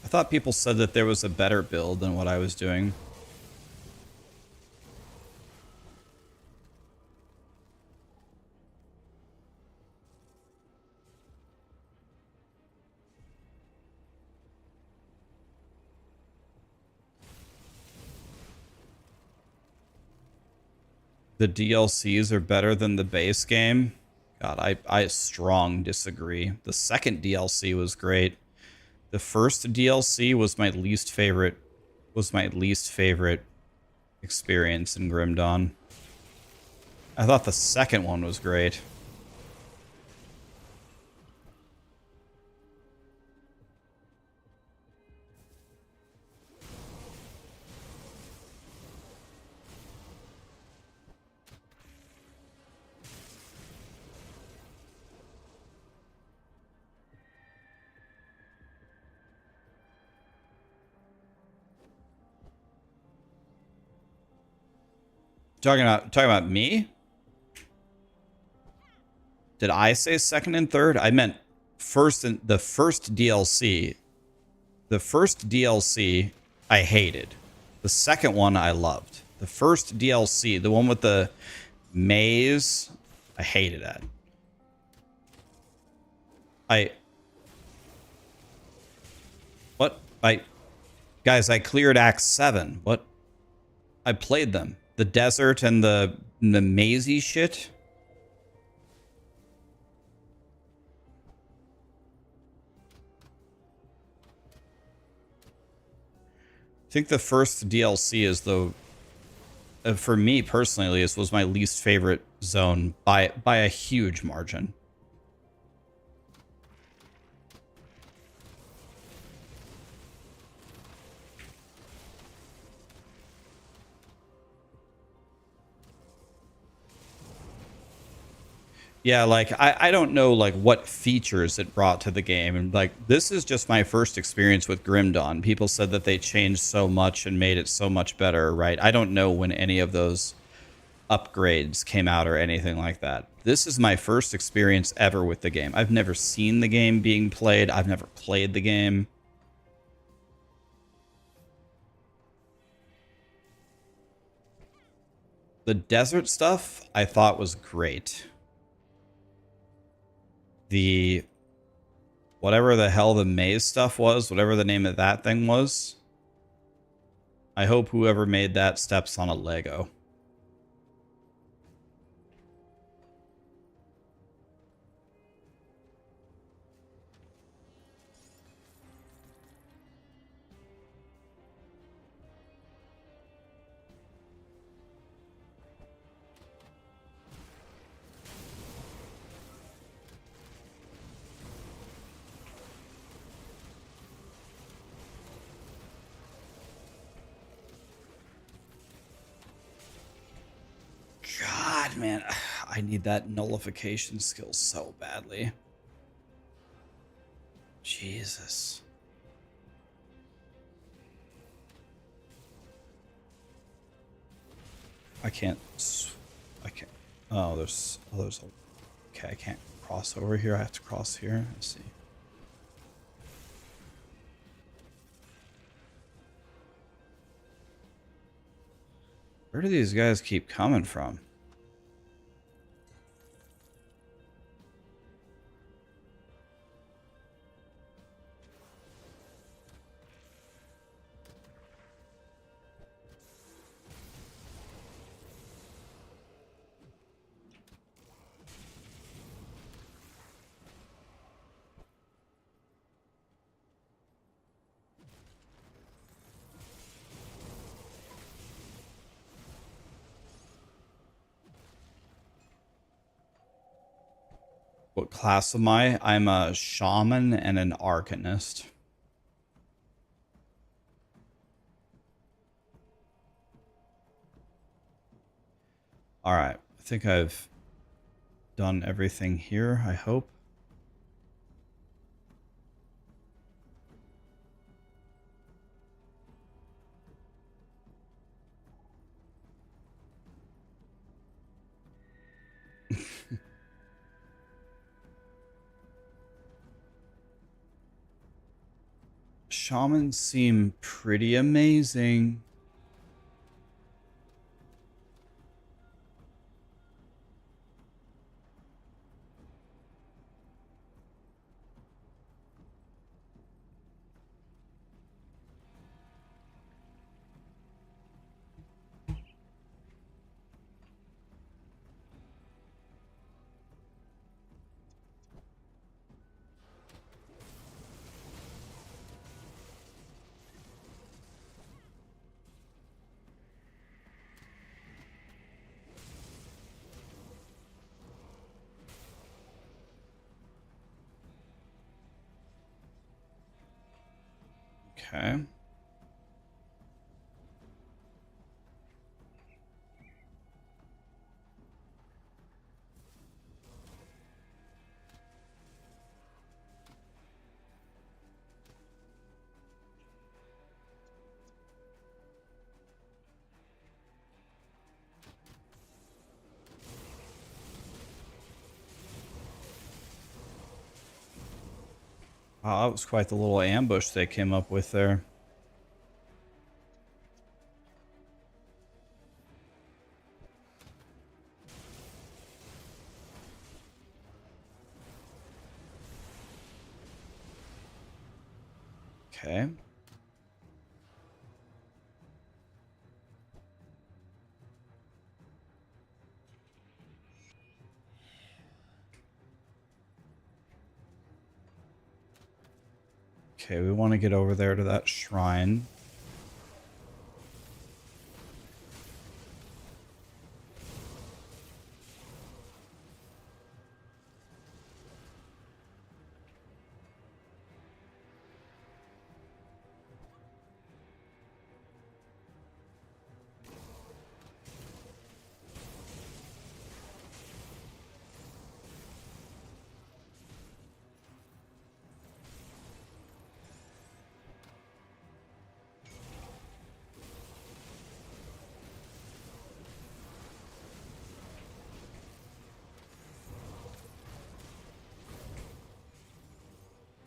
I thought people said that there was a better build than what I was doing. The DLCs are better than the base game. God, I strong disagree. The second DLC was great. The first DLC was my least favorite. Was my least favorite experience in Grim Dawn. I thought the second one was great. Talking about me? Did I say second and third? I meant first and the first DLC. The first DLC I hated. The second one I loved. The first DLC, the one with the maze, I hated that. What? Guys, I cleared Act 7. What? I played them. The desert and the mazy shit. I think the first DLC is the, for me personally at least, was my least favorite zone by a huge margin. Yeah, like I don't know like what features it brought to the game, and like this is just my first experience with Grim Dawn. People said that they changed so much and made it so much better, right? I don't know when any of those upgrades came out or anything like that. This is my first experience ever with the game. I've never seen the game being played. I've never played the game. The desert stuff I thought was great. The whatever the hell the maze stuff was, whatever the name of that thing was, I hope whoever made that steps on a Lego. God, man, I need that nullification skill so badly. Jesus. I can't. Oh, there's. Okay, I can't cross over here. I have to cross here. Let's see. Where do these guys keep coming from? What class am I? I'm a shaman and an arcanist. All right, I think I've done everything here, I hope. shamans seem pretty amazing. Okay. Wow, that was quite the little ambush they came up with there. Okay. Okay, we want to get over there to that shrine.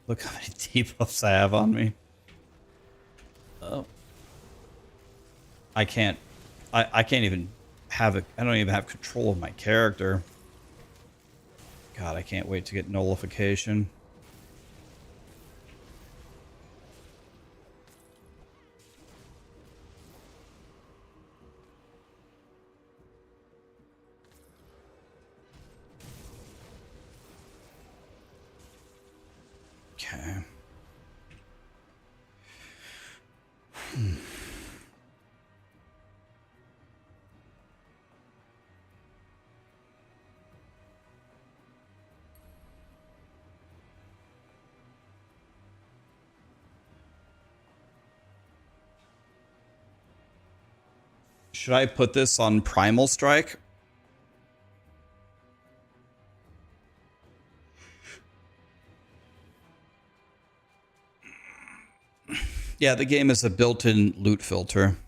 Look how many debuffs I have on me. Oh. I can't even have it. I don't even have control of my character. God, I can't wait to get nullification. Okay. Should I put this on Primal Strike? Yeah, the game is a built-in loot filter.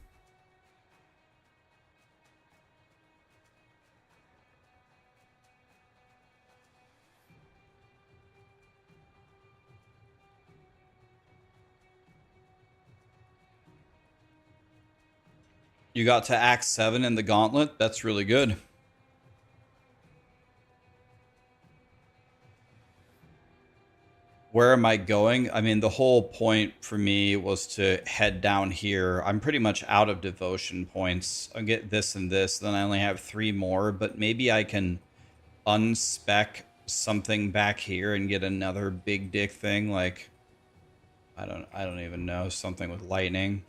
You got to Act 7 in the Gauntlet? That's really good. Where am I going? I mean, the whole point for me was to head down here. I'm pretty much out of devotion points. I'll get this and this, then I only have 3 more, but maybe I can unspec something back here and get another big dick thing, like I don't even know, something with lightning.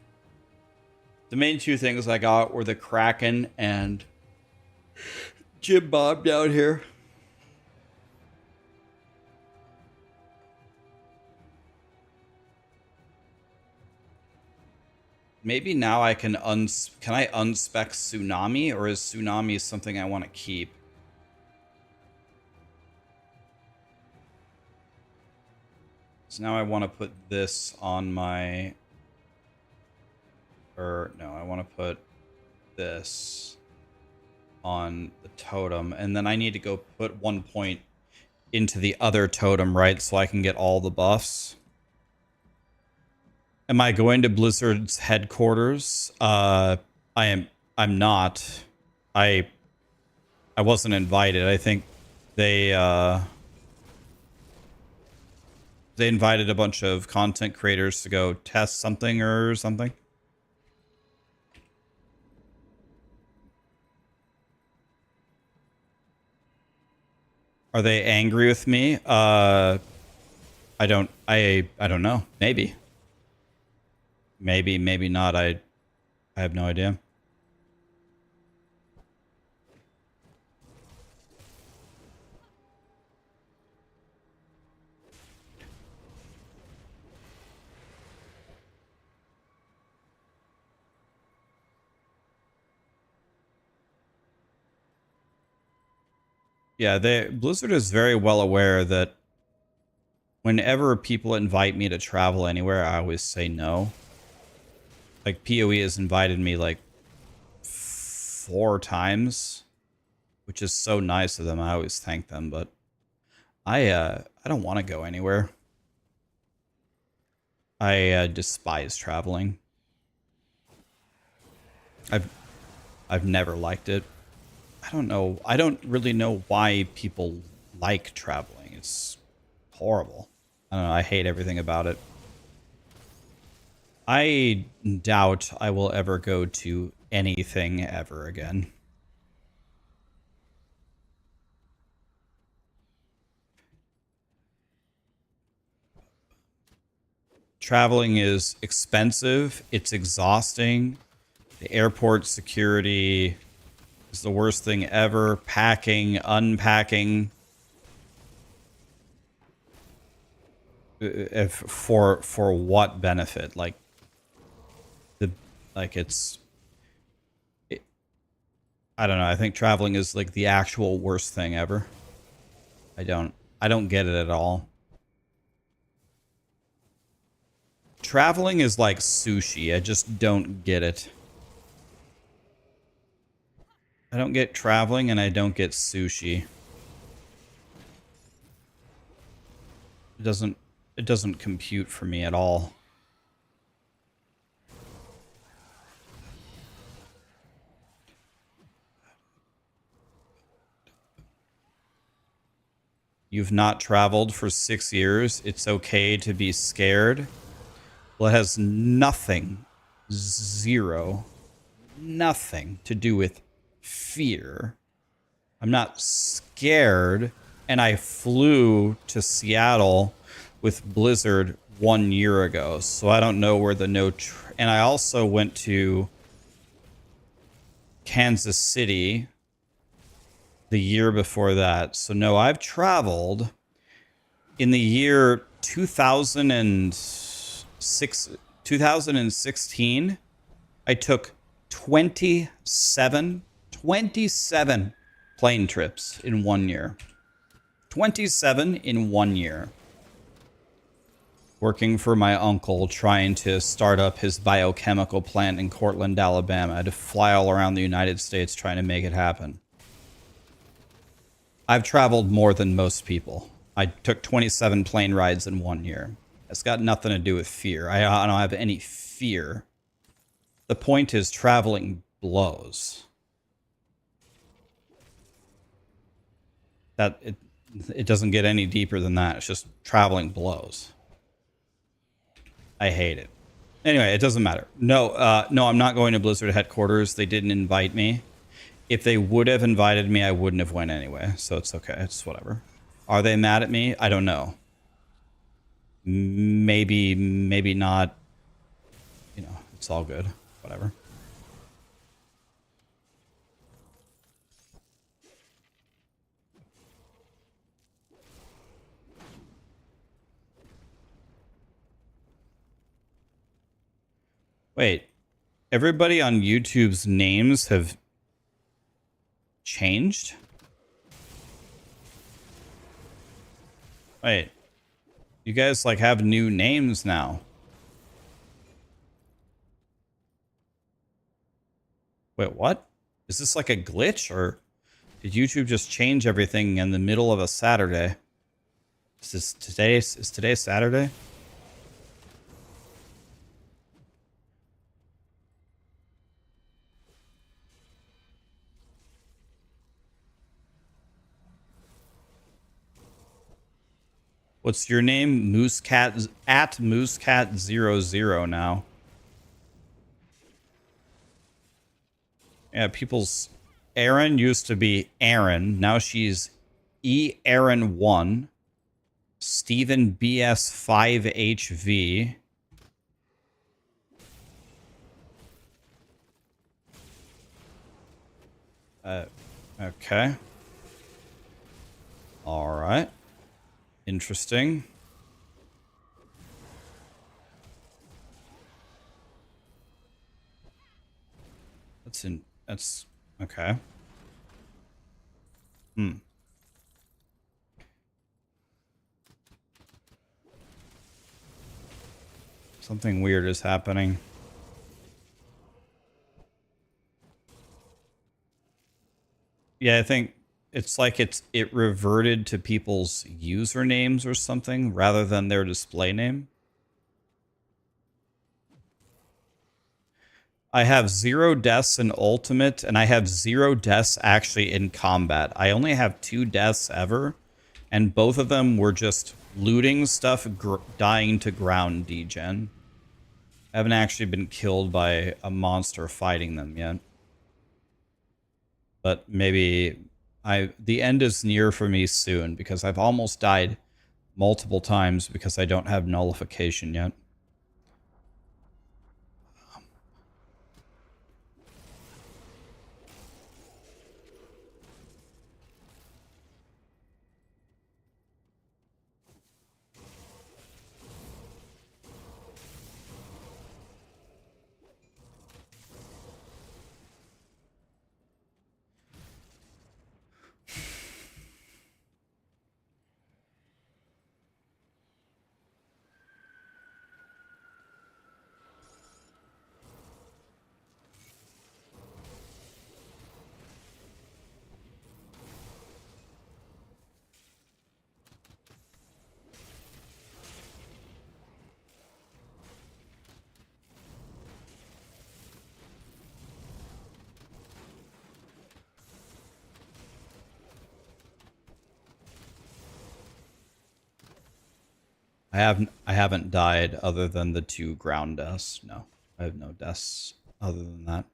The main 2 things I got were the Kraken and Jim Bob down here. Maybe now I can can I unspec Tsunami, or is Tsunami something I want to keep? So now I want to put this on my, or no, I want to put this on the totem, and then I need to go put 1 point into the other totem, right? So I can get all the buffs. Am I going to Blizzard's headquarters? I'm not. I wasn't invited. I think they invited a bunch of content creators to go test something or something. Are they angry with me? I don't know. Maybe. Maybe not. I have no idea. Yeah, Blizzard is very well aware that whenever people invite me to travel anywhere, I always say no. Like POE has invited me like 4 times, which is so nice of them. I always thank them, but I don't want to go anywhere. I despise traveling. I've never liked it. I don't know. I don't really know why people like traveling. It's horrible. I don't know. I hate everything about it. I doubt I will ever go to anything ever again. Traveling is expensive. It's exhausting. The airport security is the worst thing ever. Packing, unpacking. If for what benefit? Like it's. I don't know. I think traveling is like the actual worst thing ever. I don't get it at all. Traveling is like sushi. I just don't get it. I don't get traveling and I don't get sushi. It doesn't compute for me at all. You've not traveled for 6 years. It's okay to be scared. Well, it has nothing, zero, nothing to do with fear. I'm not scared. And I flew to Seattle with Blizzard 1 year ago. So I don't know where the and I also went to Kansas City the year before that. So no, I've traveled in the year 2016. I took 27 plane trips in 1 year. 27 in 1 year. Working for my uncle, trying to start up his biochemical plant in Cortland, Alabama. I had to fly all around the United States trying to make it happen. I've traveled more than most people. I took 27 plane rides in 1 year. It's got nothing to do with fear. I don't have any fear. The point is traveling blows. It doesn't get any deeper than that. It's just traveling blows. I hate it. Anyway, it doesn't matter. No, I'm not going to Blizzard headquarters. They didn't invite me. If they would have invited me, I wouldn't have went anyway. So it's okay. It's whatever. Are they mad at me? I don't know. Maybe not. You know, it's all good. Whatever. Wait, everybody on YouTube's names have changed? Wait, you guys like have new names now? Wait, what? Is this like a glitch, or did YouTube just change everything in the middle of a Saturday? Is today Saturday? What's your name? Moosecat at Moosecat00 now. Yeah, people's Aaron used to be Aaron. Now she's Aaron1. Steven BS5HV. Okay. All right. Interesting. That's okay. Something weird is happening. Yeah, I think it's like it reverted to people's usernames or something rather than their display name. I have 0 deaths in Ultimate, and I have 0 deaths actually in combat. I only have 2 deaths ever, and both of them were just looting stuff, dying to ground degen. I haven't actually been killed by a monster fighting them yet. But maybe the end is near for me soon, because I've almost died multiple times because I don't have nullification yet. I haven't died other than the 2 ground deaths. No, I have no deaths other than that.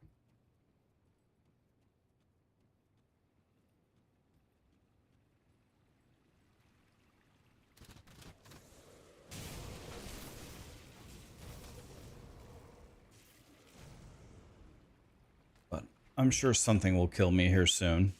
But I'm sure something will kill me here soon.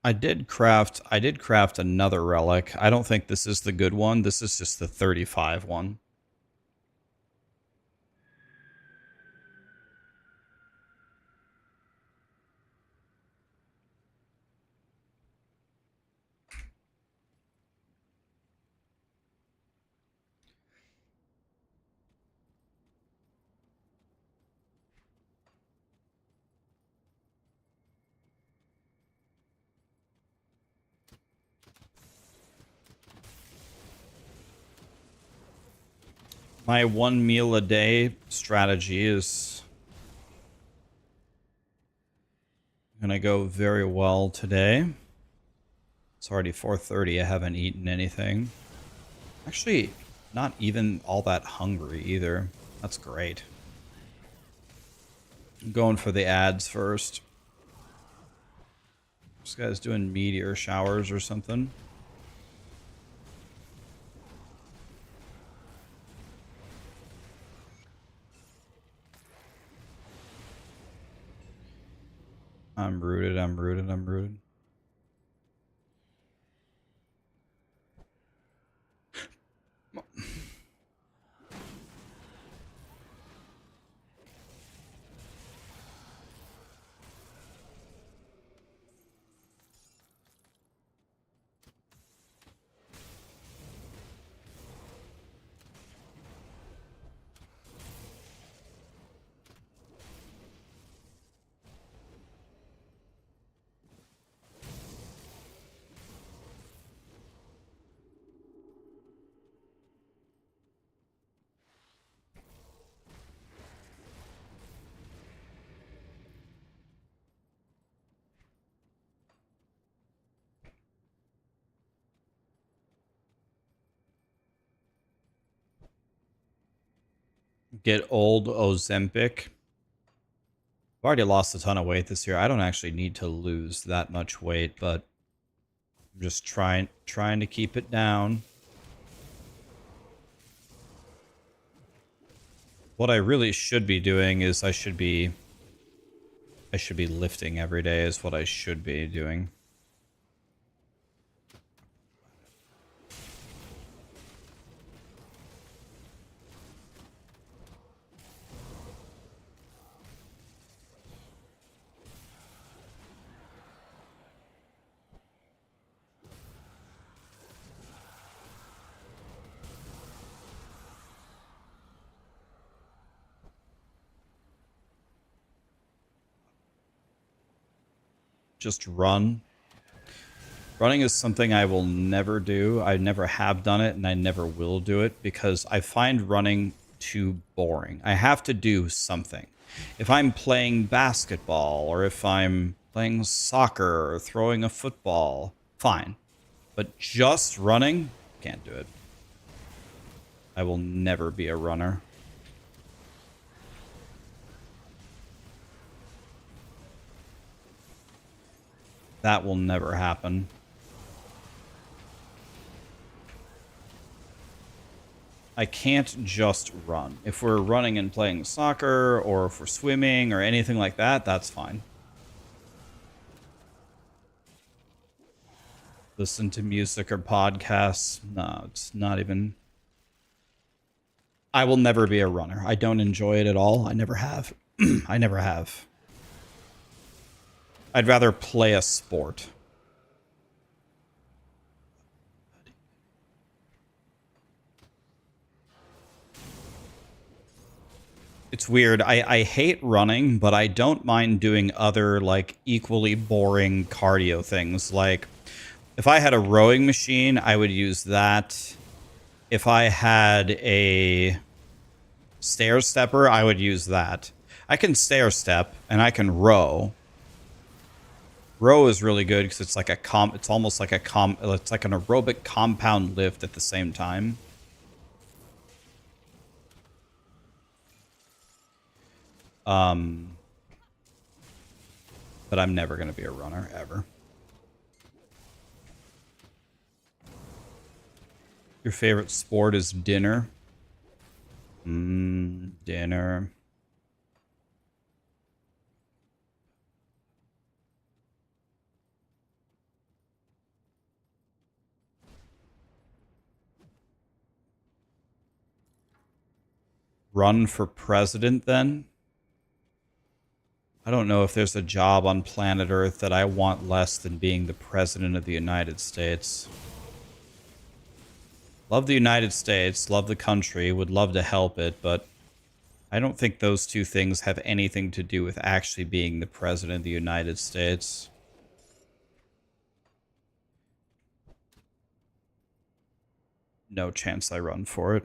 I did craft another relic. I don't think this is the good one. This is just the 35 one. My 1 meal a day strategy is gonna go very well today. It's already 4:30. I haven't eaten anything. Actually, not even all that hungry either. That's great. I'm going for the ads first. This guy's doing meteor showers or something. I'm rooted. Get old Ozempic. I've already lost a ton of weight this year. I don't actually need to lose that much weight, but I'm just trying to keep it down. What I really should be doing is I should be lifting every day is what I should be doing. Just run. Running is something I will never do. I never have done it, and I never will do it because I find running too boring. I have to do something. If I'm playing basketball, or if I'm playing soccer, or throwing a football, fine. But just running, can't do it. I will never be a runner. That will never happen. I can't just run. If we're running and playing soccer, or if we're swimming, or anything like that, that's fine. Listen to music or podcasts. No, it's not even... I will never be a runner. I don't enjoy it at all. I never have. I never have. I'd rather play a sport. It's weird. I hate running, but I don't mind doing other, like, equally boring cardio things. Like, if I had a rowing machine, I would use that. If I had a stair stepper, I would use that. I can stair step, and I can row. Row is really good because it's like a it's almost like it's like an aerobic compound lift at the same time. But I'm never going to be a runner, ever. Your favorite sport is dinner? Dinner. Run for president, then? I don't know if there's a job on planet Earth that I want less than being the president of the United States. Love the United States, love the country, would love to help it, but I don't think those two things have anything to do with actually being the president of the United States. No chance I run for it.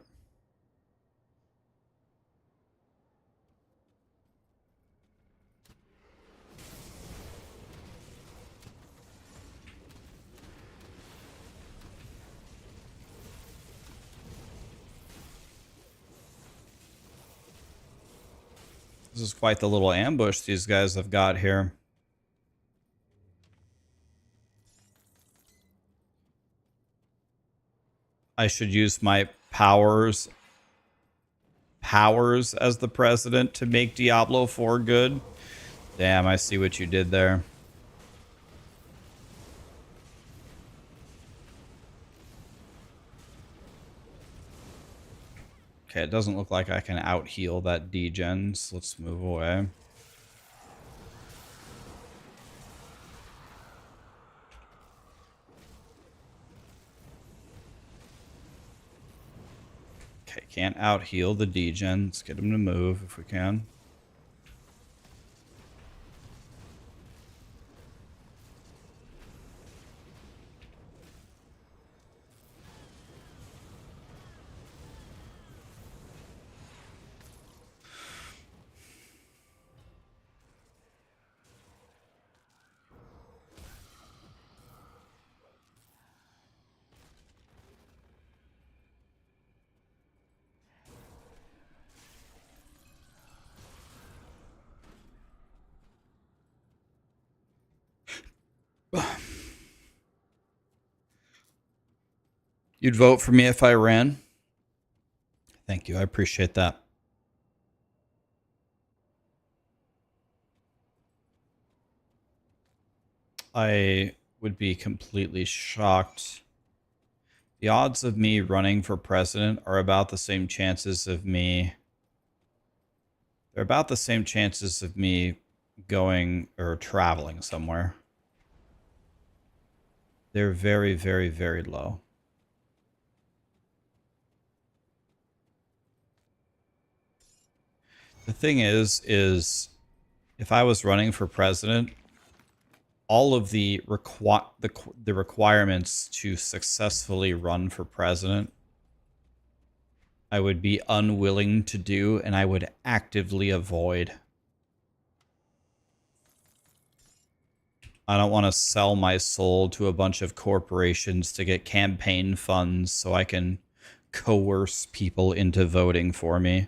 This is quite the little ambush these guys have got here. I should use my powers as the president to make Diablo 4 good. Damn, I see what you did there. Okay, it doesn't look like I can out-heal that degen, so let's move away. Okay, can't out-heal the degen. Let's get him to move if we can. You'd vote for me if I ran? Thank you. I appreciate that. I would be completely shocked. The odds of me running for president are about the same chances of me. They're about the same chances of me going or traveling somewhere. They're very, very, very low. The thing is if I was running for president, all of the requirements to successfully run for president, I would be unwilling to do, and I would actively avoid. I don't want to sell my soul to a bunch of corporations to get campaign funds so I can coerce people into voting for me.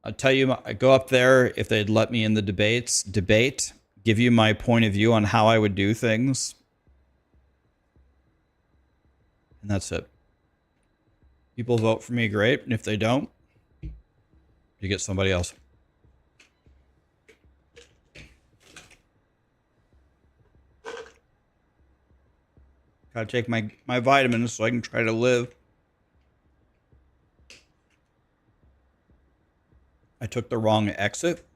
I'll tell you, I go up there, if they'd let me in the debate, give you my point of view on how I would do things. And that's it. People vote for me, great. And if they don't, you get somebody else. Gotta take my vitamins so I can try to live. I took the wrong exit.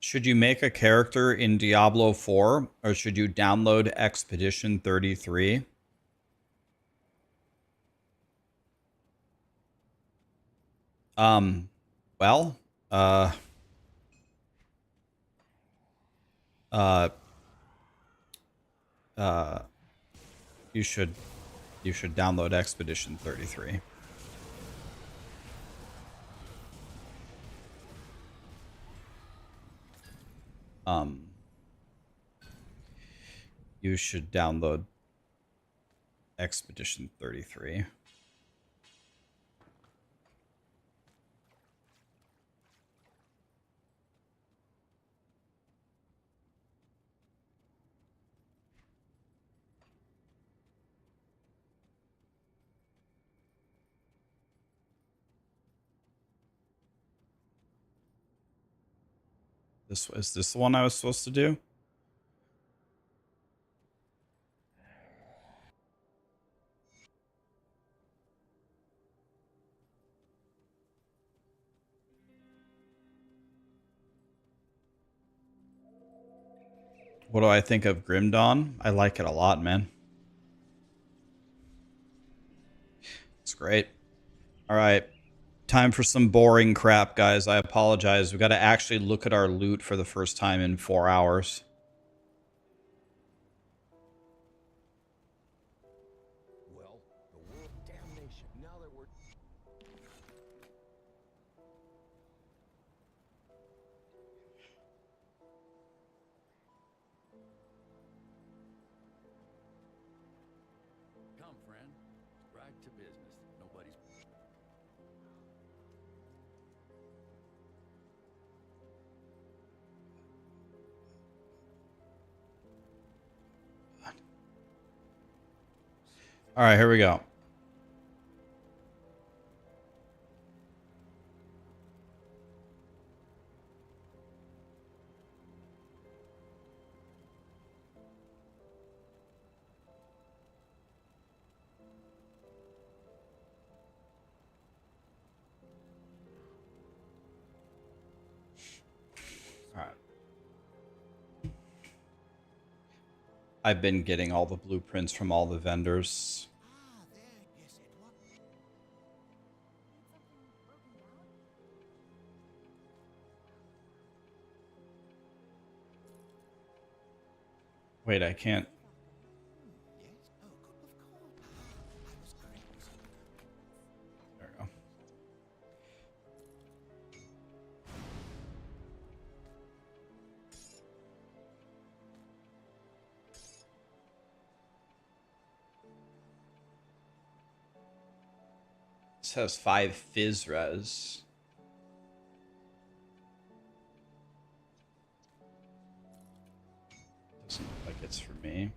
Should you make a character in Diablo 4 or should you download Expedition 33? Well, uh, uh, uh, you should download Expedition 33. You should download Expedition 33. Is this the one I was supposed to do? What do I think of Grim Dawn? I like it a lot, man. It's great. All right. Time for some boring crap, guys. I apologize. We got to actually look at our loot for the first time in 4 hours. Well, the world damnation. Now that we're come, friend. Right to business. Nobody's All right, here we go. All right. I've been getting all the blueprints from all the vendors. Wait, I can't. There we go. has 5 fizz res. Doesn't look like it's for me.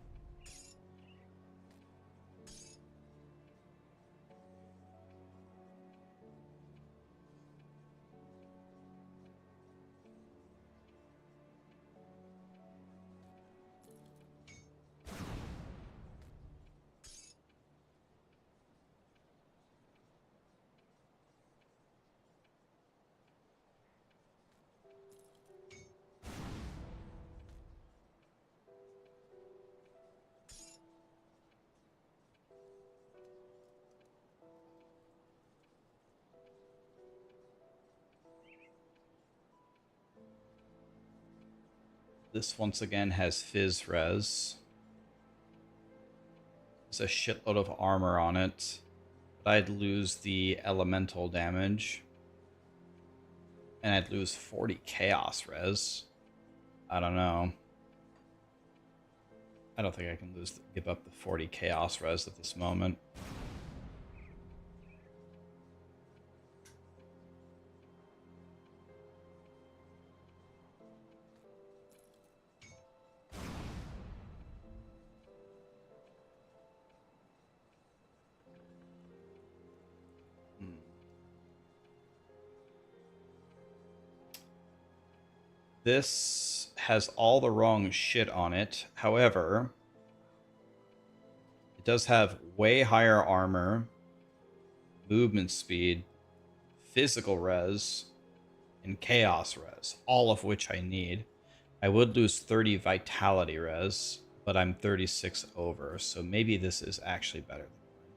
This once again has fizz res. There's a shitload of armor on it, but I'd lose the elemental damage. And I'd lose 40 chaos res. I don't know. I don't think I can give up the 40 chaos res at this moment. This has all the wrong shit on it. However, it does have way higher armor, movement speed, physical res, and chaos res, all of which I need. I would lose 30 vitality res, but I'm 36 over, so maybe this is actually better than mine.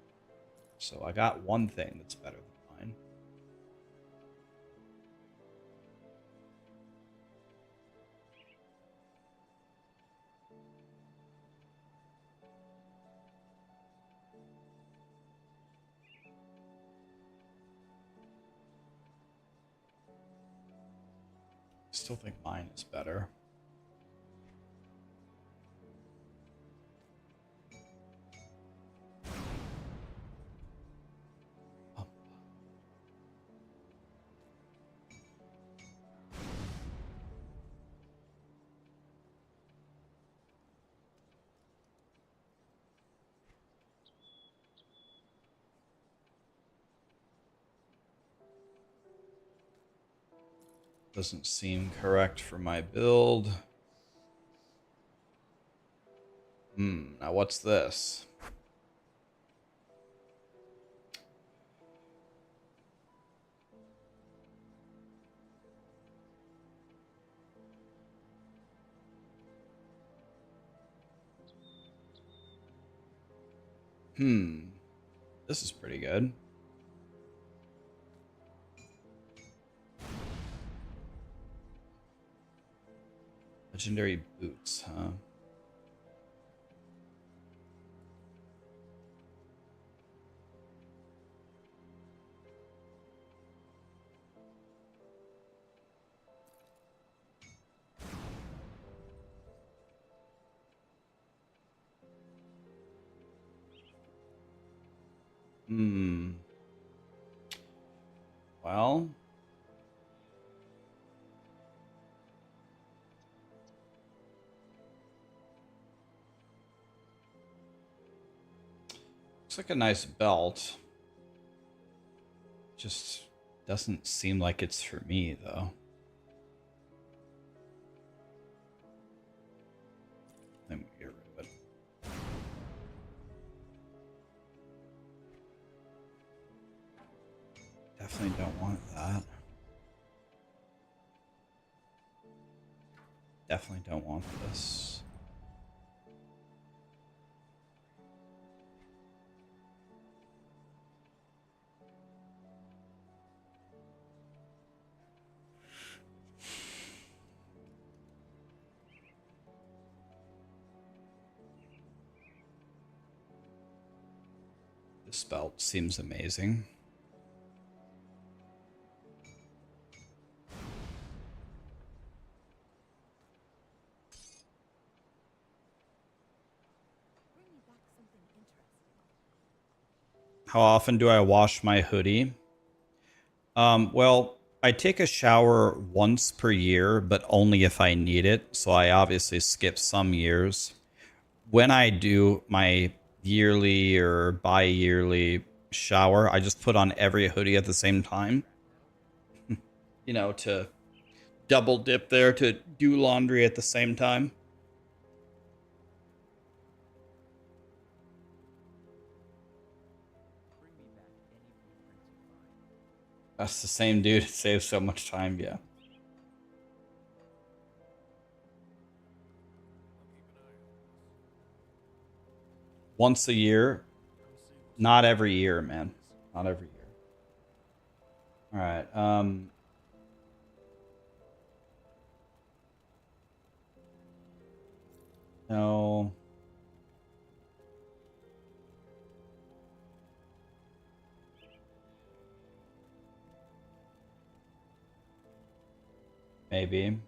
So I got one thing that's better than mine. Still think mine is better. Doesn't seem correct for my build. Now what's this? This is pretty good. Legendary boots, huh? Well, looks like a nice belt. Just doesn't seem like it's for me, though. Let me get rid of it. Definitely don't want that. Definitely don't want this. This belt seems amazing. How often do I wash my hoodie? Well, I take a shower once per year, but only if I need it. So I obviously skip some years. When I do my yearly or bi-yearly shower, I just put on every hoodie at the same time, you know, to double dip there to do laundry at the same time. That's the same dude. It saves so much time, yeah. Once a year, not every year, man. Not every year. All right. No. Maybe.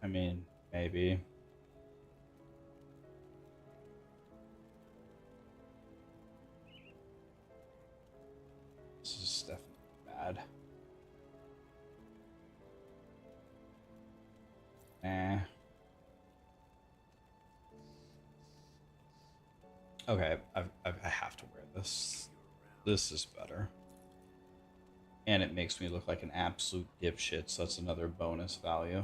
I mean, maybe. This is definitely bad. Nah. Okay, I have to wear this. This is better. And it makes me look like an absolute dipshit, so that's another bonus value.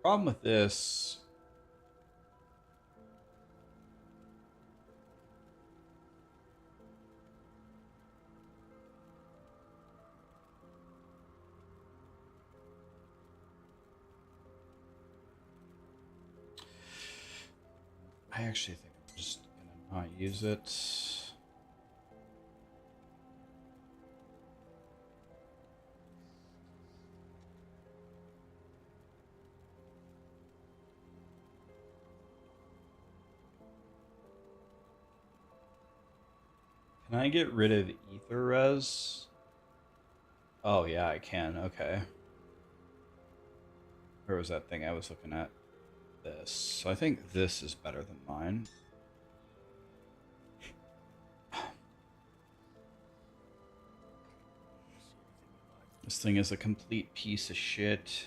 Problem with this, I actually think I'm just gonna not use it. Can I get rid of ether res? Oh yeah, I can. Okay. Where was that thing I was looking at? This. So I think this is better than mine. This thing is a complete piece of shit.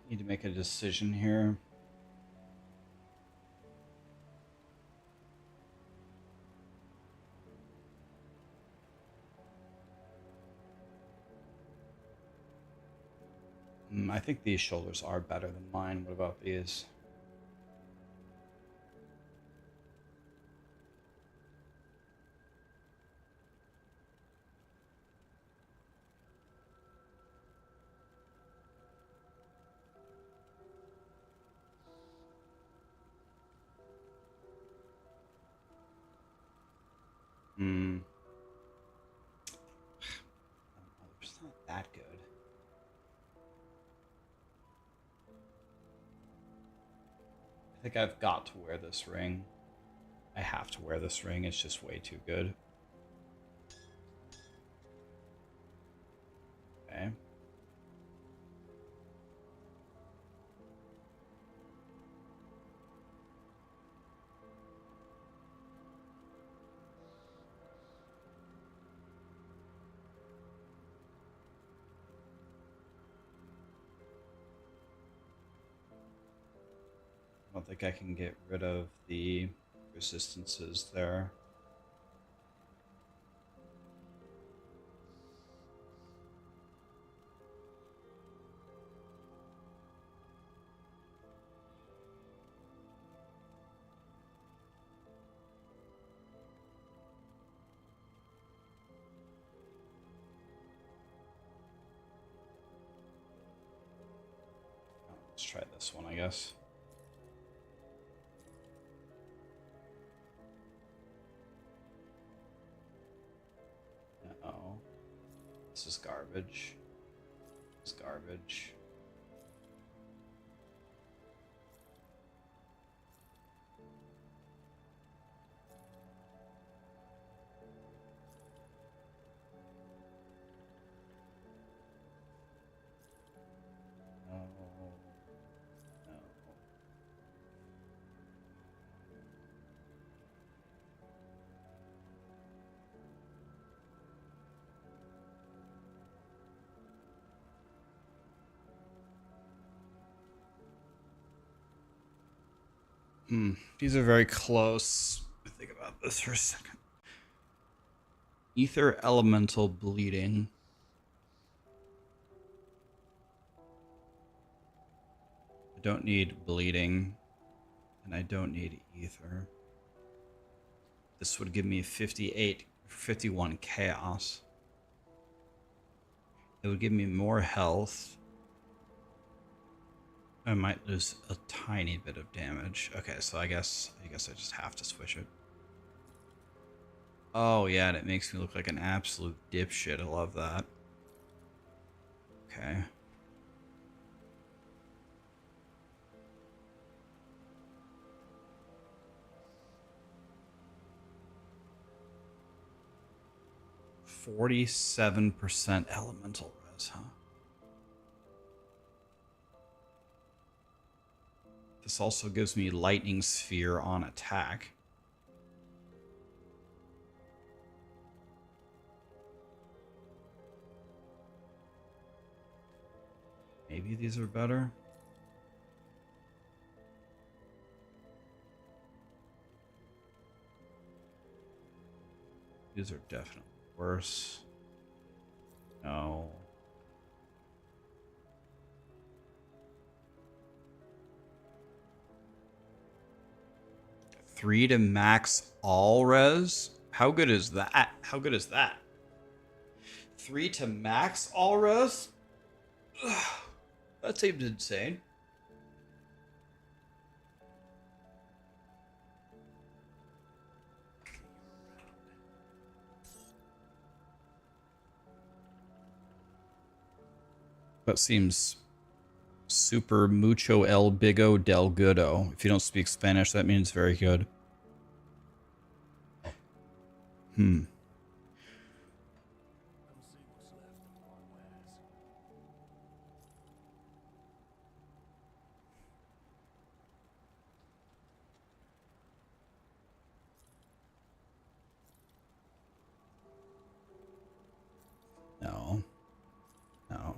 Need to make a decision here. I think these shoulders are better than mine. What about these? Hmm. I don't know. It's not that good. I think I've got to wear this ring. I have to wear this ring. It's just way too good. Okay. don't think I can get rid of the resistances there. Let's try this one, I guess. Uh-oh. This is garbage. This is garbage. No. No. These are very close. Think about this for a second. Ether elemental bleeding. I don't need bleeding, and I don't need ether. This would give me 51 chaos. It would give me more health. I might lose a tiny bit of damage. Okay, so I guess I just have to switch it. Oh yeah, and it makes me look like an absolute dipshit. I love that. Okay. %47 elemental res, huh? This also gives me lightning sphere on attack. Maybe these are better. These are definitely worse. No. Three to max all res? How good is that? How good is that? 3 to max all res? That seems insane. That seems super mucho el bigo del goodo. If you don't speak Spanish, that means very good. No. No.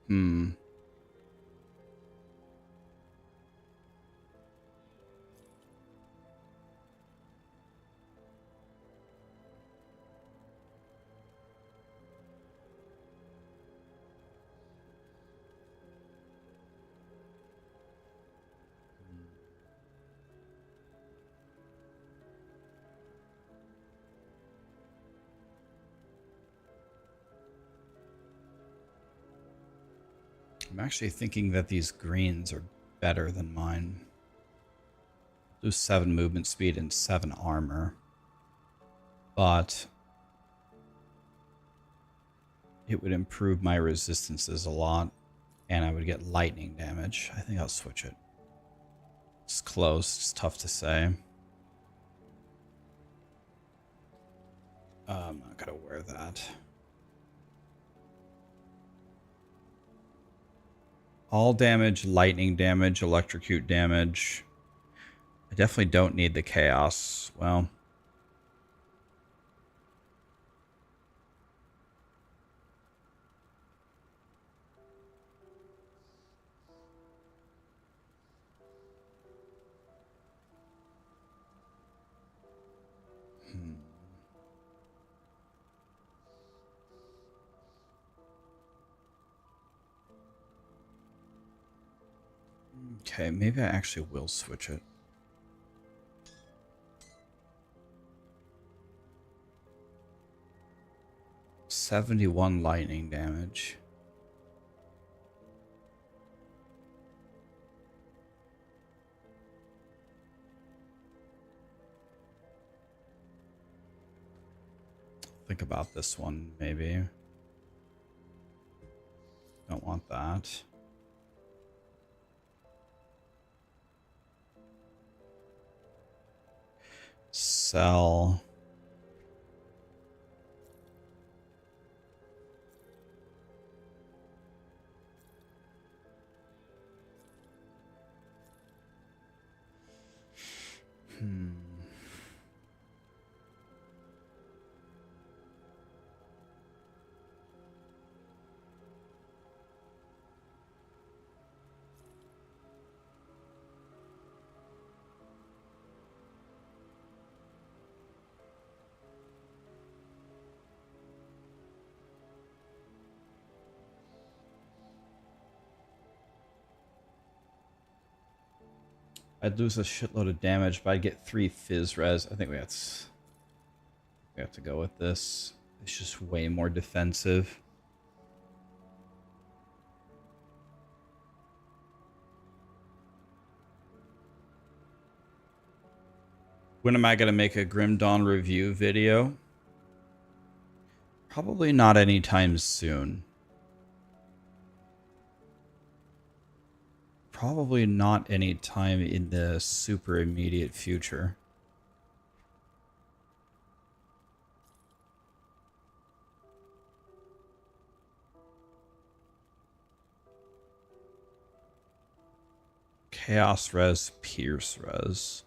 Hmm. actually thinking that these greens are better than mine. Lose 7 movement speed and 7 armor. But it would improve my resistances a lot. And I would get lightning damage. I think I'll switch it. It's close. It's tough to say. I'm not going to wear that. All damage, lightning damage, electrocute damage. I definitely don't need the chaos. Well... Okay, maybe I actually will switch it. $71 lightning damage. Think about this one, maybe. Don't want that. Sell. I'd lose a shitload of damage, but I'd get 3 fizz res. I think we have to go with this. It's just way more defensive. When am I going to make a Grim Dawn review video? Probably not anytime soon. Probably not any time in the super immediate future. Chaos res, pierce res.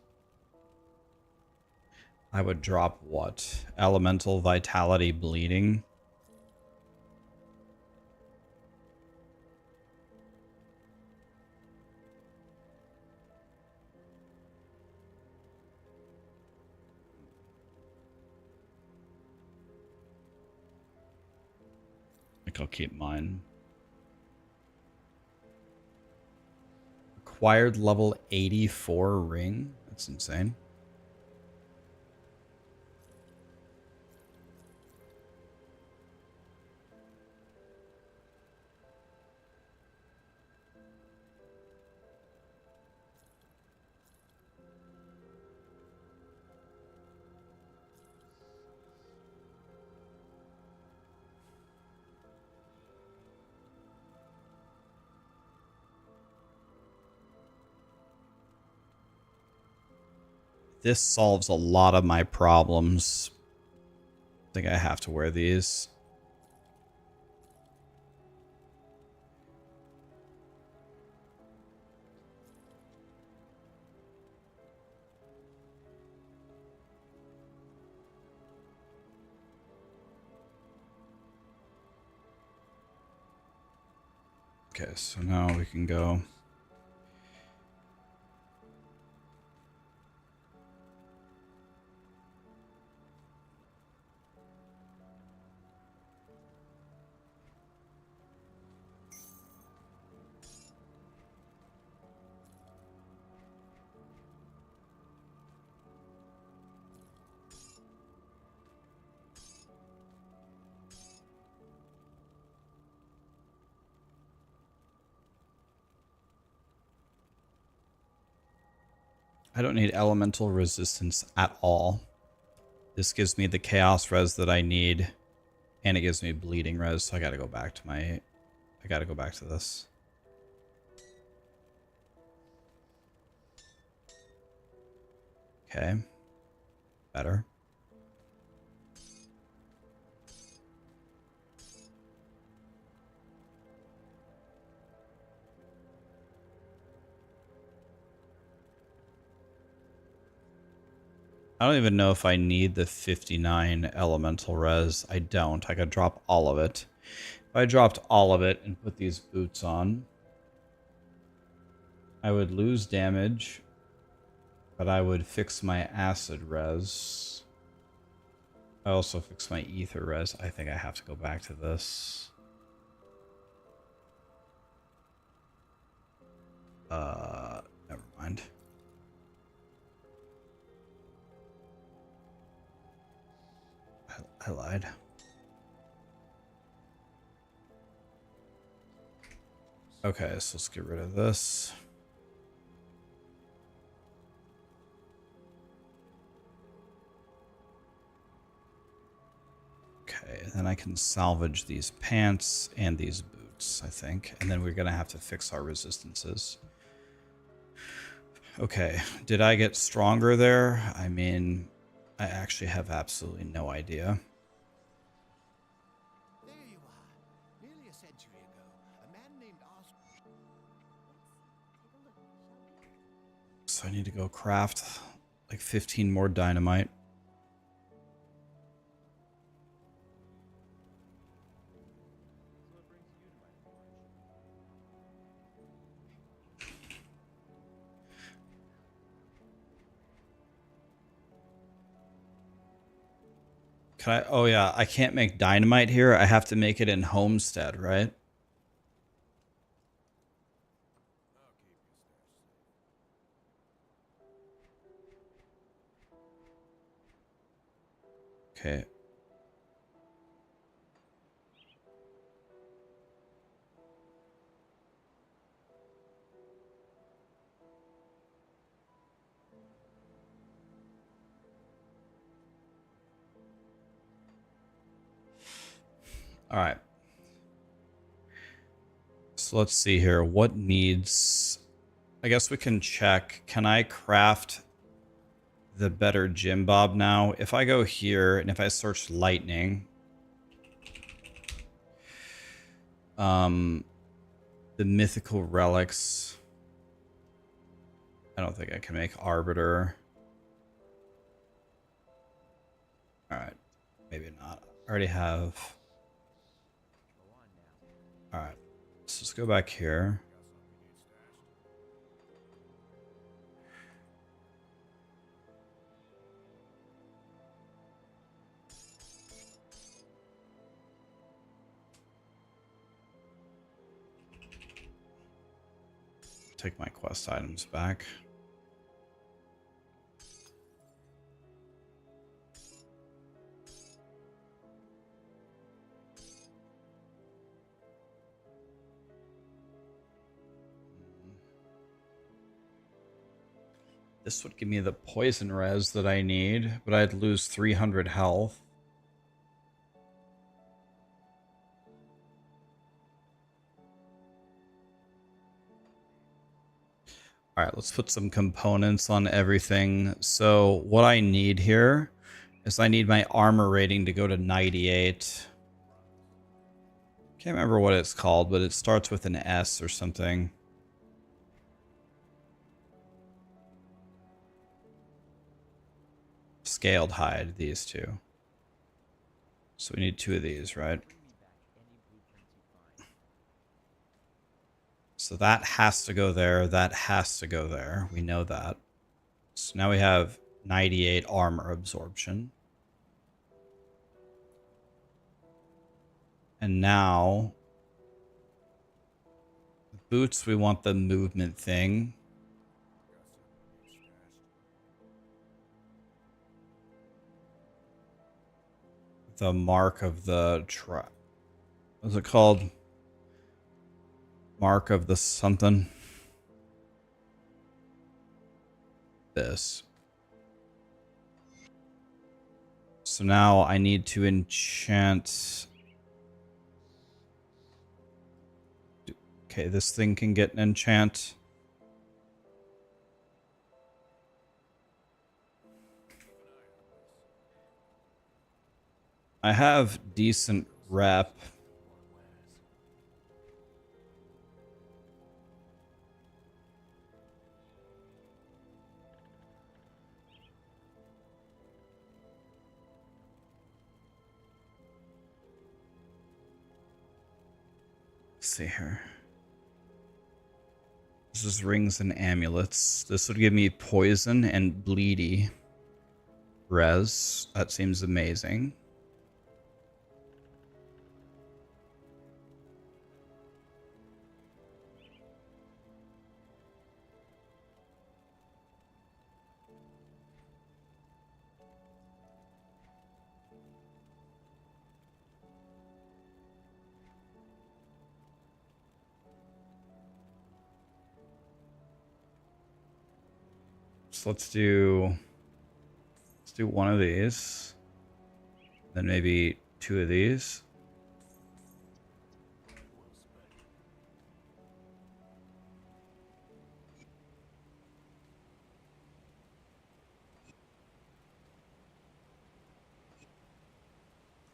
I would drop what? Elemental vitality bleeding. I think I'll keep mine. Acquired level 84 ring. That's insane. This solves a lot of my problems. I think I have to wear these. Okay, so now we can go. I don't need elemental resistance at all. This gives me the chaos res that I need, and it gives me bleeding res, so I gotta go back to my... I gotta go back to this. Okay. Better. I don't even know if I need the 59 elemental res. I don't. I could drop all of it. If I dropped all of it and put these boots on, I would lose damage, but I would fix my acid res. I also fix my ether res. I think I have to go back to this. Never mind. I lied. Okay, so let's get rid of this. Okay, then I can salvage these pants and these boots, I think. And then we're going to have to fix our resistances. Okay, did I get stronger there? I mean, I actually have absolutely no idea. There you are. Nearly a century ago, a man named So I need to go craft like 15 more dynamite. Can I? Oh yeah, I can't make dynamite here. I have to make it in Homestead, right? Okay. All right. So let's see here. What needs... I guess we can check. Can I craft the better Jim Bob now? If I go here and if I search lightning, the mythical relics, I don't think I can make arbiter. All right, maybe not. I already have. All right, let's just go back here. Take my quest items back. This would give me the poison res that I need, but I'd lose 300 health. All right, let's put some components on everything. So what I need here is I need my armor rating to go to 98. Can't remember what it's called, but it starts with an S or something. Scaled hide, these two. So we need 2 of these, right? So that has to go there. That has to go there. We know that. So now we have 98 armor absorption. And now, boots, we want the movement thing. The mark of the what's it called? Mark of the something. this. So now I need to enchant. Okay, this thing can get an enchant. I have decent rep. Let's see here. This is rings and amulets. This would give me poison and bleedy res. That seems amazing. So let's do one of these. Then maybe two of these.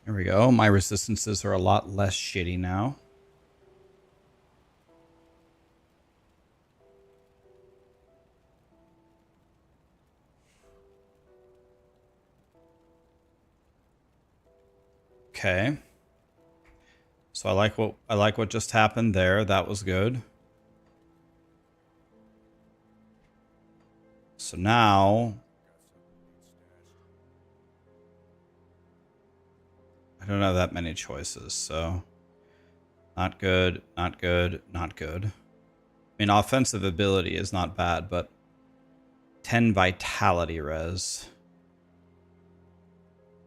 There we go. My resistances are a lot less shitty now. Okay. So I like what just happened there. That was good. So now I don't have that many choices, so not good, not good, not good. I mean, offensive ability is not bad, but 10 vitality res.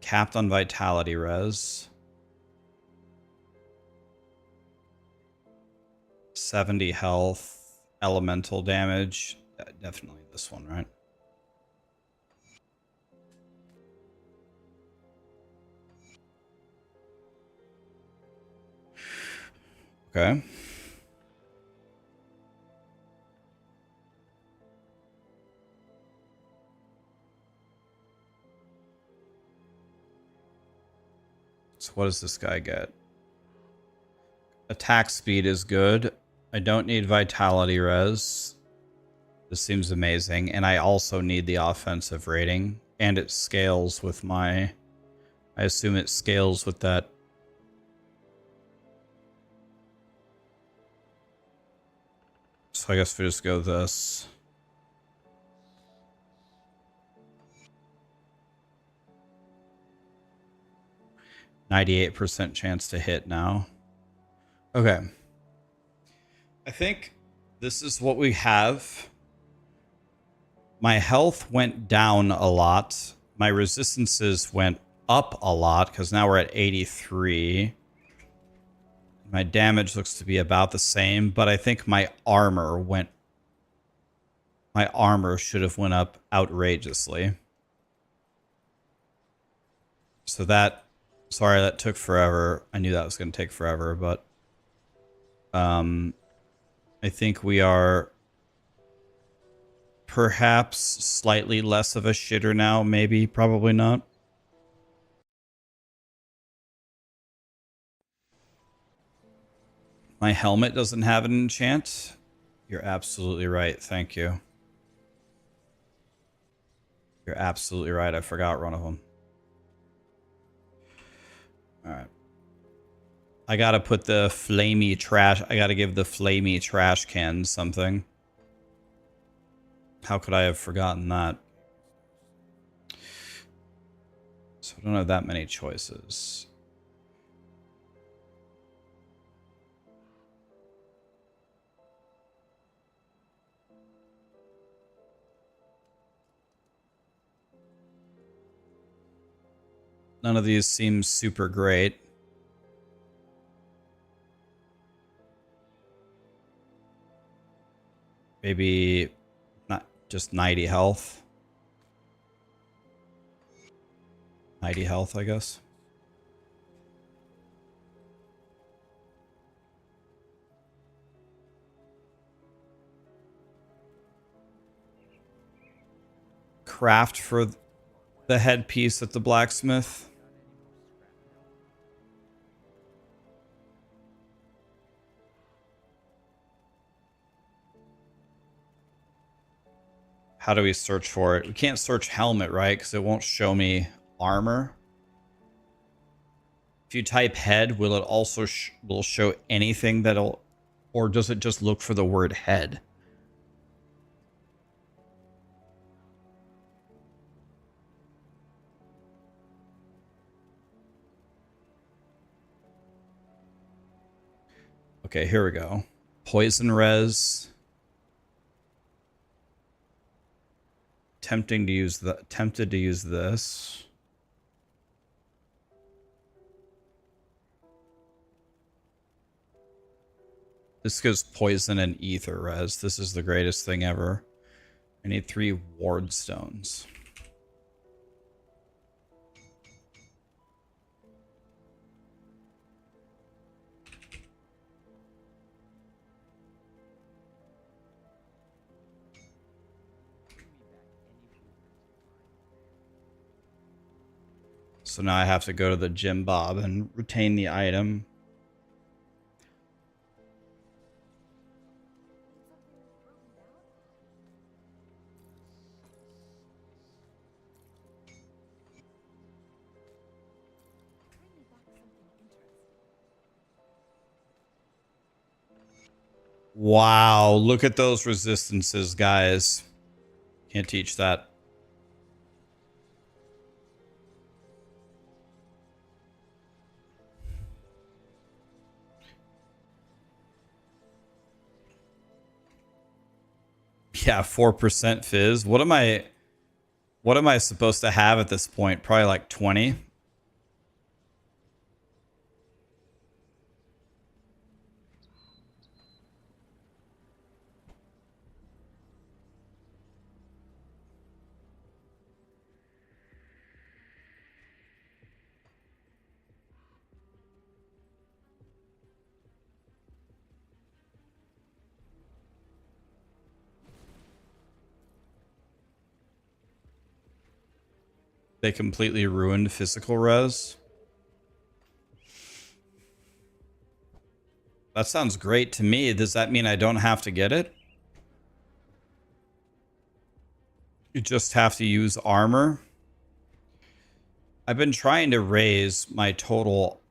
Capped on vitality res. 70 health, elemental damage. Definitely this one, right? Okay. So what does this guy get? Attack speed is good. I don't need vitality res. This seems amazing. And I also need the offensive rating. And it scales with my... I assume it scales with that. So I guess we just go this. %98 chance to hit now. Okay. I think this is what we have. My health went down a lot. My resistances went up a lot because now we're at 83. My damage looks to be about the same, but I think my armor should have went up outrageously. So that, sorry, that took forever. I knew that was going to take forever, but I think we are perhaps slightly less of a shitter now. Maybe, probably not. My helmet doesn't have an enchant. You're absolutely right. Thank you. You're absolutely right. I forgot one of them. All right. I gotta put the flamey trash. I gotta give the flamey trash can something. How could I have forgotten that? So I don't have that many choices. None of these seem super great. Maybe not just 90 health. Mighty health, I guess. Craft for the headpiece at the blacksmith. How do we search for it? We can't search helmet, right? Because it won't show me armor. If you type head, will it also will show anything that'll, or does it just look for the word head? Okay, here we go. Poison res. Tempted to use this. This gives poison and ether res. This is the greatest thing ever. I need 3 ward stones. So now I have to go to the Jim Bob and retain the item. Wow, look at those resistances, guys. Can't teach that. Yeah, 4% fizz. What am I supposed to have at this point? Probably like 20. They completely ruined physical res. That sounds great to me. Does that mean I don't have to get it? You just have to use armor. I've been trying to raise my total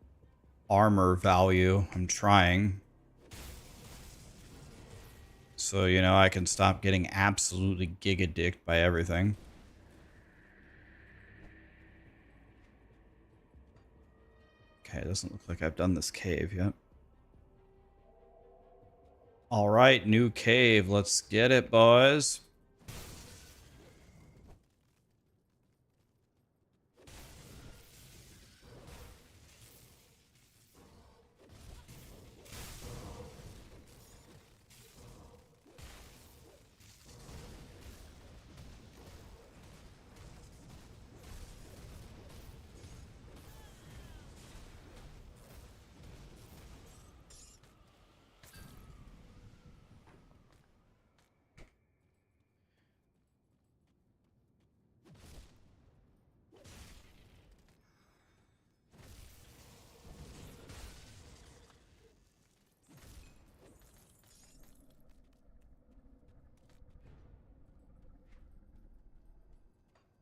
armor value. I'm trying. So, you know, I can stop getting absolutely giga-dicked by everything. Okay, it doesn't look like I've done this cave yet. All right, new cave. Let's get it, boys.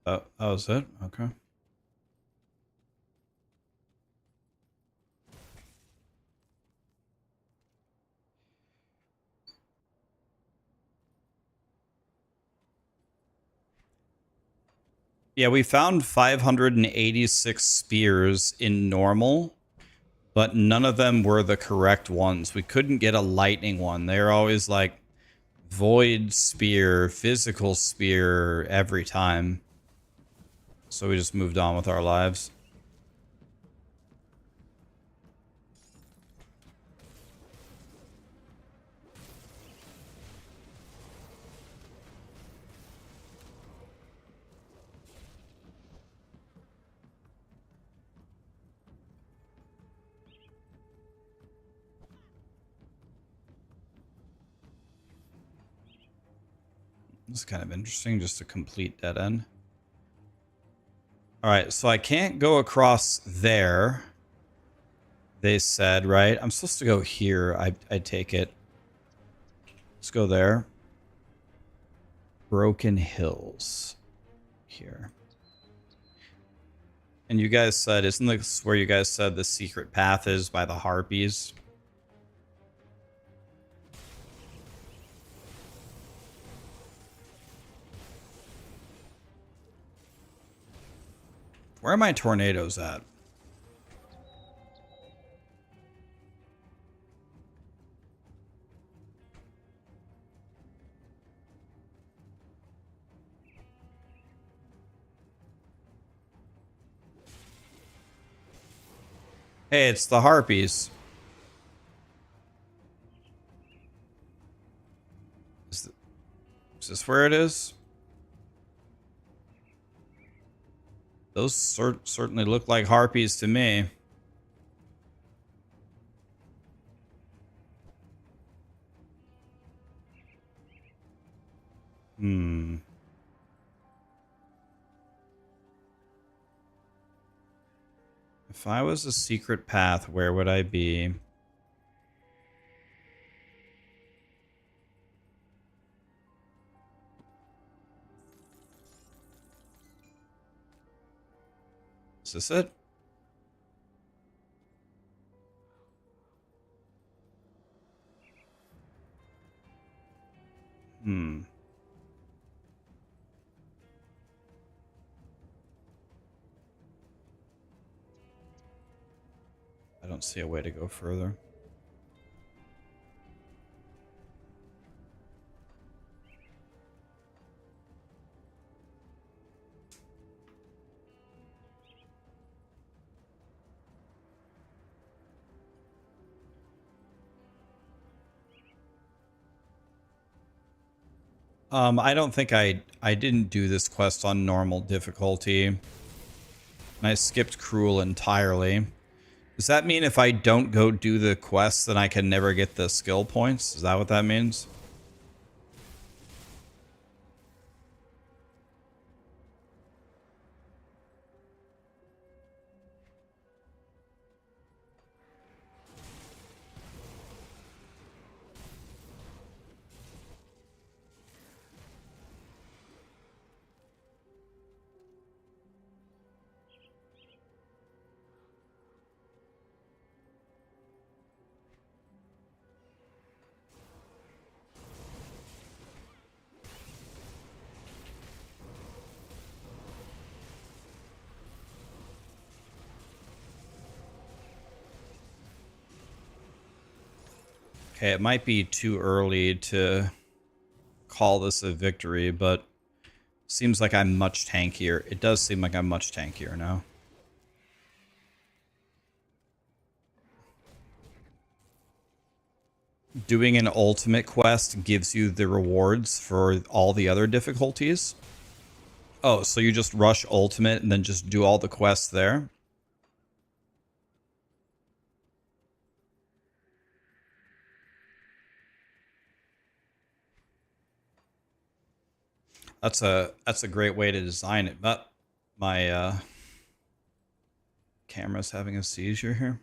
Oh, that was it? Okay. Yeah, we found 586 spears in normal, but none of them were the correct ones. We couldn't get a lightning one. They're always like void spear, physical spear every time. So we just moved on with our lives. This is kind of interesting, just a complete dead end. All right, so I can't go across there. They said, right? I'm supposed to go here. I take it. Let's go there. Broken Hills. Here. And you guys said, isn't this where you guys said the secret path is by the harpies? Where are my tornadoes at? Hey, it's the harpies. Is this where it is? Those certainly look like harpies to me. Hmm. If I was a secret path, where would I be? Is this it? Hmm. I don't see a way to go further. I don't think I didn't do this quest on normal difficulty. And I skipped cruel entirely. Does that mean if I don't go do the quest, then I can never get the skill points? Is that what that means? Okay, it might be too early to call this a victory, but seems like I'm much tankier. It does seem like I'm much tankier now. Doing an ultimate quest gives you the rewards for all the other difficulties. Oh, so you just rush ultimate and then just do all the quests there? That's a great way to design it. But my camera's having a seizure here.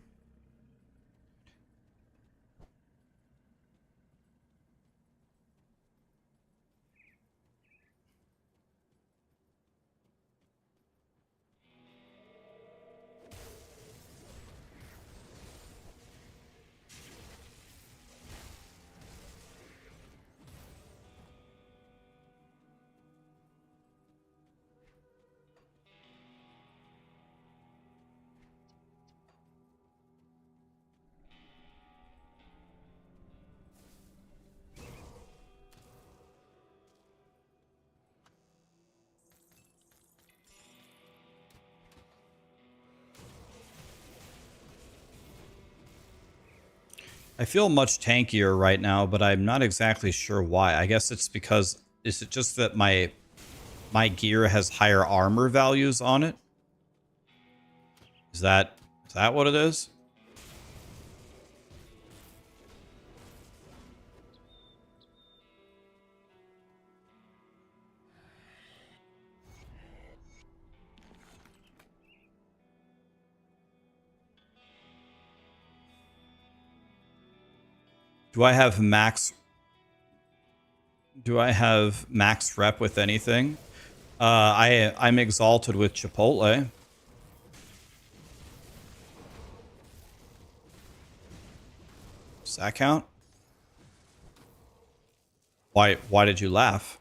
I feel much tankier right now, but I'm not exactly sure why. I guess it's because, is it just that my gear has higher armor values on it? Is that what it is? Do I have max? Do I have max rep with anything? I'm exalted with Chipotle. Does that count? Why did you laugh?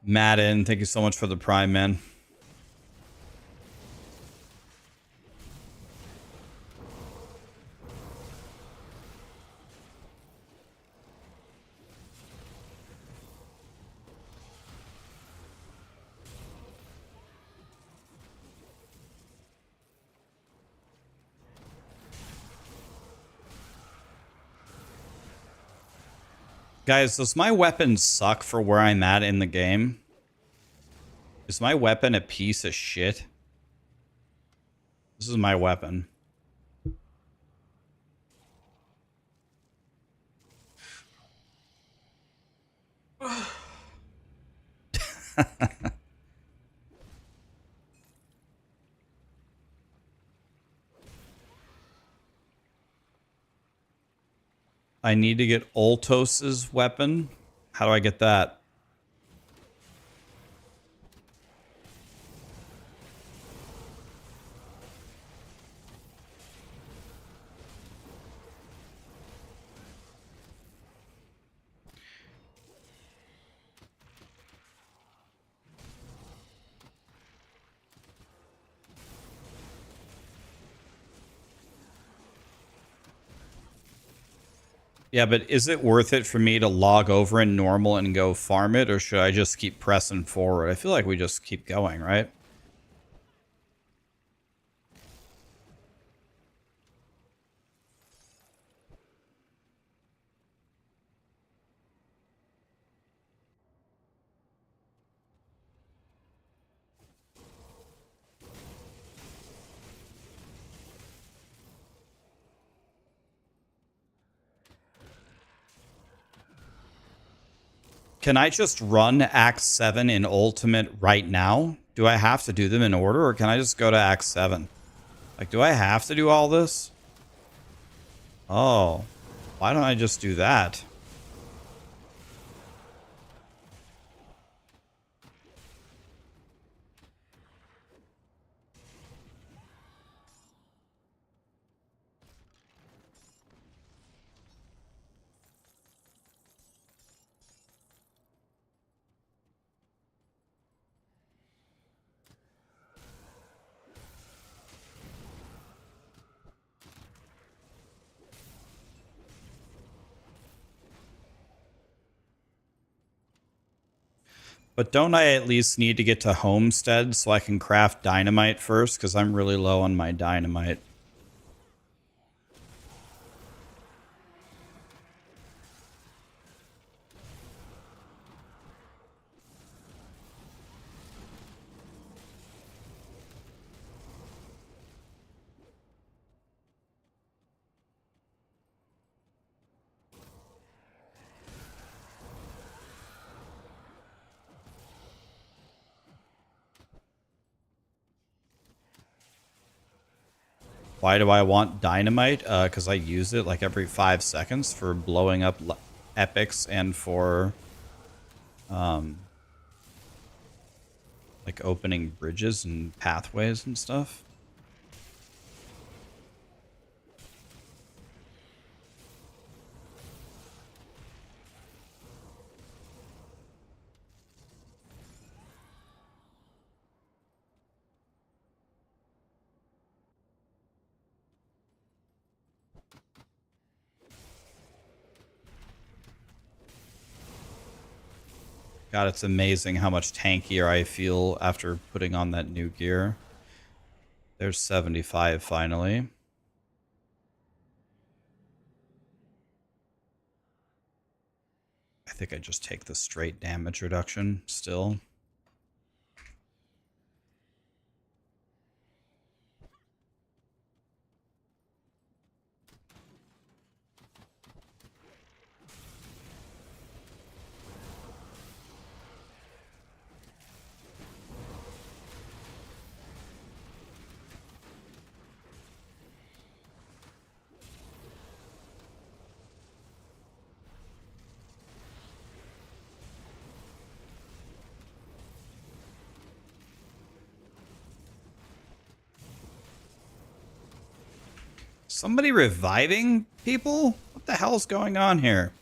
Madden, thank you so much for the prime, man. Guys, does my weapon suck for where I'm at in the game? Is my weapon a piece of shit? This is my weapon. I need to get Ultos's weapon. How do I get that? Yeah, but is it worth it for me to log over in normal and go farm it, or should I just keep pressing forward? I feel like we just keep going, right? Can I just run Act 7 in Ultimate right now? Do I have to do them in order, or can I just go to Act 7? Like, do I have to do all this? Oh, why don't I just do that? But don't I at least need to get to Homestead so I can craft dynamite first? Because I'm really low on my dynamite. Why do I want dynamite? Because I use it like every 5 seconds for blowing up epics and for like opening bridges and pathways and stuff. God, it's amazing how much tankier I feel after putting on that new gear. There's 75 finally. I think I just take the straight damage reduction still. Somebody reviving people? What the hell's going on here?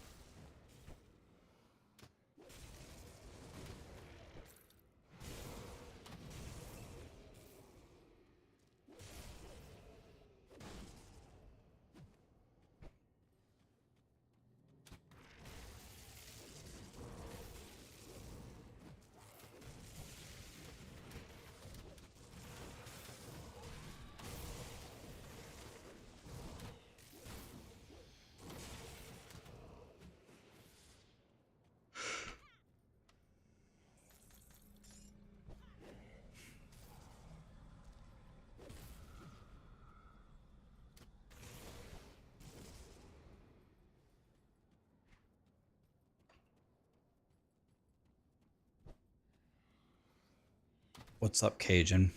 What's up, Cajun?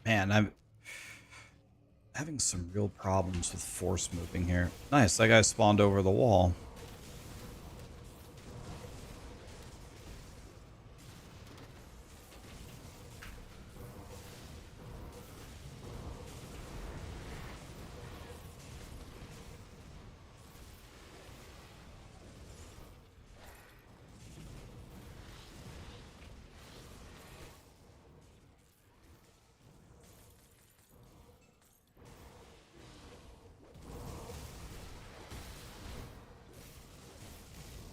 Man, I'm having some real problems with force moving here. Nice, that guy spawned over the wall.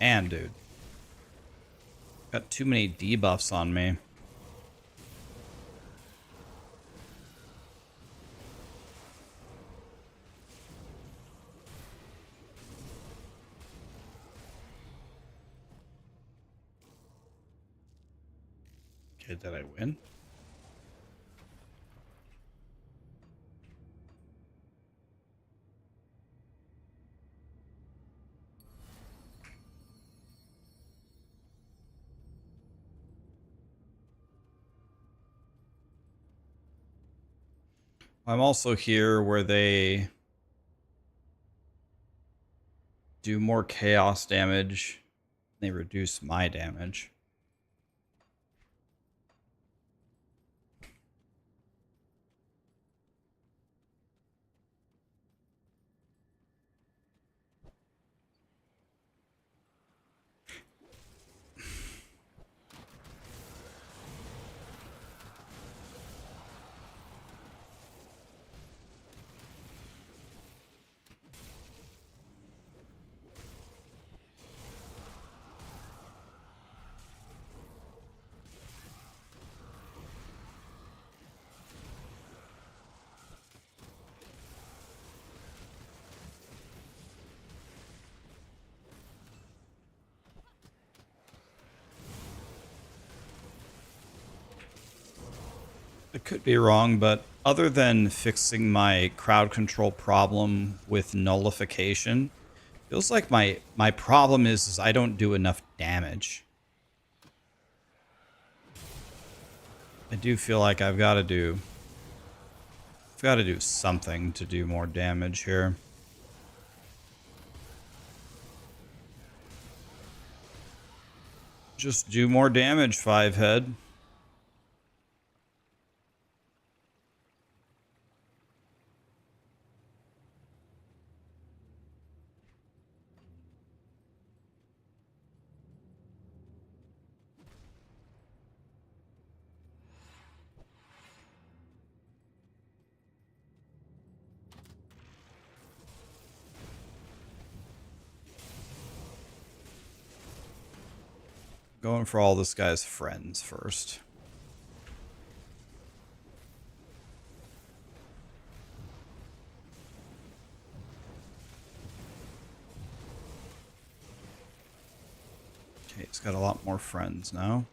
And dude, got too many debuffs on me. Okay, did I win? I'm also here where they do more chaos damage. They reduce my damage. I could be wrong, but other than fixing my crowd control problem with nullification, feels like my problem is I don't do enough damage. I do feel like I've got to do something to do more damage here. Just do more damage, Five Head. Going for all this guy's friends first. Okay, he's got a lot more friends now.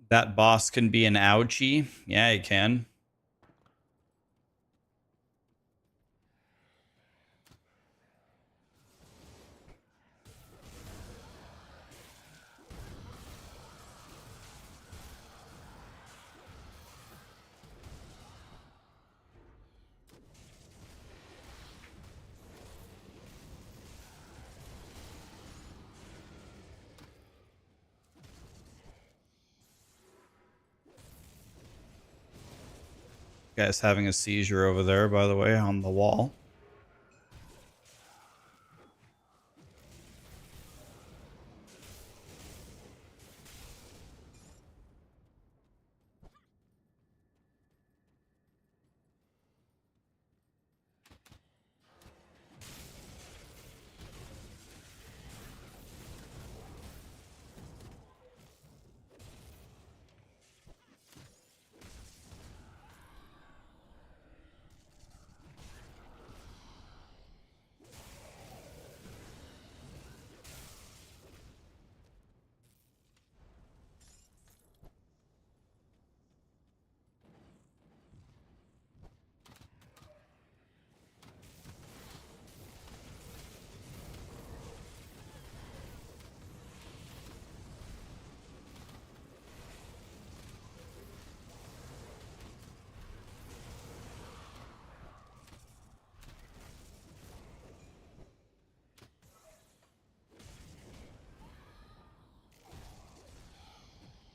That boss can be an ouchie. Yeah, he can. Guy's having a seizure over there, by the way, on the wall.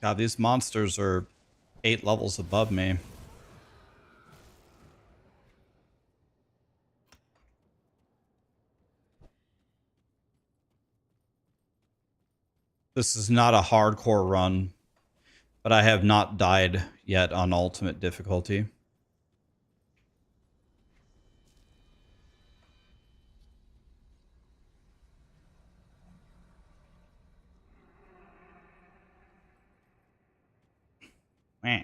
God, these monsters are 8 levels above me. This is not a hardcore run, but I have not died yet on ultimate difficulty. Meh.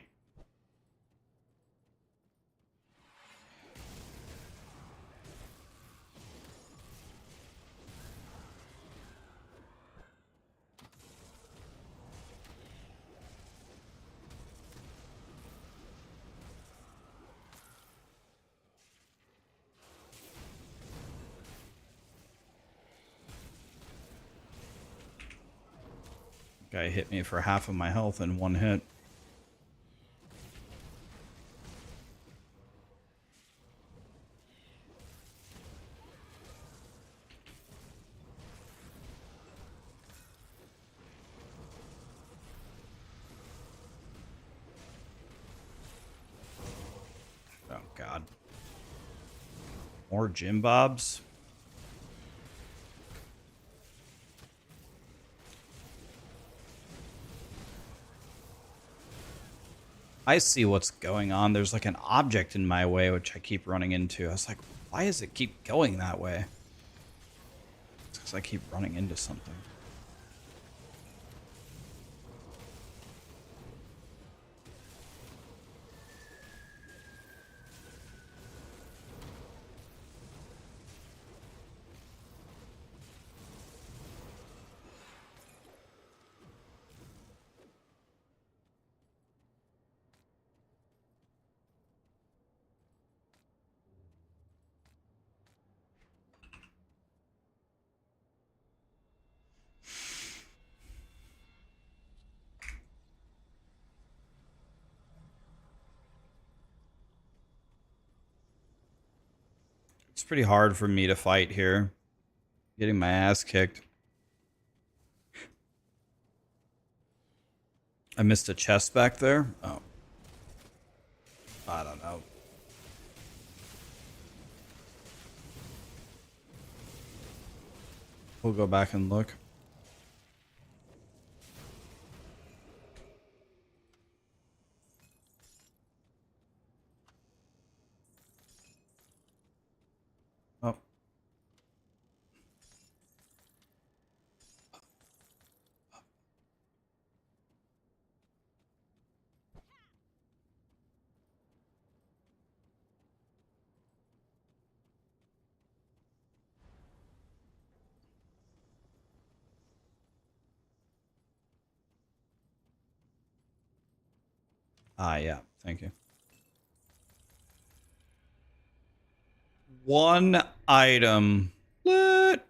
Guy hit me for half of my health in one hit. Oh, God. More Jim Bobs? I see what's going on. There's like an object in my way, which I keep running into. I was like, why does it keep going that way? It's because I keep running into something. It's pretty hard for me to fight here. Getting my ass kicked. I missed a chest back there. Oh. I don't know. We'll go back and look. Oh. Ah, yeah. Thank you. One item. What?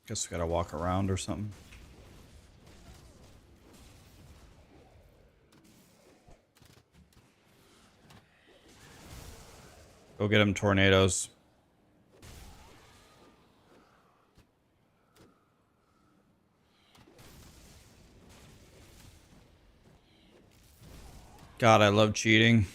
Guess we gotta walk around or something. Go get him, tornadoes. God, I love cheating.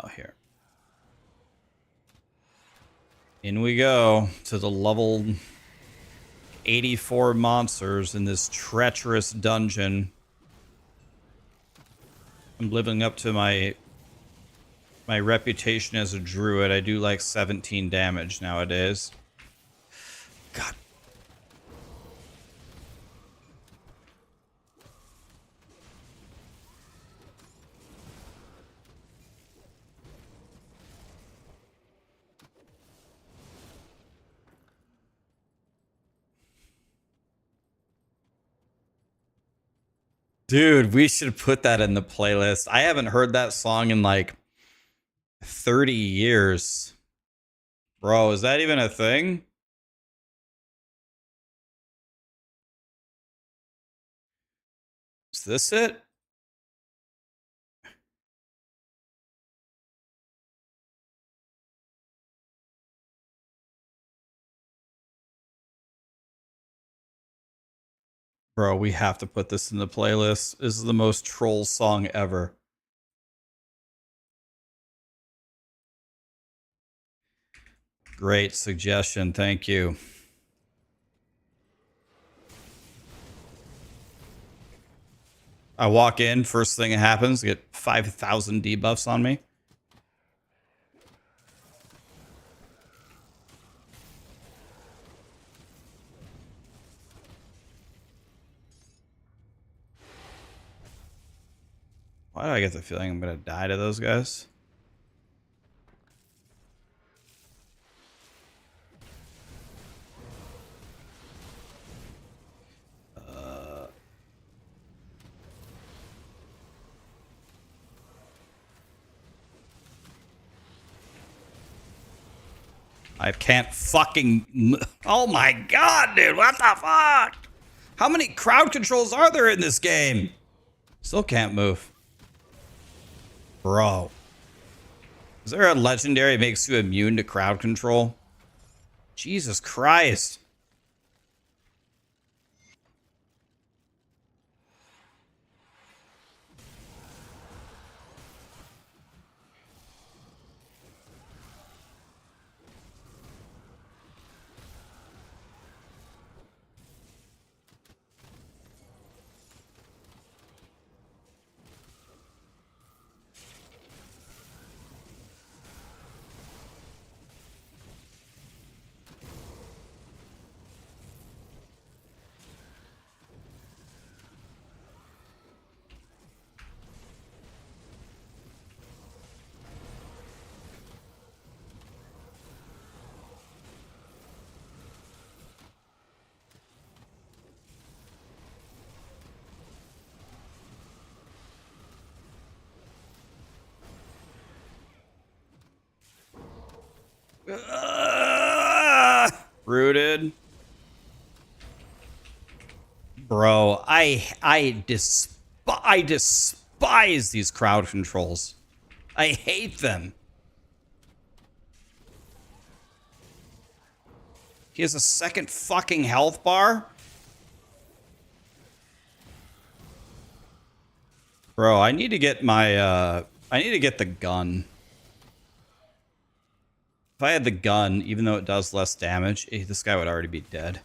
Oh, here. In we go to the level 84 monsters in this treacherous dungeon. I'm living up to my reputation as a druid. I do like 17 damage nowadays. God. Dude, we should put that in the playlist. I haven't heard that song in like 30 years. Bro, is that even a thing? Is this it? Bro, we have to put this in the playlist. This is the most troll song ever. Great suggestion. Thank you. I walk in, first thing that happens, get 5,000 debuffs on me. Why do I get the feeling I'm going to die to those guys? I can't fucking... Oh my god, dude. What the fuck? How many crowd controls are there in this game? Still can't move. Bro. Is there a legendary that makes you immune to crowd control? Jesus Christ. Rooted. Bro, I despise these crowd controls. I hate them. He has a second fucking health bar? Bro, I need to get my I need to get the gun. If I had the gun, even though it does less damage, this guy would already be dead.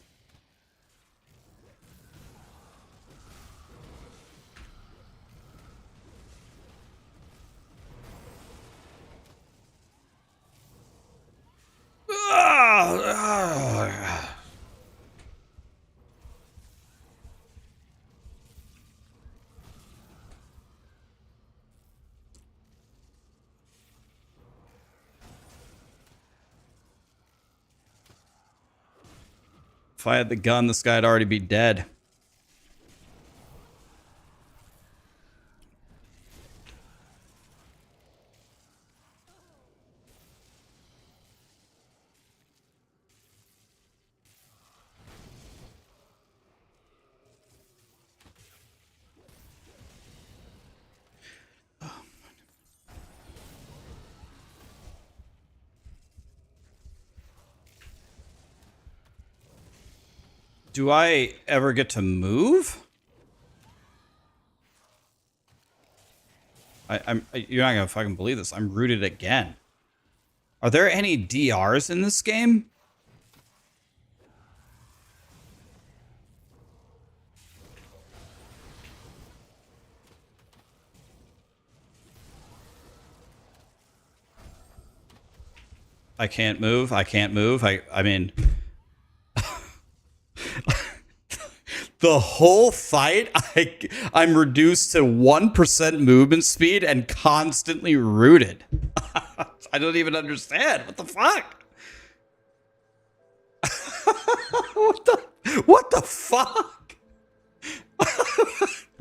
If I had the gun, this guy'd already be dead. Do I ever get to move? You're not gonna fucking believe this. I'm rooted again. Are there any DRs in this game? I can't move. I can't move. I mean, the whole fight, I'm reduced to 1% movement speed and constantly rooted. I don't even understand. What the fuck? What the fuck?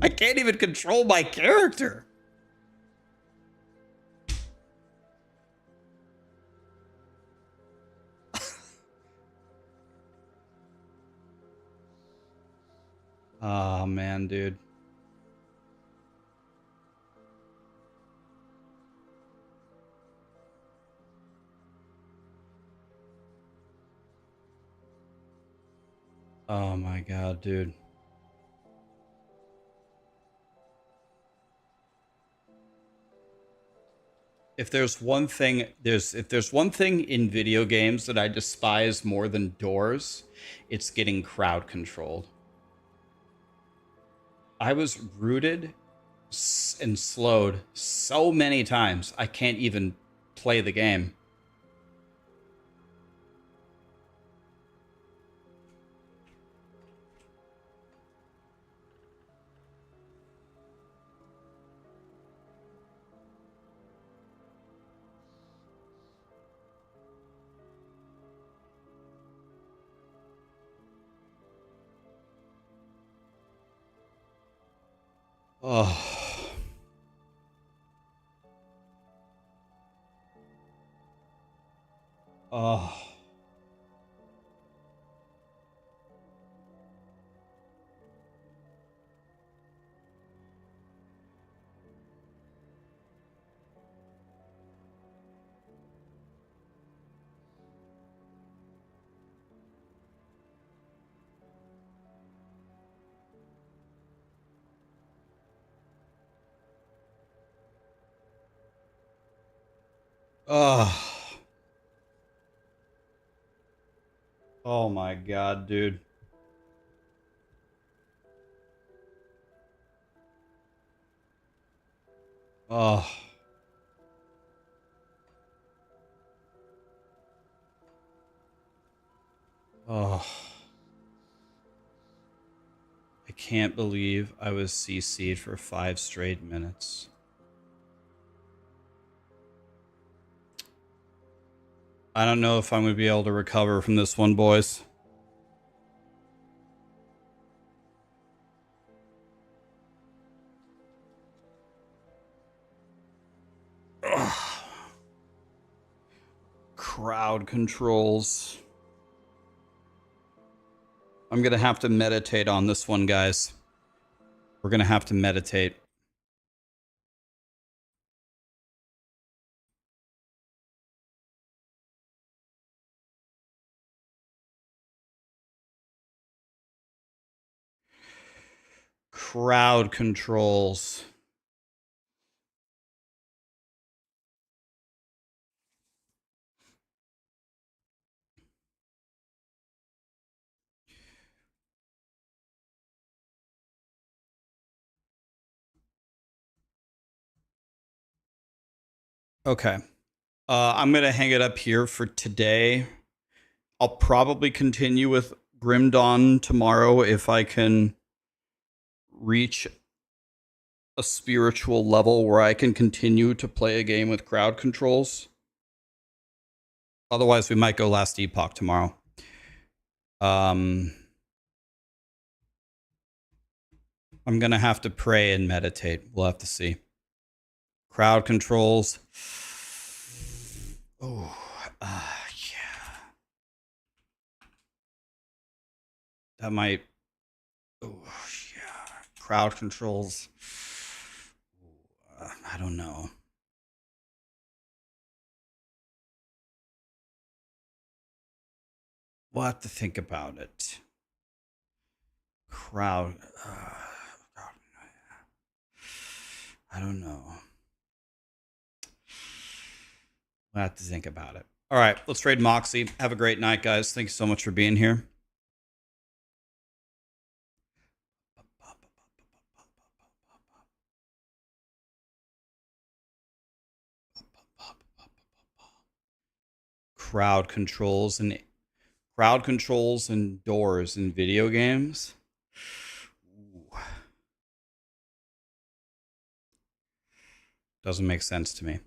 I can't even control my character. Oh man, dude. Oh my god, dude. If there's one thing in video games that I despise more than doors, it's getting crowd controlled. I was rooted and slowed so many times I can't even play the game. Oh. Oh. Oh. Oh my god, dude. Oh. Oh. I can't believe I was CC'd for 5 straight minutes. I don't know if I'm going to be able to recover from this one, boys. Crowd controls. I'm going to have to meditate on this one, guys. We're going to have to meditate. Crowd controls. Okay. I'm going to hang it up here for today. I'll probably continue with Grim Dawn tomorrow if I can reach a spiritual level where I can continue to play a game with crowd controls. Otherwise, we might go last Epoch tomorrow. I'm going to have to pray and meditate. We'll have to see. Crowd controls. Oh, yeah. That might. Oh, yeah. Crowd controls. I don't know. We'll have to think about it. Crowd. I don't know. We'll have to think about it. All right, let's trade Moxie. Have a great night, guys. Thank you so much for being here. Crowd controls and doors in video games. Ooh. Doesn't make sense to me.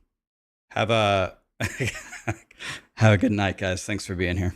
Have a have a good night, guys. Thanks for being here.